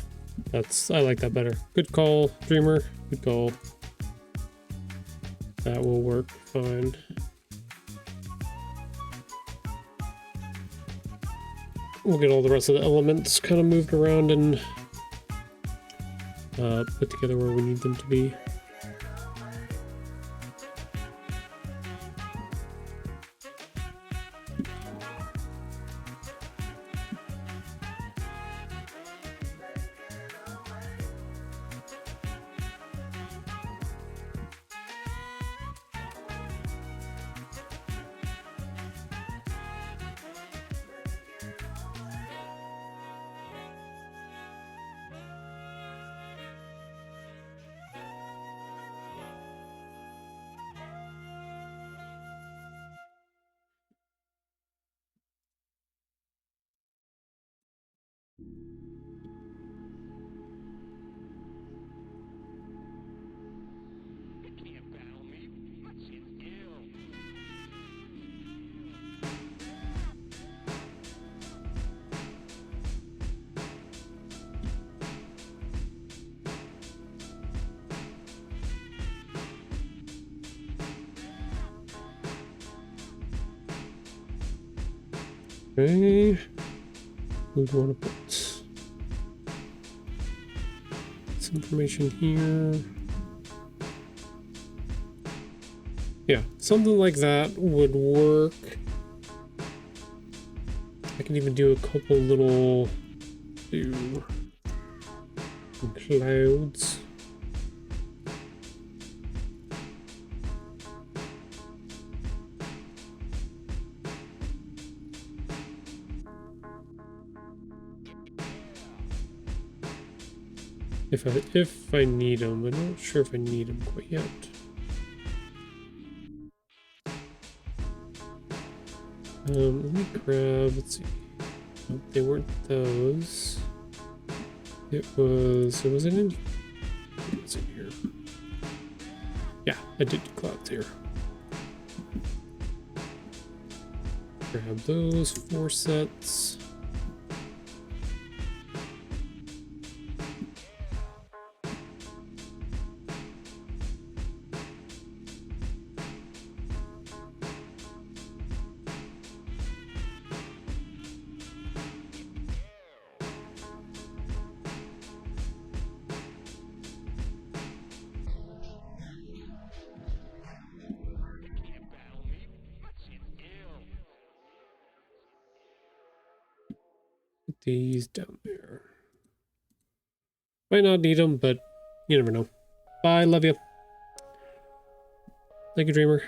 I like that better. Good call, Dreamer. Good call. That will work fine. We'll get all the rest of the elements kind of moved around and put together where we need them to be. Okay, who do you want to put some information here? Yeah, something like that would work. I can even do a couple little clouds. If I need them, I'm not sure if I need them quite yet. Let me grab, let's see. Nope, they weren't those. It was in here. Yeah, I did clouds here. Grab those 4 sets. these down there. Might not need them, but you never know. Bye, love you. Thank you, Dreamer.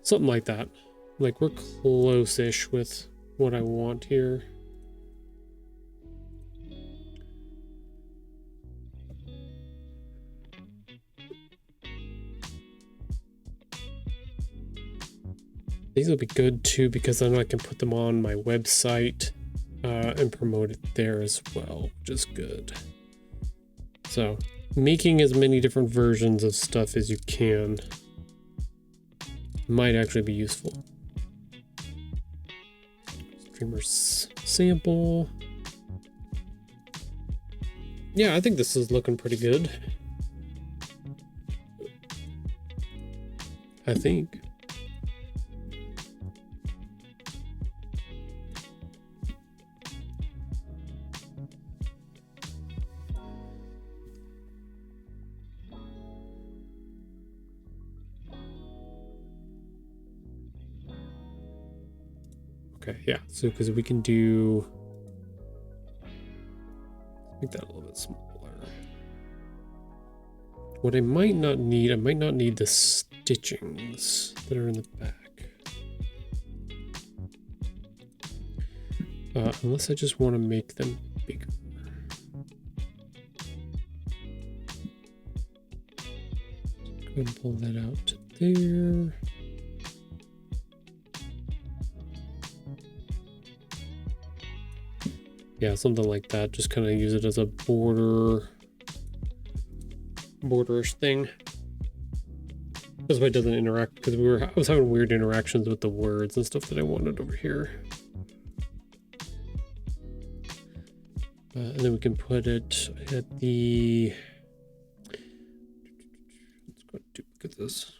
Something like that. Like, we're close-ish with what I want here. These will be good too, because then I can put them on my website and promote it there as well, which is good. So, making as many different versions of stuff as you can might actually be useful. Streamer's sample. Yeah, I think this is looking pretty good. I think. Okay, yeah, so because we can do, make that a little bit smaller. What I might not need the stitchings that are in the back. Unless I just want to make them bigger. Go ahead and pull that out to there. Yeah, something like that. Just kind of use it as a borderish thing. This way it doesn't interact, because I was having weird interactions with the words and stuff that I wanted over here. And then we can put it at the, let's go duplicate this.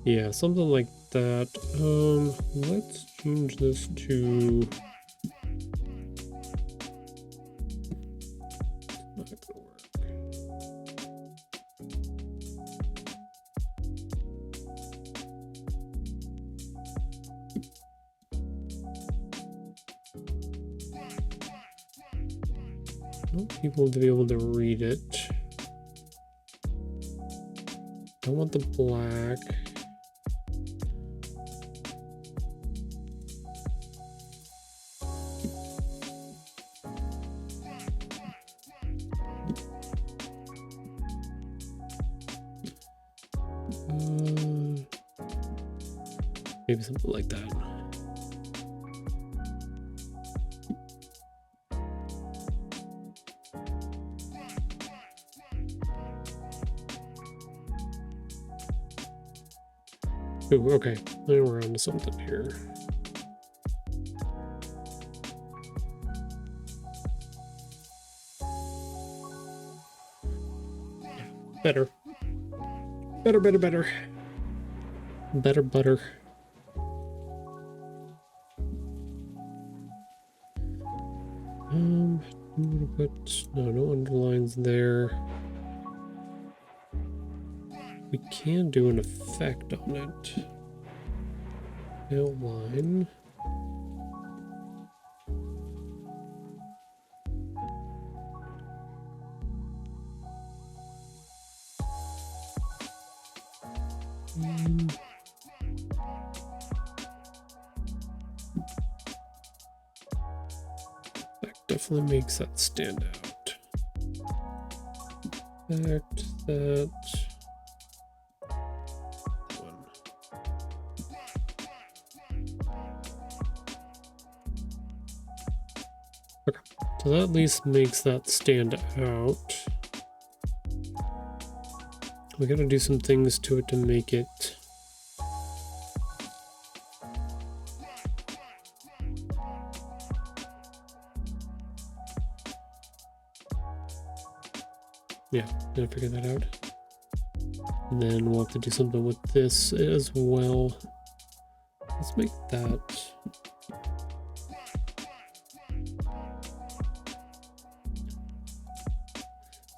Yeah, something like that. Let's change this to, not gonna work. I want people to be able to read it. I want the black. Maybe something like that. Ooh, okay, then we're on to something here. Yeah, better. Better. Better butter. I'm gonna put no underlines there. We can do an effect on it. Outline. Definitely makes that stand out. Effect that one. Okay, so that at least makes that stand out. We gotta do some things to it to make it Yeah, gotta figure that out. And then we'll have to do something with this as well. Let's make that.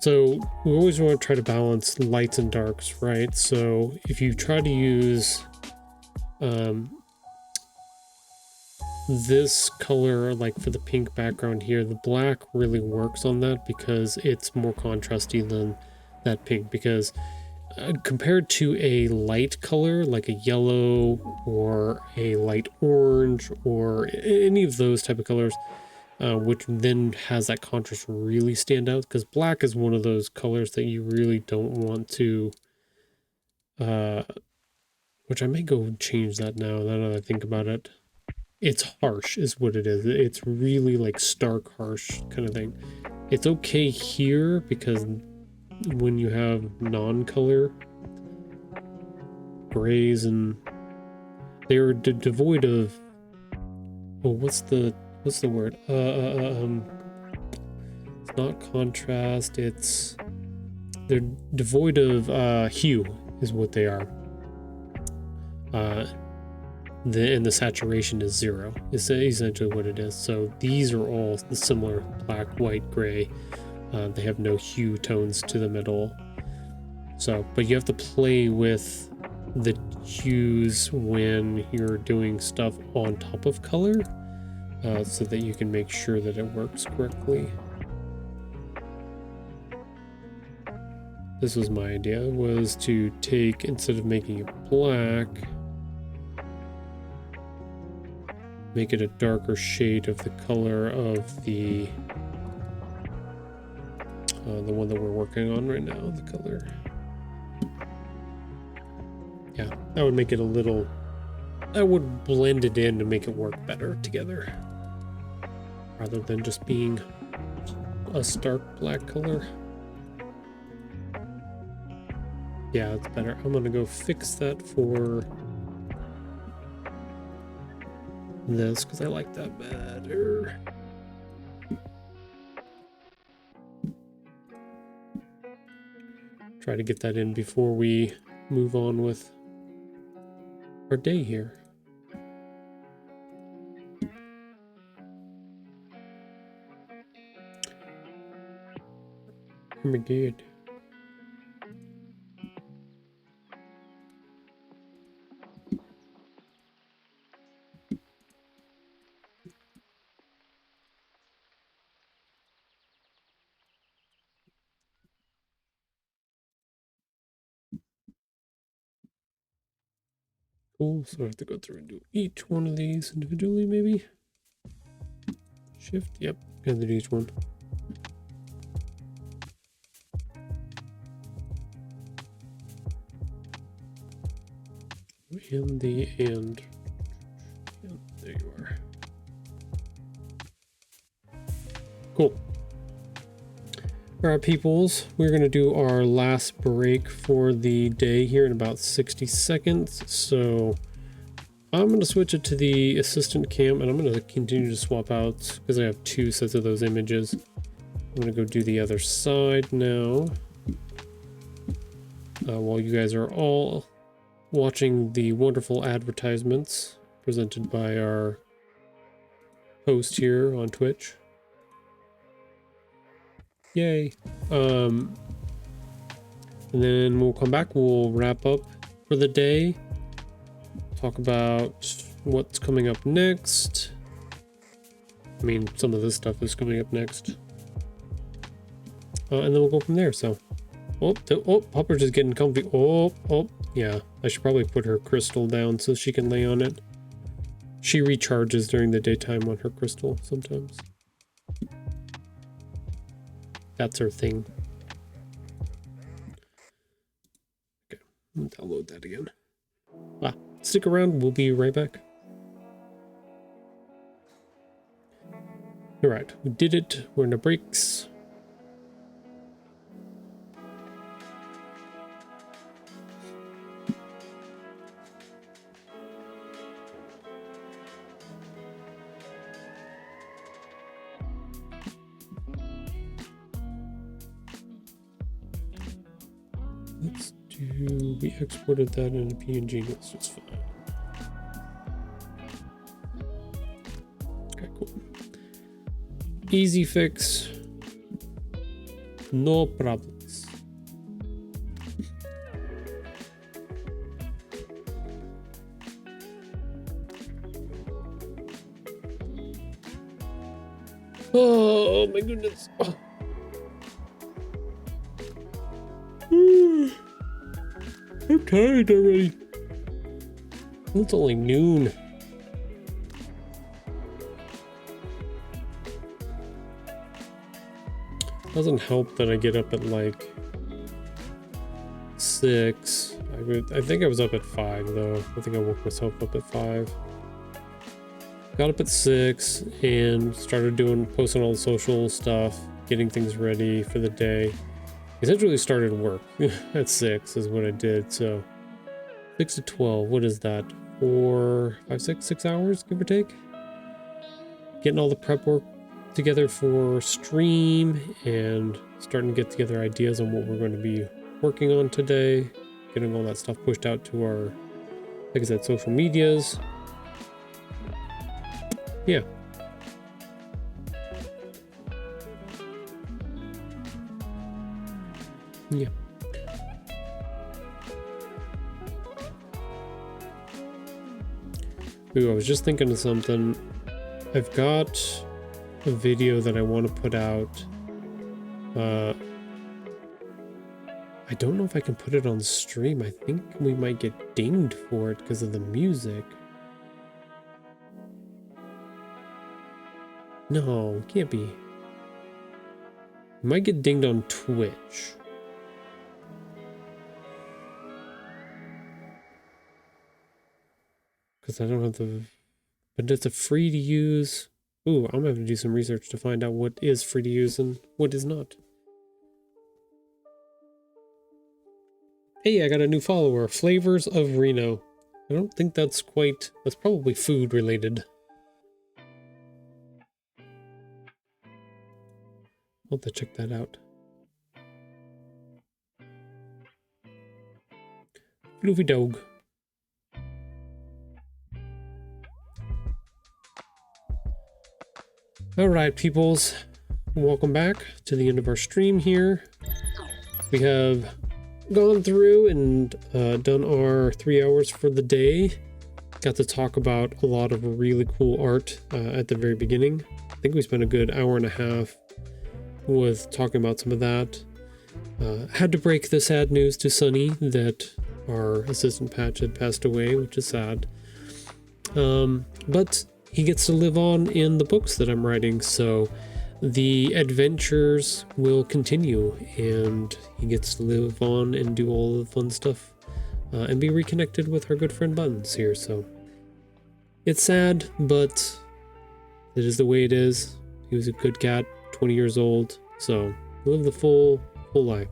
So we always want to try to balance lights and darks, right? So if you try to use this color, like for the pink background here, the black really works on that because it's more contrasty than that pink. Because compared to a light color like a yellow or a light orange or any of those type of colors, which then has that contrast really stand out, because black is one of those colors that you really don't want to, which I may go change that now that I think about it. It's harsh is what it is. It's really like stark harsh kind of thing. It's okay here because when you have non-color grays and they're devoid of, oh, what's the word? It's not contrast, they're devoid of hue is what they are. And the saturation is 0 is essentially what it is. So these are all the similar black, white, gray. They have no hue tones to them at all. So, but you have to play with the hues when you're doing stuff on top of color, so that you can make sure that it works correctly. This was my idea, was to take, instead of making it black, make it a darker shade of the color of the one that we're working on right now, the color. Yeah, that would make it a little, that would blend it in to make it work better together, rather than just being a stark black color. Yeah, it's better. I'm gonna go fix that for this because I like that better. Try to get that in before we move on with our day here. Oh my god. Cool, so I have to go through and do each one of these individually, maybe? Shift, yep, and then each one. And there you are. Cool. All right, peoples, we're gonna do our last break for the day here in about 60 seconds. So I'm gonna switch it to the assistant cam, and I'm gonna continue to swap out because I have 2 sets of those images. I'm gonna go do the other side now, while you guys are all watching the wonderful advertisements presented by our host here on Twitch. Yay. And then we'll come back, we'll wrap up for the day, talk about what's coming up next. I mean, some of this stuff is coming up next. And then we'll go from there, so. Oh, Popper's just getting comfy. Oh, yeah. I should probably put her crystal down so she can lay on it. She recharges during the daytime on her crystal sometimes. That's her thing. Okay, I'll download that again. Stick around, we'll be right back. All right, we did it. We're in the breaks. let's do, we exported that in a PNG, that's just fine. Okay, cool. Easy fix. No problems. Oh my goodness. Oh. I'm tired already. It's only noon. Doesn't help that I get up at like 6. I think I was up at 5 though. I think I woke myself up at 5. Got up at 6 and started posting all the social stuff, getting things ready for the day. Essentially started work at 6 is what I did. So 6 to 12, what is that? 4, 5, 6 hours, give or take. Getting all the prep work together for stream and starting to get together ideas on what we're going to be working on today. Getting all that stuff pushed out to our, like I said, social medias. Yeah. Yeah. Ooh, I was just thinking of something. I've got a video that I want to put out. I don't know if I can put it on stream. I think we might get dinged for it because of the music. No, can't be. We might get dinged on Twitch. Because I don't have the... But it's a free to use... Ooh, I'm gonna have to do some research to find out what is free to use and what is not. Hey, I got a new follower. Flavors of Reno. I don't think that's quite... That's probably food related. I'll have to check that out. Floofy dog. Alright, peoples. Welcome back to the end of our stream here. We have gone through and done our 3 hours for the day. Got to talk about a lot of really cool art at the very beginning. I think we spent a good hour and a half with talking about some of that. Had to break the sad news to Sunny that our assistant Patch had passed away, which is sad. But he gets to live on in the books that I'm writing, so the adventures will continue, and he gets to live on and do all the fun stuff and be reconnected with our good friend Buttons here. So it's sad, but it is the way it is. He was a good cat, 20 years old, so lived the full life.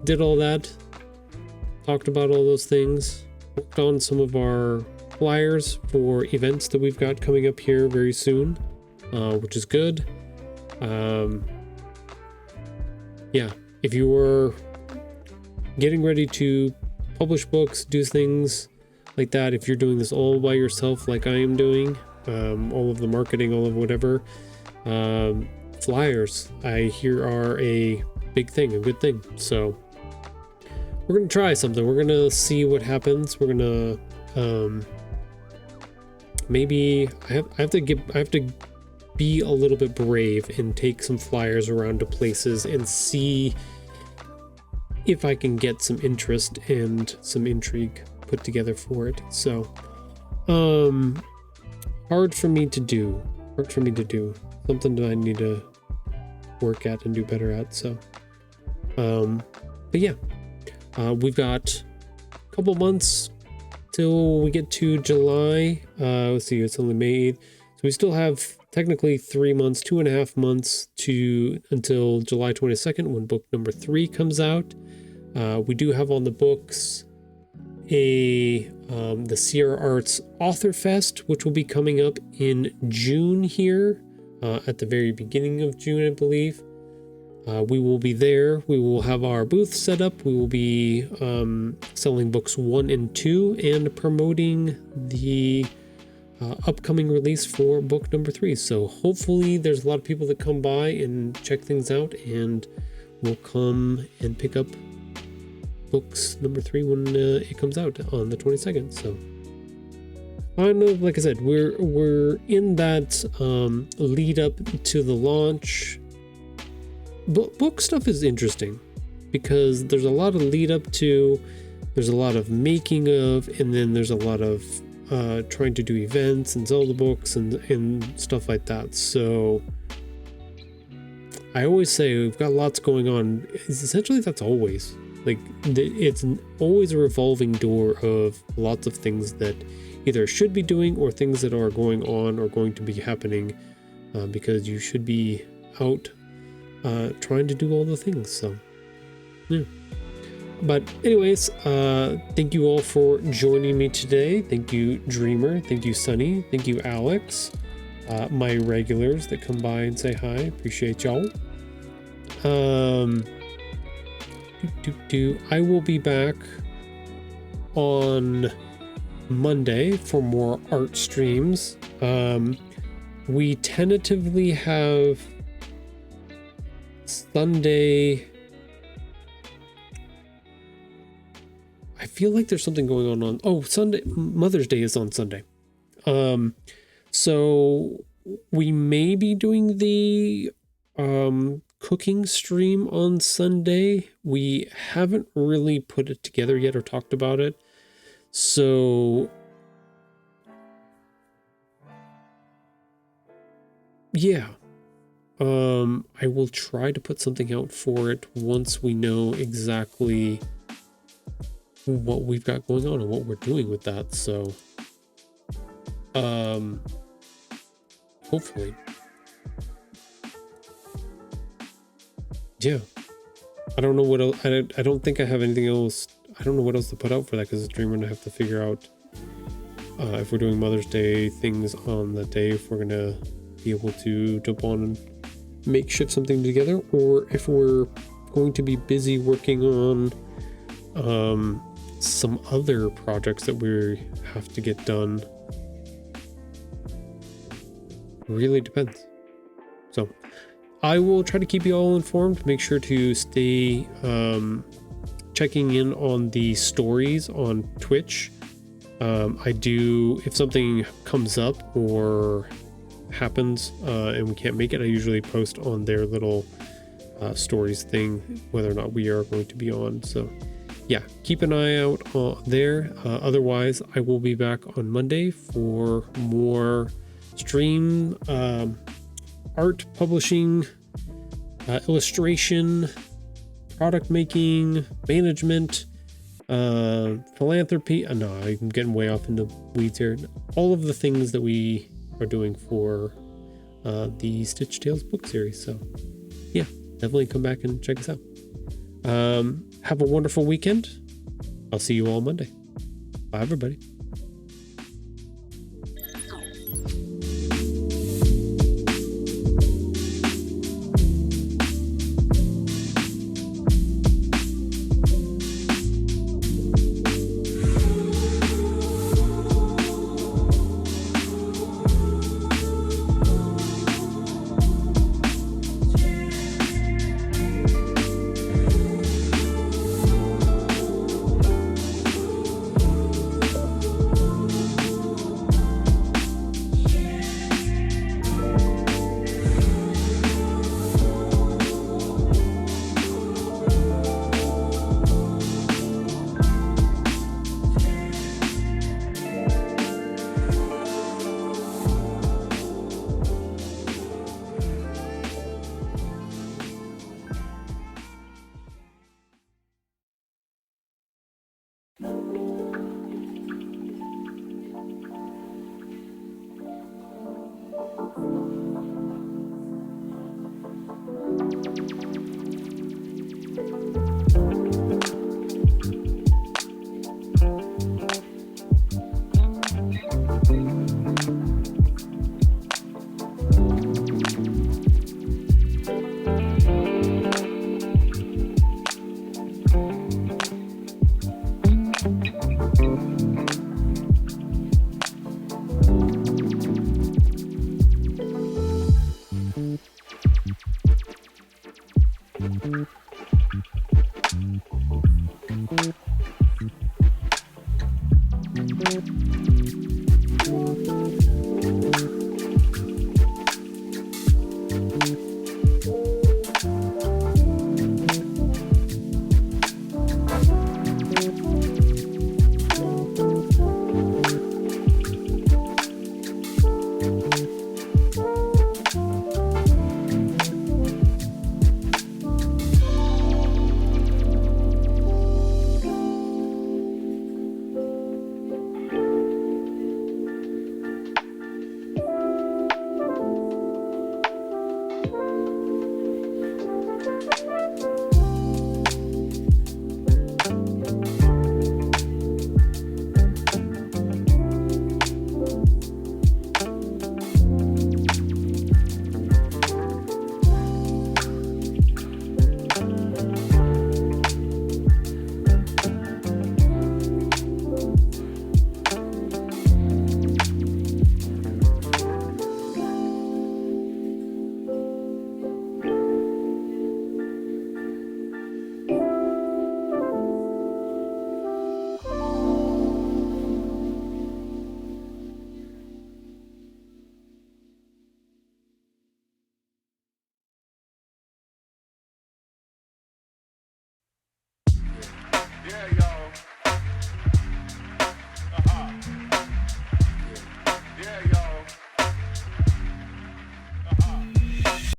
Did all that, talked about all those things, worked on some of our flyers for events that we've got coming up here very soon, which is good. Yeah, if you were getting ready to publish books, do things like that, if you're doing this all by yourself like I am doing, all of the marketing, all of whatever, flyers I hear are a big thing, a good thing. So we're gonna try something. We're gonna see what happens. We're gonna maybe I have to be a little bit brave and take some flyers around to places and see if I can get some interest and some intrigue put together for it. So hard for me to do, something that I need to work at and do better at. So but yeah, we've got a couple months till we get to July. Let's see, it's only May 8th. So we still have technically 3 months, 2.5 months until July 22nd when book number 3 comes out. We do have on the books the Sierra Arts Author Fest, which will be coming up in June here, at the very beginning of June, I believe. We will be there. We will have our booth set up. We will be selling books 1 and 2 and promoting the upcoming release for book number 3. So hopefully there's a lot of people that come by and check things out and will come and pick up books number 3 when it comes out on the 22nd. So I know, like I said, we're in that lead up to the launch. Book stuff is interesting because there's a lot of lead up to, there's a lot of making of, and then there's a lot of trying to do events and sell the books and stuff like that. So I always say we've got lots going on. Essentially, that's always like it's always a revolving door of lots of things that either should be doing or things that are going on or going to be happening, because you should be out trying to do all the things. So yeah. But anyways, thank you all for joining me today. Thank you, Dreamer. Thank you, Sunny. Thank you, Alex. My regulars that come by and say hi. Appreciate y'all. I will be back on Monday for more art streams. We tentatively have Sunday. I feel like there's something going on. Oh, Sunday, Mother's Day is on Sunday. So we may be doing the cooking stream on Sunday. We haven't really put it together yet or talked about it. So yeah. I will try to put something out for it once we know exactly what we've got going on and what we're doing with that. So hopefully, yeah. I don't know what else. I don't think I have anything else. I don't know what else to put out for that, because it's Dreamer and I have to figure out if we're doing Mother's Day things on the day, if we're gonna be able to jump on and makeshift something together, or if we're going to be busy working on some other projects that we have to get done. Really depends. So I will try to keep you all informed. Make sure to stay checking in on the stories on Twitch. I do, if something comes up or happens and we can't make it, I usually post on their little stories thing whether or not we are going to be on. So yeah, keep an eye out there. Otherwise, I will be back on Monday for more stream, art publishing, illustration, product making, management, philanthropy. No, I'm getting way off into weeds here. All of the things that we are doing for the Stitch Tales book series. So yeah, definitely come back and check us out. Have a wonderful weekend. I'll see you all Monday. Bye, everybody.